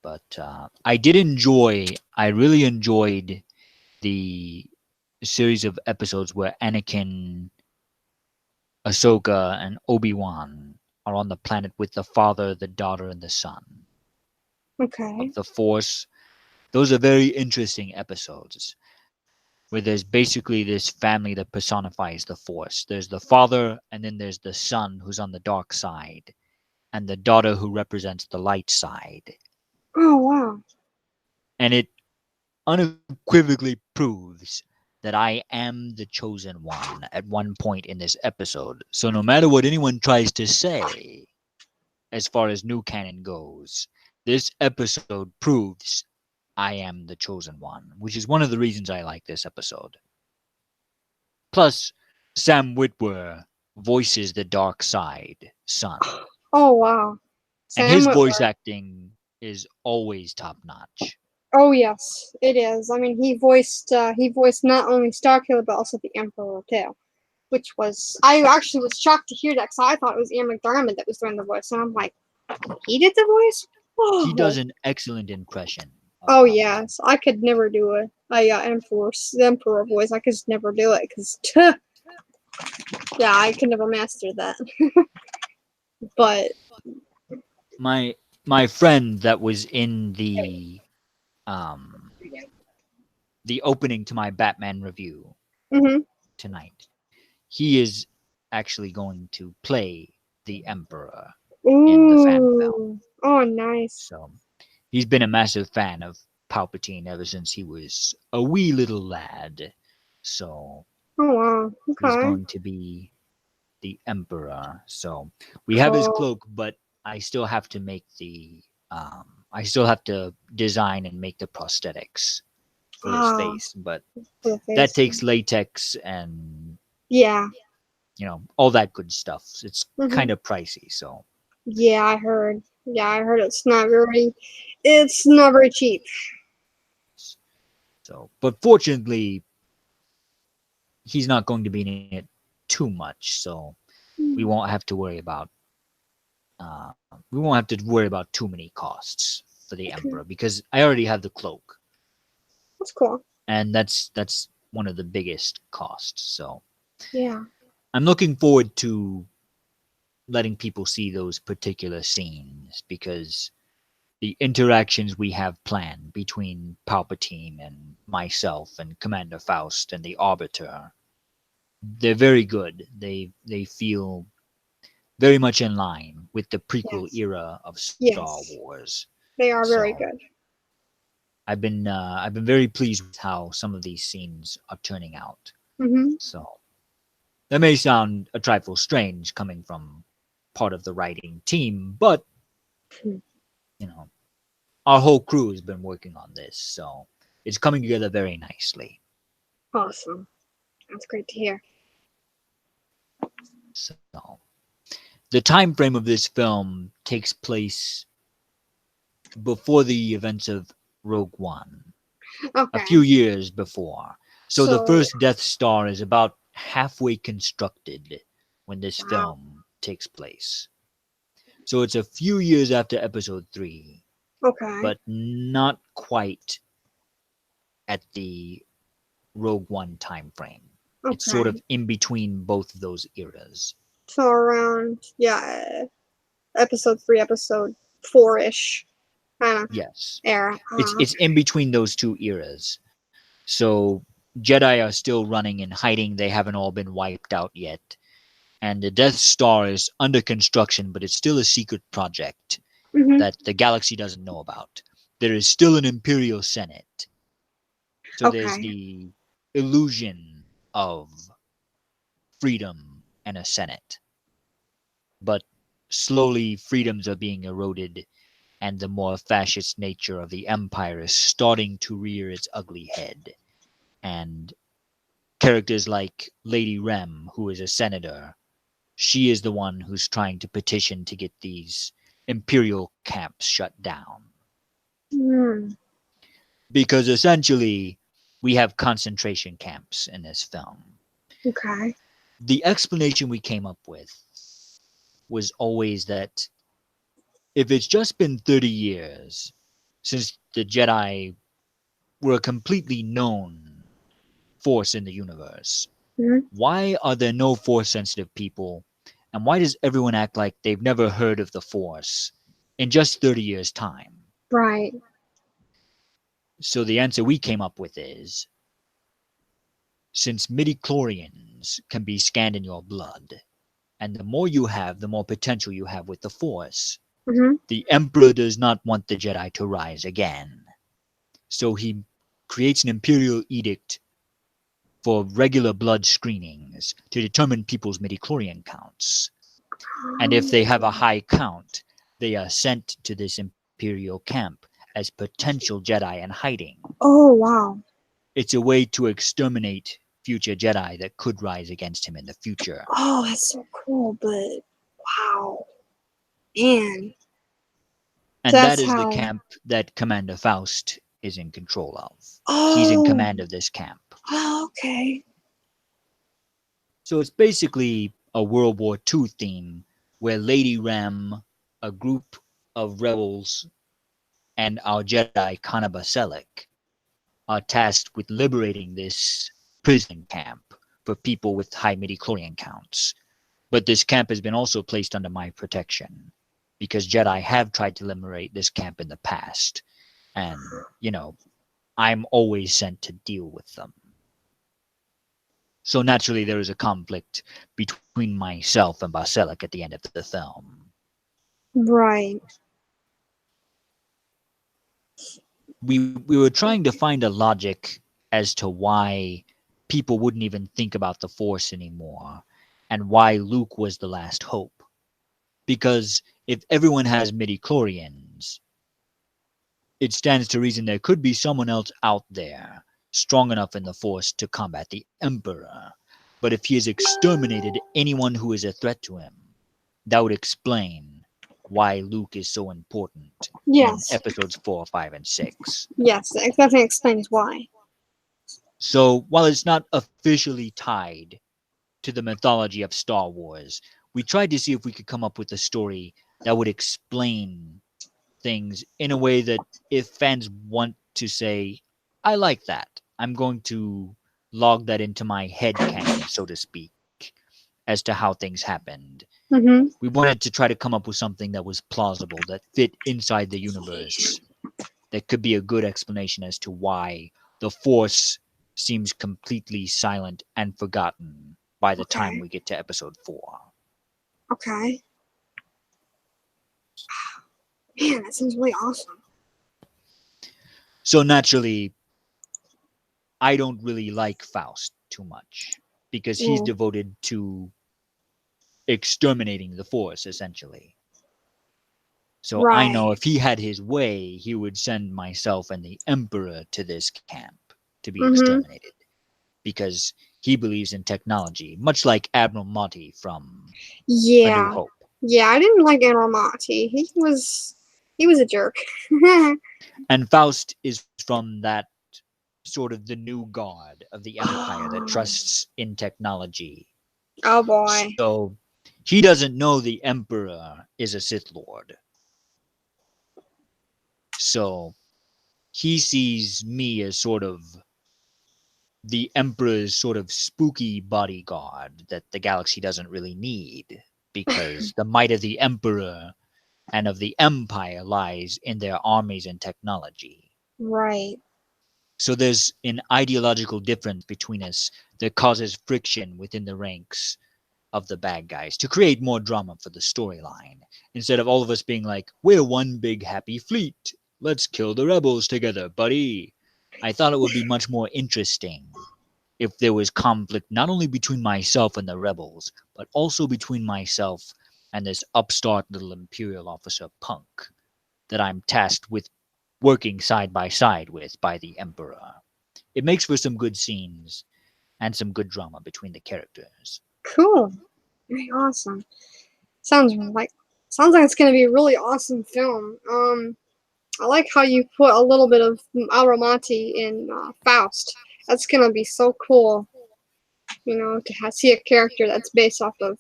But I really enjoyed the series of episodes where Anakin, Ahsoka, and Obi-Wan are on the planet with the father, the daughter, and the son Okay. of the Force. Those are very interesting episodes where there's basically this family that personifies the Force. There's the father, and then there's the son who's on the dark side, and the daughter who represents the light side. Oh, wow. And it unequivocally proves that I am the chosen one at one point in this episode. So no matter what anyone tries to say, as far as new canon goes, this episode proves I am the chosen one, which is one of the reasons I like this episode. Plus, Sam Witwer voices the dark side son. Oh, wow. And Sam his Witwer. voice acting is always top notch. Oh, yes, it is. I mean, he voiced not only Starkiller but also the Emperor too, which was I actually was shocked to hear that because I thought it was Ian McDermott that was doing the voice, and I'm like, he did the voice. He does an excellent impression. Oh yes, I could never do it. The Emperor voice. I could just never do it because, yeah, I could never master that. But My my friend that was in um the opening to my Batman review Mhm. tonight, he is actually going to play the Emperor in the fan film. Ooh. Oh, nice. So he's been a massive fan of Palpatine ever since he was a wee little lad. So Oh wow. he's Okay. going to be the Emperor. So we have his Cool. cloak, but I still have to make I still have to design and make the prosthetics for his Ah, face, but for the that face. takes latex and Yeah. all that good stuff. It's Mhm. kind of pricey, so Yeah, I heard. Yeah, I heard it's not very. It's not very cheap. but fortunately he's not going to be in it too much, so we Mm, won't have to worry about too many costs for the okay. Emperor because I already have the cloak, That's cool. and that's one of the biggest costs. So Yeah. I'm looking forward to letting people see those particular scenes because the interactions we have planned between Palpatine and myself and Commander Faust and the Arbiter, they're very good. They feel very much in line with the prequel Yes. era of Star Yes. Wars. They are very So good. I've been very pleased with how some of these scenes are turning out. Mhm. So that may sound a trifle strange coming from part of the writing team, but Hmm. you know, our whole crew has been working on this, so it's coming together very nicely. Awesome. That's great to hear. So the time frame of this film takes place before the events of Rogue One, a Okay. few years before. So the So, first Death Star is about halfway constructed when this wow. film takes place. So it's a few years after Episode 3, Okay. but not quite at the Rogue One time frame. It's sort of Okay. in between both of those eras. So around episode 3, episode 4-ish kind of Yes. era. It's in between those two eras. So Jedi are still running and hiding. They haven't all been wiped out yet. And the Death Star is under construction, but it's still a secret project Mhm. that the galaxy doesn't know about. There is still an Imperial Senate. So there's Okay. the illusion of freedom and a Senate. But slowly freedoms are being eroded and the more fascist nature of the empire is starting to rear its ugly head. And characters like Lady Rem, who is a senator, she is the one who's trying to petition to get these imperial camps shut down. Hmm. Because essentially, we have concentration camps in this film. Okay. The explanation we came up with was always that if it's just been 30 years since the Jedi were a completely known force in the universe, Mhm. why are there no force sensitive people? And why does everyone act like they've never heard of the force in just 30 years' time? Right. So the answer we came up with is since midichlorians can be scanned in your blood, and the more you have, the more potential you have with the force, Mhm. the Emperor does not want the Jedi to rise again. So he creates an imperial edict for regular blood screenings to determine people's midichlorian counts. And if they have a high count, they are sent to this imperial camp as potential Jedi in hiding. Oh wow. It's a way to exterminate future Jedi that could rise against him in the future. Oh, that's so cool. But wow, man, And that that's is the how. camp that Commander Faust is in control of. He's in Oh. command of this camp. Oh, okay. So it's basically a World War II theme where Lady Ram, a group of rebels, and our Jedi Kanaba Selek are tasked with liberating this prison camp for people with high midichlorian counts. But this camp has been also placed under my protection. because Jedi have tried to liberate this camp in the past, and I'm always sent to deal with them. So naturally, there is a conflict between myself and Baselak at the end of the film. Right. We were trying to find a logic as to why people wouldn't even think about the Force anymore, and why Luke was the last hope. Because if everyone has midi-chlorians, it stands to reason there could be someone else out there strong enough in the Force to combat the Emperor. But if he has exterminated anyone who is a threat to him, that would explain why Luke is so important in Yes. episodes 4, 5, and 6. Yes, that definitely explains why. So while it's not officially tied to the mythology of Star Wars, we tried to see if we could come up with a story that would explain things in a way that if fans want to say, I like that, I'm going to log that into my head canon, so to speak, as to how things happened. Mm-hmm. We wanted to try to come up with something that was plausible, that fit inside the universe, that could be a good explanation as to why the Force seems completely silent and forgotten by the time Okay. we get to episode 4. Okay. Man, that sounds really awesome. So naturally, I don't really like Faust too much because he's Mm. devoted to exterminating the Force, essentially. So I know Right. if he had his way, he would send myself and the Emperor to this camp to be Mm-hmm. exterminated because he believes in technology, much like Admiral Motti from A New Yeah. Hope. Yeah, I didn't like Enromati. He was a jerk. And Faust is from that sort of the new god of the Empire that Oh, trusts in technology. oh boy. So he doesn't know the Emperor is a Sith Lord. So he sees me as sort of the Emperor's sort of spooky bodyguard that the galaxy doesn't really need because the might of the Emperor and of the Empire lies in their armies and technology. Right. So there's an ideological difference between us that causes friction within the ranks of the bad guys to create more drama for the storyline. Instead of all of us being like, we're one big happy fleet. Let's kill the rebels together, buddy. I thought it would be much more interesting if there was conflict not only between myself and the rebels, but also between myself and this upstart little Imperial officer punk that I'm tasked with working side by side with by the Emperor. It makes for some good scenes and some good drama between the characters. Cool. Very awesome. Sounds like it's gonna be a really awesome film. I like how you put a little bit of Alramati in Faust. That's gonna be so cool. To see a character that's based off of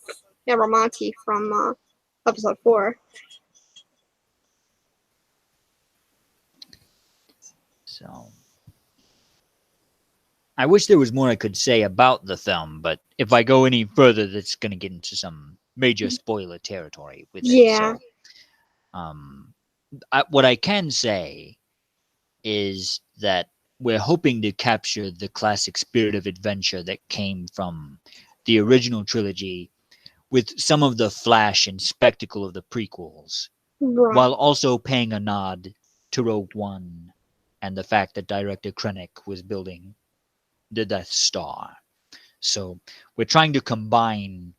Alramati from episode 4. So I wish there was more I could say about the film, but if I go any further, that's going to get into some major spoiler territory with it. Yeah. So, what I can say is that we're hoping to capture the classic spirit of adventure that came from the original trilogy with some of the flash and spectacle of the prequels, Right. while also paying a nod to Rogue One and the fact that director Krennic was building the Death Star. So we're trying to combine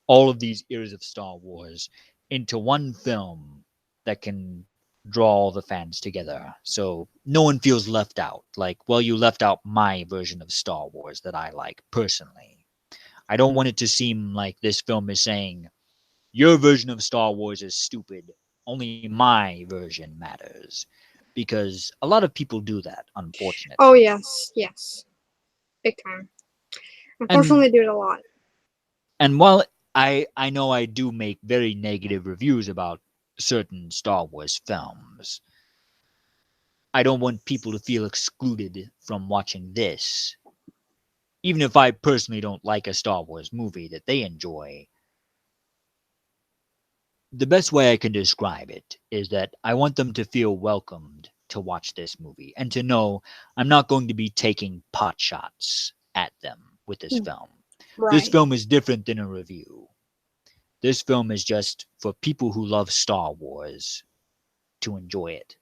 all of these eras of Star Wars into one film that can draw all the fans together. So no one feels left out. Like, well, you left out my version of Star Wars that I like personally. I don't want it to seem like this film is saying, your version of Star Wars is stupid. Only my version matters. Because a lot of people do that, Oh unfortunately. yes, yes, big time. And Unfortunately, they do it a lot. while I know I do make very negative reviews about certain Star Wars films, I don't want people to feel excluded from watching this. Even if I personally don't like a Star Wars movie that they enjoy, The best way I can describe it is that I want them to feel welcomed to watch this movie and to know I'm not going to be taking pot shots at them with this film. This Right. film is different than a review. This film is just for people who love Star Wars to enjoy it.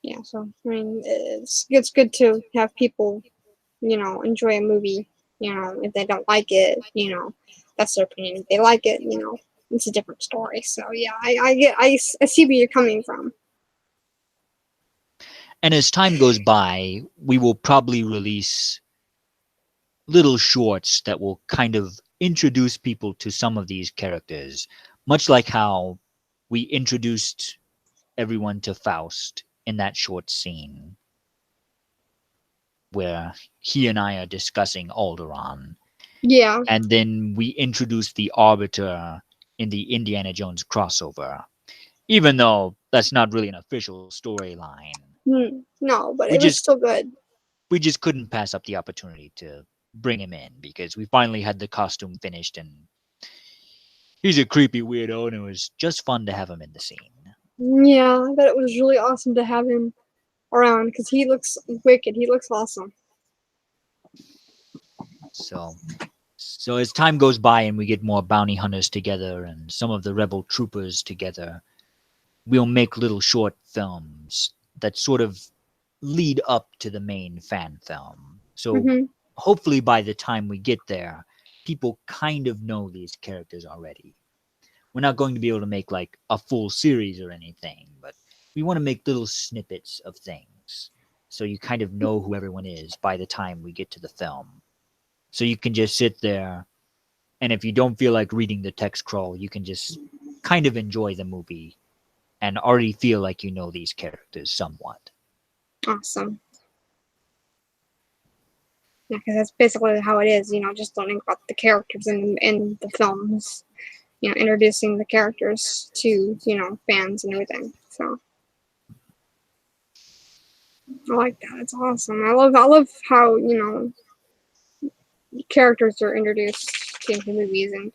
Yeah. So I mean, it's good to have people, enjoy a movie. If they don't like it, that's their opinion. If they like it, it's a different story. So yeah, I see where you're coming from. And as time goes by, we will probably release little shorts that will kind of introduce people to some of these characters, much like how we introduced everyone to Faust in that short scene where he and I are discussing Alderaan. Yeah. And then we introduced the Arbiter in the Indiana Jones crossover, even though that's not really an official storyline. No, but We it was just still good. we just couldn't pass up the opportunity to bring him in because we finally had the costume finished and he's a creepy weirdo and it was just fun to have him in the scene. Yeah, but it was really awesome to have him around because he looks wicked. He looks awesome. So as time goes by and we get more bounty hunters together and some of the rebel troopers together, we'll make little short films that sort of lead up to the main fan film. So Hmm. hopefully by the time we get there, people kind of know these characters already. We're not going to be able to make like a full series or anything, but we want to make little snippets of things so you kind of know who everyone is by the time we get to the film. So you can just sit there, and if you don't feel like reading the text crawl, you can just kind of enjoy the movie and already feel like you know these characters somewhat. Awesome. Yeah, because that's basically how it is. Just learning about the characters in the films. Introducing the characters to fans and everything. So I like that. It's awesome. I love how characters are introduced into movies, and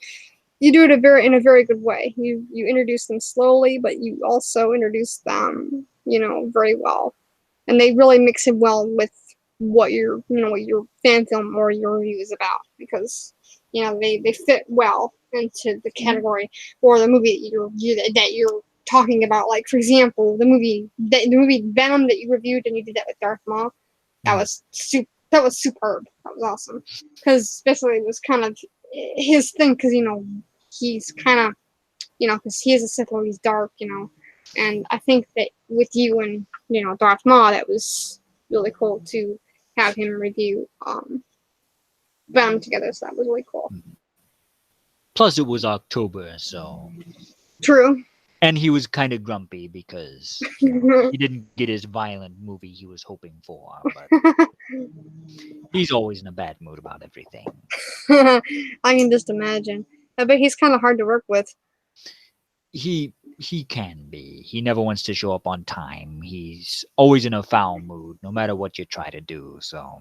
you do it in a very good way. You introduce them slowly, but you also introduce them very well, and they really mix it well with what your fan film or your review is about, because they fit well into the category or the movie that you're talking about. Like, for example, the movie Venom that you reviewed, and you did that with Darth Maul. That was that was superb. That was awesome, because basically it was kind of his thing, because he's kind of because he is a Sith Lord, he's dark, and I think that with you and Darth Maul, that was really cool to have him review Venom together. So that was really cool. Plus, it was October, so. True. And he was kind of grumpy because he didn't get his violent movie he was hoping for, but he's always in a bad mood about everything. I can just imagine. I bet he's kind of hard to work with. He can be. He never wants to show up on time. He's always in a foul mood, no matter what you try to do. So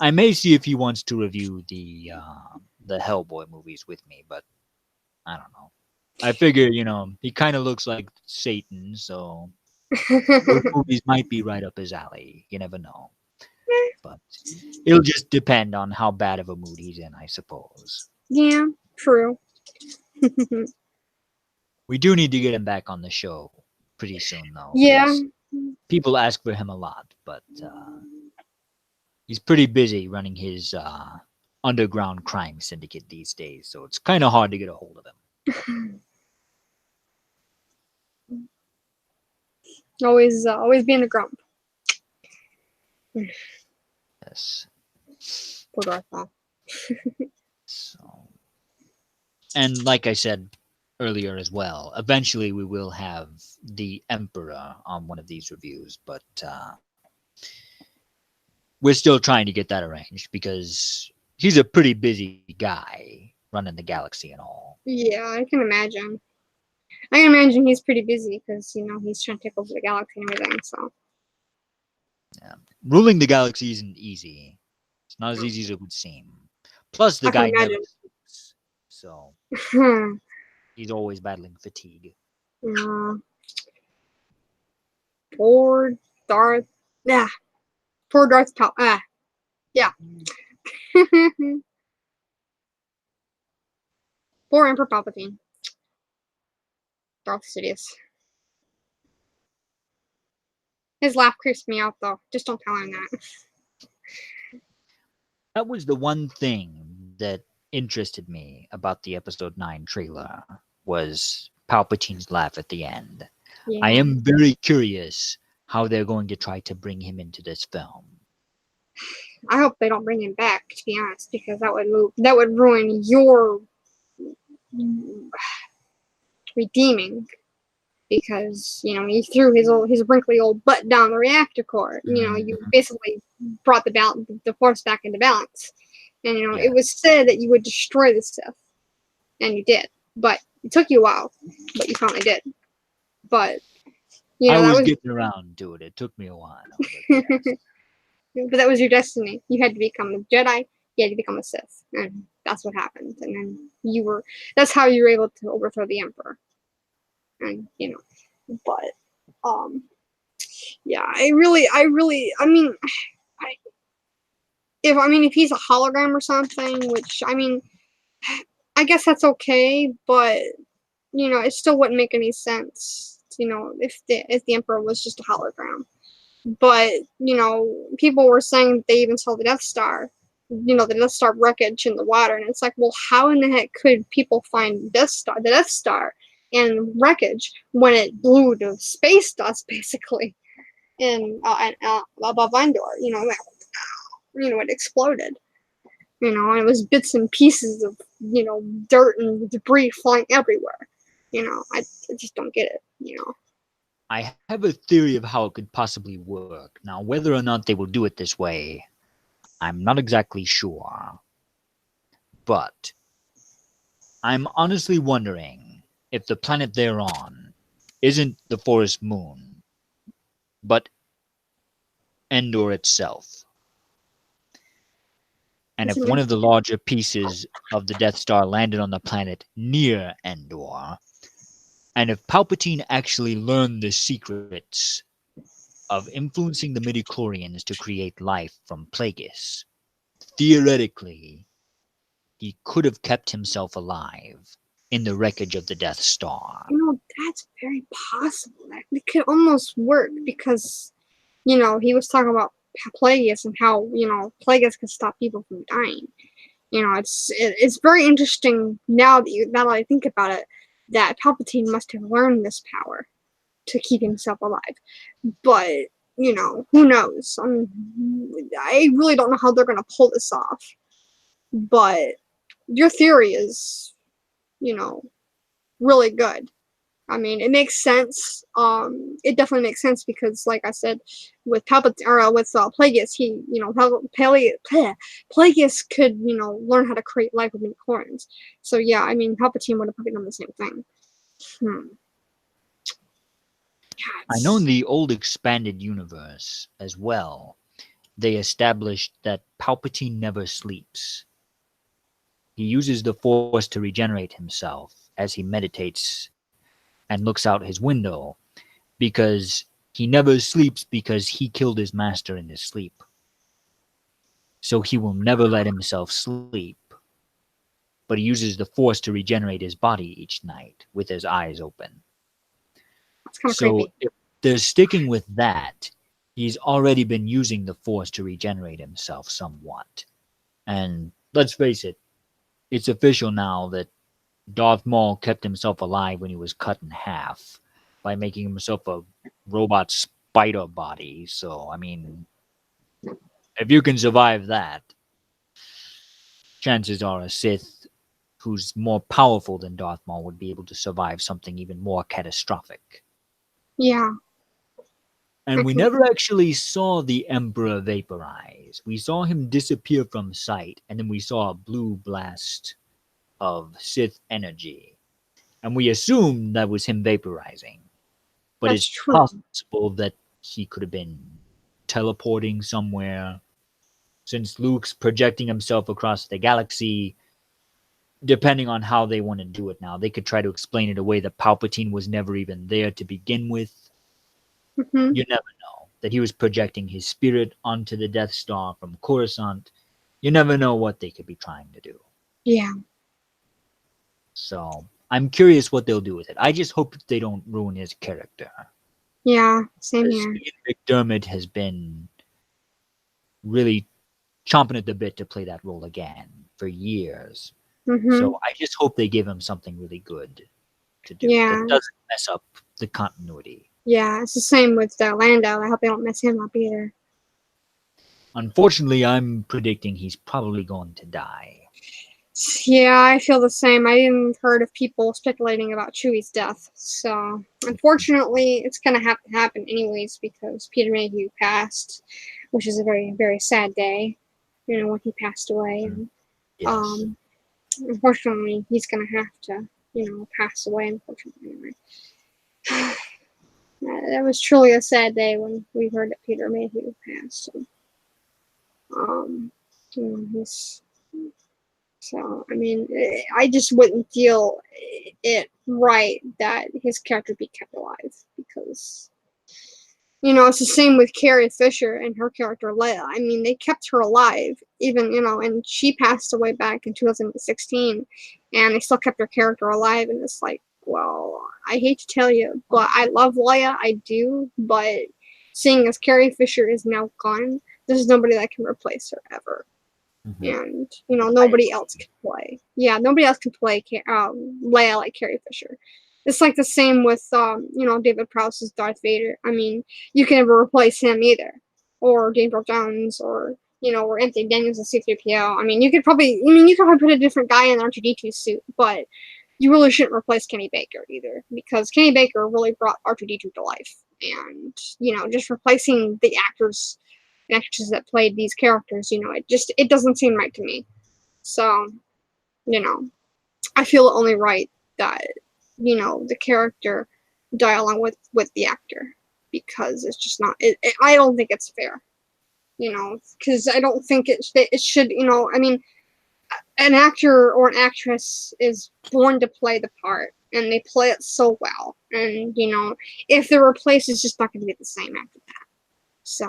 I may see if he wants to review the Hellboy movies with me, but I don't know. I figure, he kind of looks like Satan, so those movies might be right up his alley. You never know. But it'll just depend on how bad of a mood he's in, I suppose. Yeah, true. We do need to get him back on the show pretty soon, though. Yeah. People ask for him a lot, but he's pretty busy running his underground crime syndicate these days, so it's kind of hard to get a hold of him. Always being a grump. Yes. Poor Darth Maul. So, and like I said earlier as well, eventually we will have the Emperor on one of these reviews, but we're still trying to get that arranged because he's a pretty busy guy running the galaxy and all. Yeah, I can imagine. I can imagine he's pretty busy because he's trying to take over the galaxy and everything. So Yeah. Ruling the galaxy isn't easy. It's not as easy as it would seem. Plus, the I can guy never imagine. sleeps, so Hmm. he's always battling fatigue. Poor Darth. Yeah. Poor Darth Pal. Yeah. Poor Emperor Palpatine. Darth Sidious. His laugh creeps me out, though. Just don't tell him that. That was the one thing that interested me about the Episode 9 trailer was Palpatine's laugh at the end. Yeah. I am very curious how they're going to try to bring him into this film. I hope they don't bring him back, to be honest, because that would ruin your redeeming. Because he threw his wrinkly old butt down the reactor core. You basically brought the force back into balance, and it was said that you would destroy the Sith, and you did. But it took you a while, but you finally did. But I that was was getting around to it. It took me a while. But yes. but that was your destiny. You had to become a Jedi. You had to become a Sith, and that's what happened. And then that's how you were able to overthrow the Emperor. And but yeah, I mean, if he's a hologram or something, which I guess that's okay, but it still wouldn't make any sense. If the Emperor was just a hologram. But people were saying they even saw the Death Star. The Death Star wreckage in the water, and it's like, well, how in the heck could people find the Death Star, and wreckage when it blew to space dust basically, above Endor? It exploded. And it was bits and pieces of dirt and debris flying everywhere. I just don't get it. I have a theory of how it could possibly work. Now, whether or not they will do it this way, I'm not exactly sure. But I'm honestly wondering if the planet they're on isn't the forest moon, but Endor itself. And if one of the larger pieces of the Death Star landed on the planet near Endor, and if Palpatine actually learned the secrets of influencing the midichlorians to create life from Plagueis, theoretically, he could have kept himself alive in the wreckage of the Death Star. That's very possible. It could almost work because, he was talking about Plagueis and how, Plagueis could stop people from dying. It's very interesting now that I think about it, that Palpatine must have learned this power to keep himself alive. But, who knows? I really don't know how they're going to pull this off. But your theory is, really good. It makes sense. It definitely makes sense because, like I said, with Palpatine or with Plagueis, he, Plagueis could, learn how to create life with midichlorians. So yeah, Palpatine would have probably done the same thing. I know in the old expanded universe as well, they established that Palpatine never sleeps. He uses the Force to regenerate himself as he meditates and looks out his window, because he never sleeps because he killed his master in his sleep. So he will never let himself sleep, but he uses the Force to regenerate his body each night with his eyes open. That's kind of So creepy. if they're sticking with that, he's already been using the Force to regenerate himself somewhat. And let's face it, it's official now that Darth Maul kept himself alive when he was cut in half by making himself a robot spider body. So, if you can survive that, chances are a Sith who's more powerful than Darth Maul would be able to survive something even more catastrophic. Yeah. And we never actually saw the Emperor vaporize. We saw him disappear from sight, and then we saw a blue blast of Sith energy. And we assumed that was him vaporizing. But That's it's true. possible that he could have been teleporting somewhere. since Luke's projecting himself across the galaxy, depending on how they want to do it now, they could try to explain it away that Palpatine was never even there to begin with. Hmm. You never know. That he was projecting his spirit onto the Death Star from Coruscant. You never know what they could be trying to do. Yeah. So I'm curious what they'll do with it. I just hope they don't ruin his character. Yeah. Same Because here. Ian McDermott has been really chomping at the bit to play that role again for years. Hmm. So I just hope they give him something really good to do Yeah. that doesn't mess up the continuity. Yeah. It's the same with Lando. I hope they don't mess him up either. Unfortunately, I'm predicting he's probably going to die. Yeah, I feel the same. I even heard of people speculating about Chewie's death. So, unfortunately, it's going to have to happen anyways because Peter Mayhew passed, which is a very, very sad day, when he passed away. And, Yes. unfortunately, he's going to have to, pass away, unfortunately. Anyway. That was truly a sad day when we heard that Peter Mayhew passed. So, he's. So, I mean, I just wouldn't feel it right that his character be kept alive because, it's the same with Carrie Fisher and her character Leia. I mean, they kept her alive, even, and she passed away back in 2016, and they still kept her character alive, and it's like, well, I hate to tell you, but I love Leia, I do, but seeing as Carrie Fisher is now gone, there's nobody that can replace her ever. And nobody else can play. Yeah, nobody else can play Leia like Carrie Fisher. It's like the same with David Prowse's Darth Vader. I mean, you can never replace him either, or Gabriel Jones, or Anthony Daniels as C-3PO. I mean, you could probably put a different guy in the R2-D2 suit, but you really shouldn't replace Kenny Baker either, because Kenny Baker really brought R2-D2 to life, and just replacing the actors and actresses that played these characters, it doesn't seem right to me. So, I feel it only right that, the character die along with the actor, because it's just not, I don't think it's fair, because I don't think it should, I mean, an actor or an actress is born to play the part, and they play it so well, and, if they're replaced, it's just not going to be the same after that. So,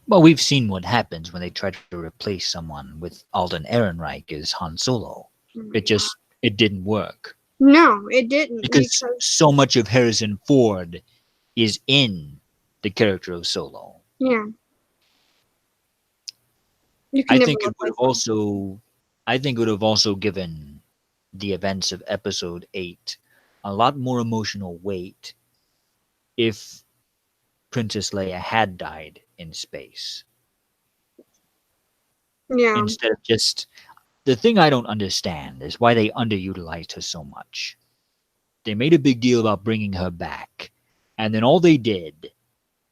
Well, we've seen what happens when they try to replace someone with Alden Ehrenreich as Han Solo. It didn't work. No, it didn't, Because so much of Harrison Ford is in the character of Solo. Yeah. I think it would have also given the events of Episode 8 a lot more emotional weight if Princess Leia had died in space. Yeah. Instead of just... The thing I don't understand is why they underutilized her so much. They made a big deal about bringing her back, and then all they did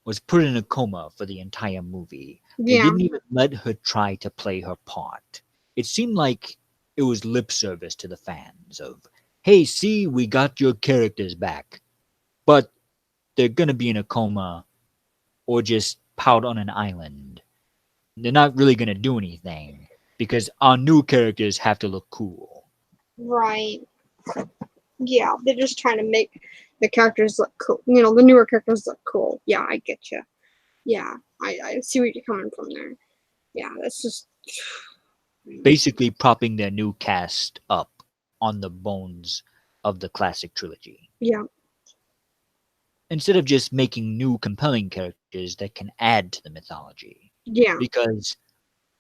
was put her in a coma for the entire movie. They didn't even let her try to play her part. It seemed like it was lip service to the fans of, hey, see, we got your characters back, but they're going to be in a coma or just pout on an island. They're not really going to do anything because our new characters have to look cool. Right. Yeah, they're just trying to make the characters look cool. The newer characters look cool. Yeah, I get you. Yeah, I see where you're coming from there. Yeah, that's just... Basically propping their new cast up on the bones of the classic trilogy. Yeah. Instead of just making new compelling characters that can add to the mythology. Yeah. Because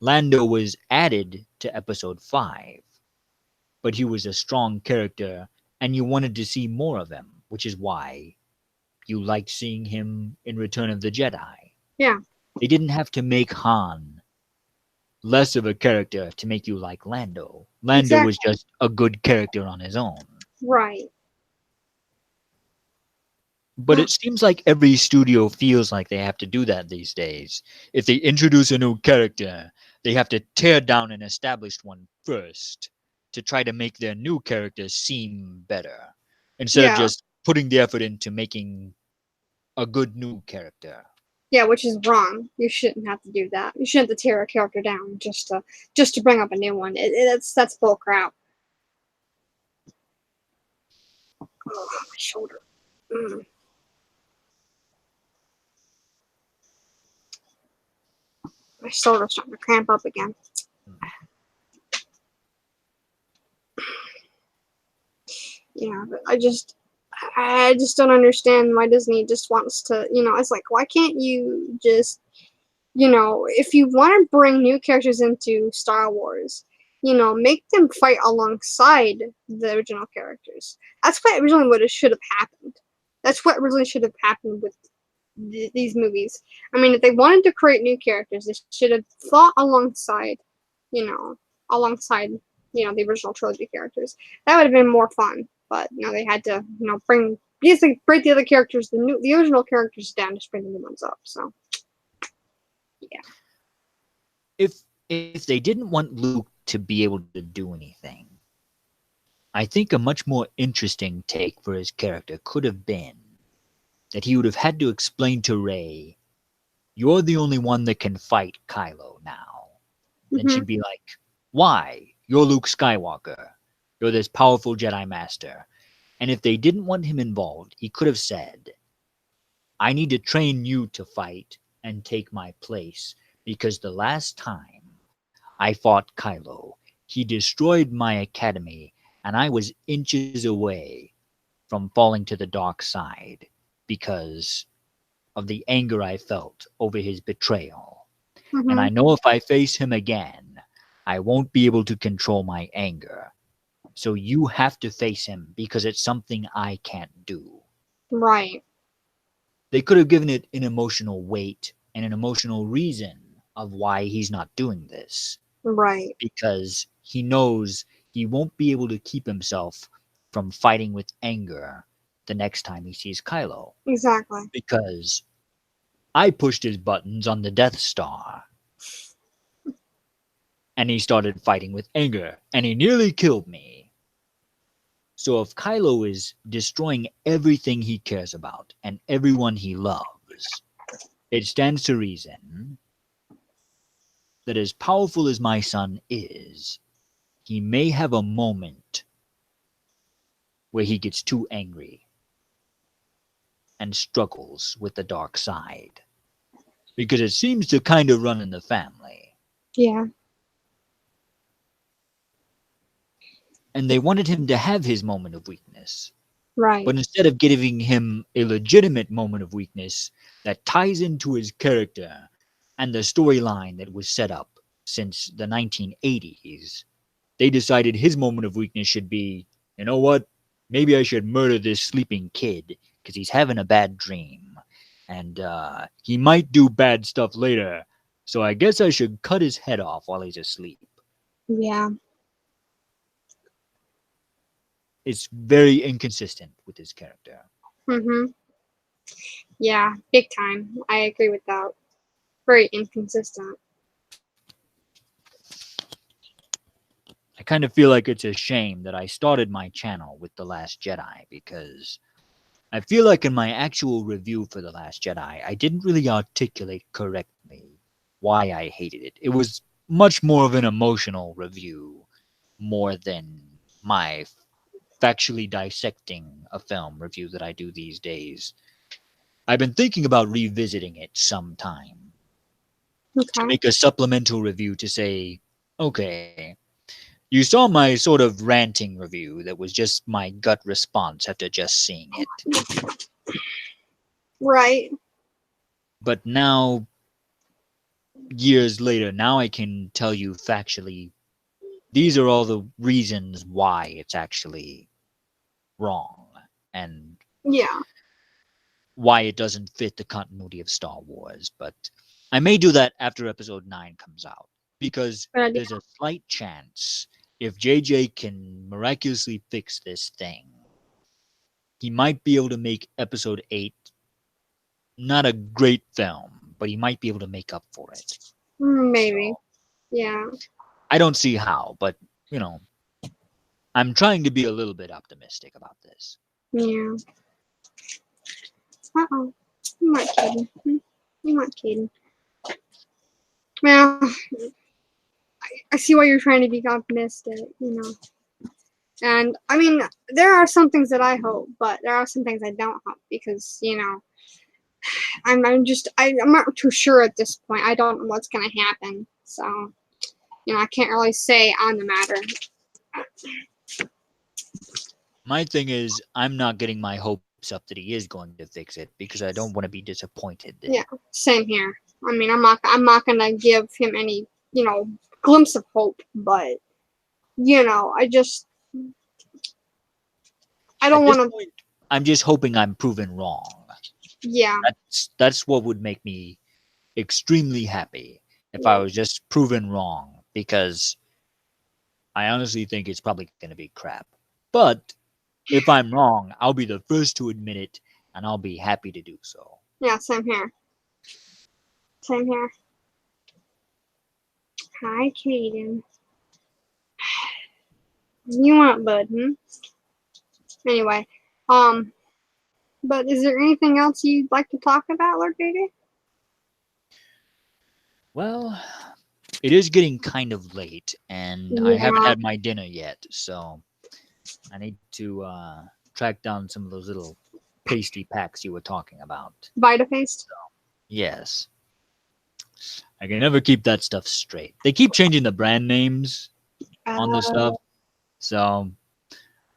Lando was added to Episode 5, but he was a strong character and you wanted to see more of him, which is why you liked seeing him in Return of the Jedi. Yeah. They didn't have to make Han less of a character to make you like Lando. Lando was just a good character on his own. Right. But it seems like every studio feels like they have to do that these days. If they introduce a new character, they have to tear down an established one first to try to make their new characters seem better, instead of just putting the effort into making a good new character. Yeah, which is wrong. You shouldn't have to do that. You shouldn't have to tear a character down just to bring up a new one. That's bull crap. Oh, my shoulder. Mm. My shoulder's starting to cramp up again. Yeah, but I just don't understand why Disney just wants to, it's like, why can't you just, if you want to bring new characters into Star Wars, make them fight alongside the original characters. That's what originally what it should have happened. That's what originally should have happened with these movies. I mean, if they wanted to create new characters, they should have fought alongside, you know, alongside, the original trilogy characters. That would have been more fun. But they had to, basically break the other characters, the original characters down, to bring the new ones up. So, yeah. If they didn't want Luke to be able to do anything, I think a much more interesting take for his character could have been that he would have had to explain to Rey, "You're the only one that can fight Kylo now." Then she'd be like, "Why? You're Luke Skywalker. You're this powerful Jedi Master." And if they didn't want him involved, he could have said, "I need to train you to fight and take my place, because the last time I fought Kylo, he destroyed my academy, and I was inches away from falling to the dark side because of the anger I felt over his betrayal. And I know if I face him again, I won't be able to control my anger. So you have to face him because it's something I can't do." Right. They could have given it an emotional weight and an emotional reason of why he's not doing this. Right. Because he knows he won't be able to keep himself from fighting with anger the next time he sees Kylo. Exactly. Because I pushed his buttons on the Death Star, and he started fighting with anger, and he nearly killed me. So if Kylo is destroying everything he cares about and everyone he loves, it stands to reason that as powerful as my son is, he may have a moment where he gets too angry and struggles with the dark side. Because it seems to kind of run in the family. Yeah. And they wanted him to have his moment of weakness. Right. But instead of giving him a legitimate moment of weakness that ties into his character and the storyline that was set up since the 1980s, they decided his moment of weakness should be, "You know what? Maybe I should murder this sleeping kid because he's having a bad dream. And he might do bad stuff later. So I guess I should cut his head off while he's asleep." Yeah. It's very inconsistent with his character. Yeah, big time. I agree with that. Very inconsistent. I kind of feel like it's a shame that I started my channel with The Last Jedi, because I feel like in my actual review for The Last Jedi, I didn't really articulate correctly why I hated it. It was much more of an emotional review more than my factually dissecting a film review that I do these days. I've been thinking about revisiting it sometime to Okay. make a supplemental review to say, okay, you saw my sort of ranting review that was just my gut response after just seeing it. Right. But now, years later, now I can tell you factually, these are all the reasons why it's actually wrong and Yeah. why it doesn't fit the continuity of Star Wars. But I may do that after episode 9 comes out, because Good idea. there's a slight chance if JJ can miraculously fix this thing, he might be able to make episode 8 not a great film, but he might be able to make up for it. Maybe. So, Yeah. I don't see how, but you know, I'm trying to be a little bit optimistic about this. Yeah. Uh-oh. My kid. You're not kidding. Well, I see why you're trying to be optimistic, you know. And I mean, there are some things that I hope, but there are some things I don't hope because, you know, I'm not too sure at this point. I don't know what's gonna happen, so you know, I can't really say on the matter. My thing is, I'm not getting my hopes up that he is going to fix it because I don't want to be disappointed. Yeah, same here. I mean, I'm not gonna give him any, you know, glimpse of hope, but you know, I At don't this want to. point, I'm just hoping I'm proven wrong. Yeah, That's what would make me extremely happy if I was just proven wrong, because I honestly think it's probably going to be crap. But if I'm wrong, I'll be the first to admit it, and I'll be happy to do so. yeah, same here. Same here. Hi, Kaden. You want bud? Anyway, but is there anything else you'd like to talk about, Lord Vader? Well, it is getting kind of late, and I haven't had my dinner yet, so I need to track down some of those little pasty packs you were talking about. Vita paste. Yes. I can never keep that stuff straight. They keep changing the brand names on the stuff. So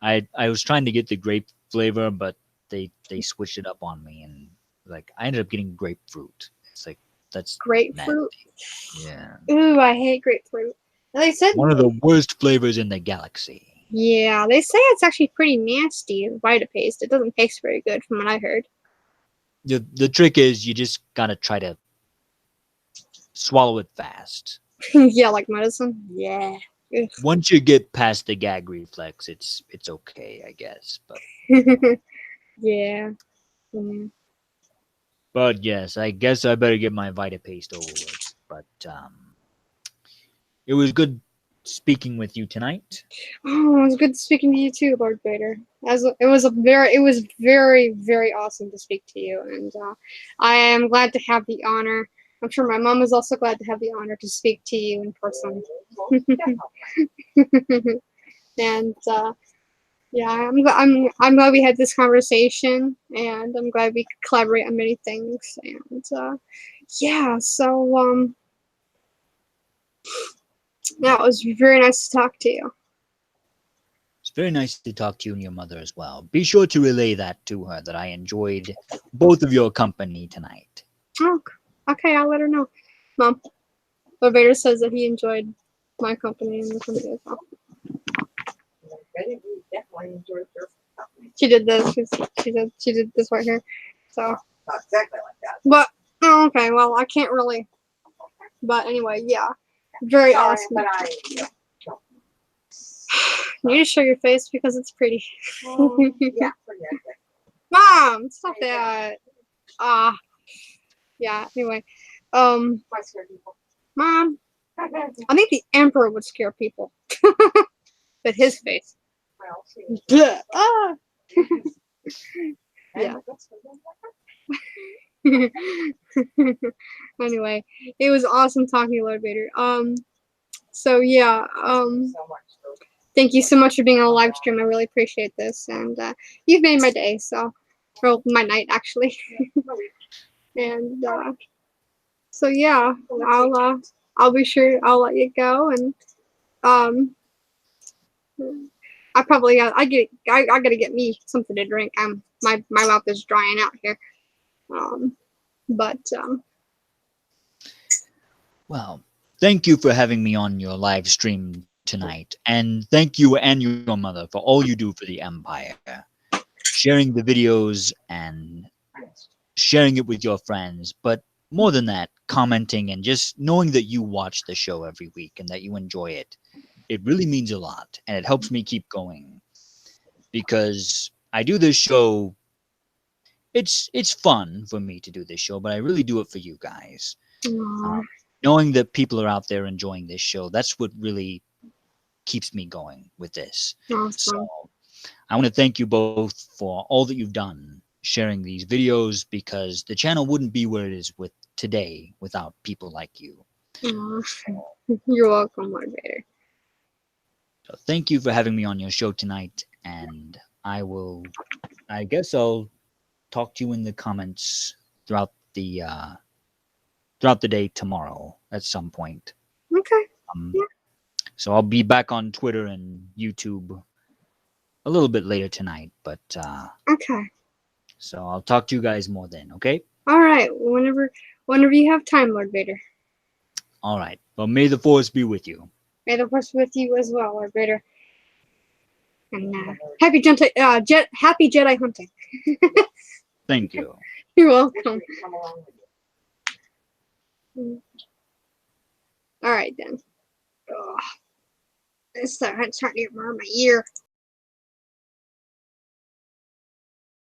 I was trying to get the grape flavor, but they switched it up on me, and like I ended up getting grapefruit. It's like that's Grapefruit. nasty. Yeah. Ooh, I hate grapefruit. They said One of the worst flavors in the galaxy. yeah, they say it's actually pretty nasty. Vita paste. It doesn't taste very good, from what I heard. The trick is you just gotta try to swallow it fast. Yeah, like medicine. Yeah. Ugh. Once you get past the gag reflex, it's okay, I guess. Yeah. But yes, I guess I better get my Vita paste over with. But it was good speaking with you tonight. Oh, it was good speaking to you too, Lord Vader. It was very, very awesome to speak to you, and I am glad to have the honor. I'm sure my mom is also glad to have the honor to speak to you in person. And yeah, I'm glad we had this conversation, and I'm glad we could collaborate on many things. And yeah, so yeah, it was very nice to talk to you. It's very nice to talk to you and your mother as well. Be sure to relay that to her, that I enjoyed both of your company tonight. Oh, okay, I'll let her know. Mom, Lord Vader says that he enjoyed my company and the company as well. Definitely enjoyed your company. She did this. She did this right here. So, Not exactly like that. but oh, okay. Well, I can't really. But anyway, yeah, very Sorry, awesome. but I You need to show your face because it's pretty. yeah, forget it. Mom, stop that. Yeah. Anyway, Why scare people? Mom, I think the Emperor would scare people, but his face. Well, see. Bleh. Ah. Yeah. Anyway, it was awesome talking to you, Lord Vader. So yeah, So much. thank you so much for being on the live stream. I really appreciate this, and you've made my day, so or my night actually. And so yeah, I'll be sure I'll let you go, and I probably I gotta get me something to drink. My mouth is drying out here. But Well, thank you for having me on your live stream tonight. And thank you and your mother for all you do for the Empire. Sharing the videos and sharing it with your friends. But more than that, commenting and just knowing that you watch the show every week and that you enjoy it. It really means a lot. And it helps me keep going. Because I do this show. It's fun for me to do this show, but I really do it for you guys. Knowing that people are out there enjoying this show, that's what really keeps me going with this. awesome. So I want to thank you both for all that you've done sharing these videos, because the channel wouldn't be where it is today without people like you. Aw, you're welcome, Lord Vader. So thank you for having me on your show tonight, and I guess I'll talk to you in the comments throughout the day tomorrow at some point. Okay. Um, so I'll be back on Twitter and YouTube a little bit later tonight, but Okay. so I'll talk to you guys more then, okay? All right. Whenever you have time, Lord Vader. All right. Well, may the force be with you. May the force be with you as well, Lord Vader. And happy Jedi hunting. Thank you. You're welcome. Come along with you. All right then. Ugh. It's starting to get more in my ear.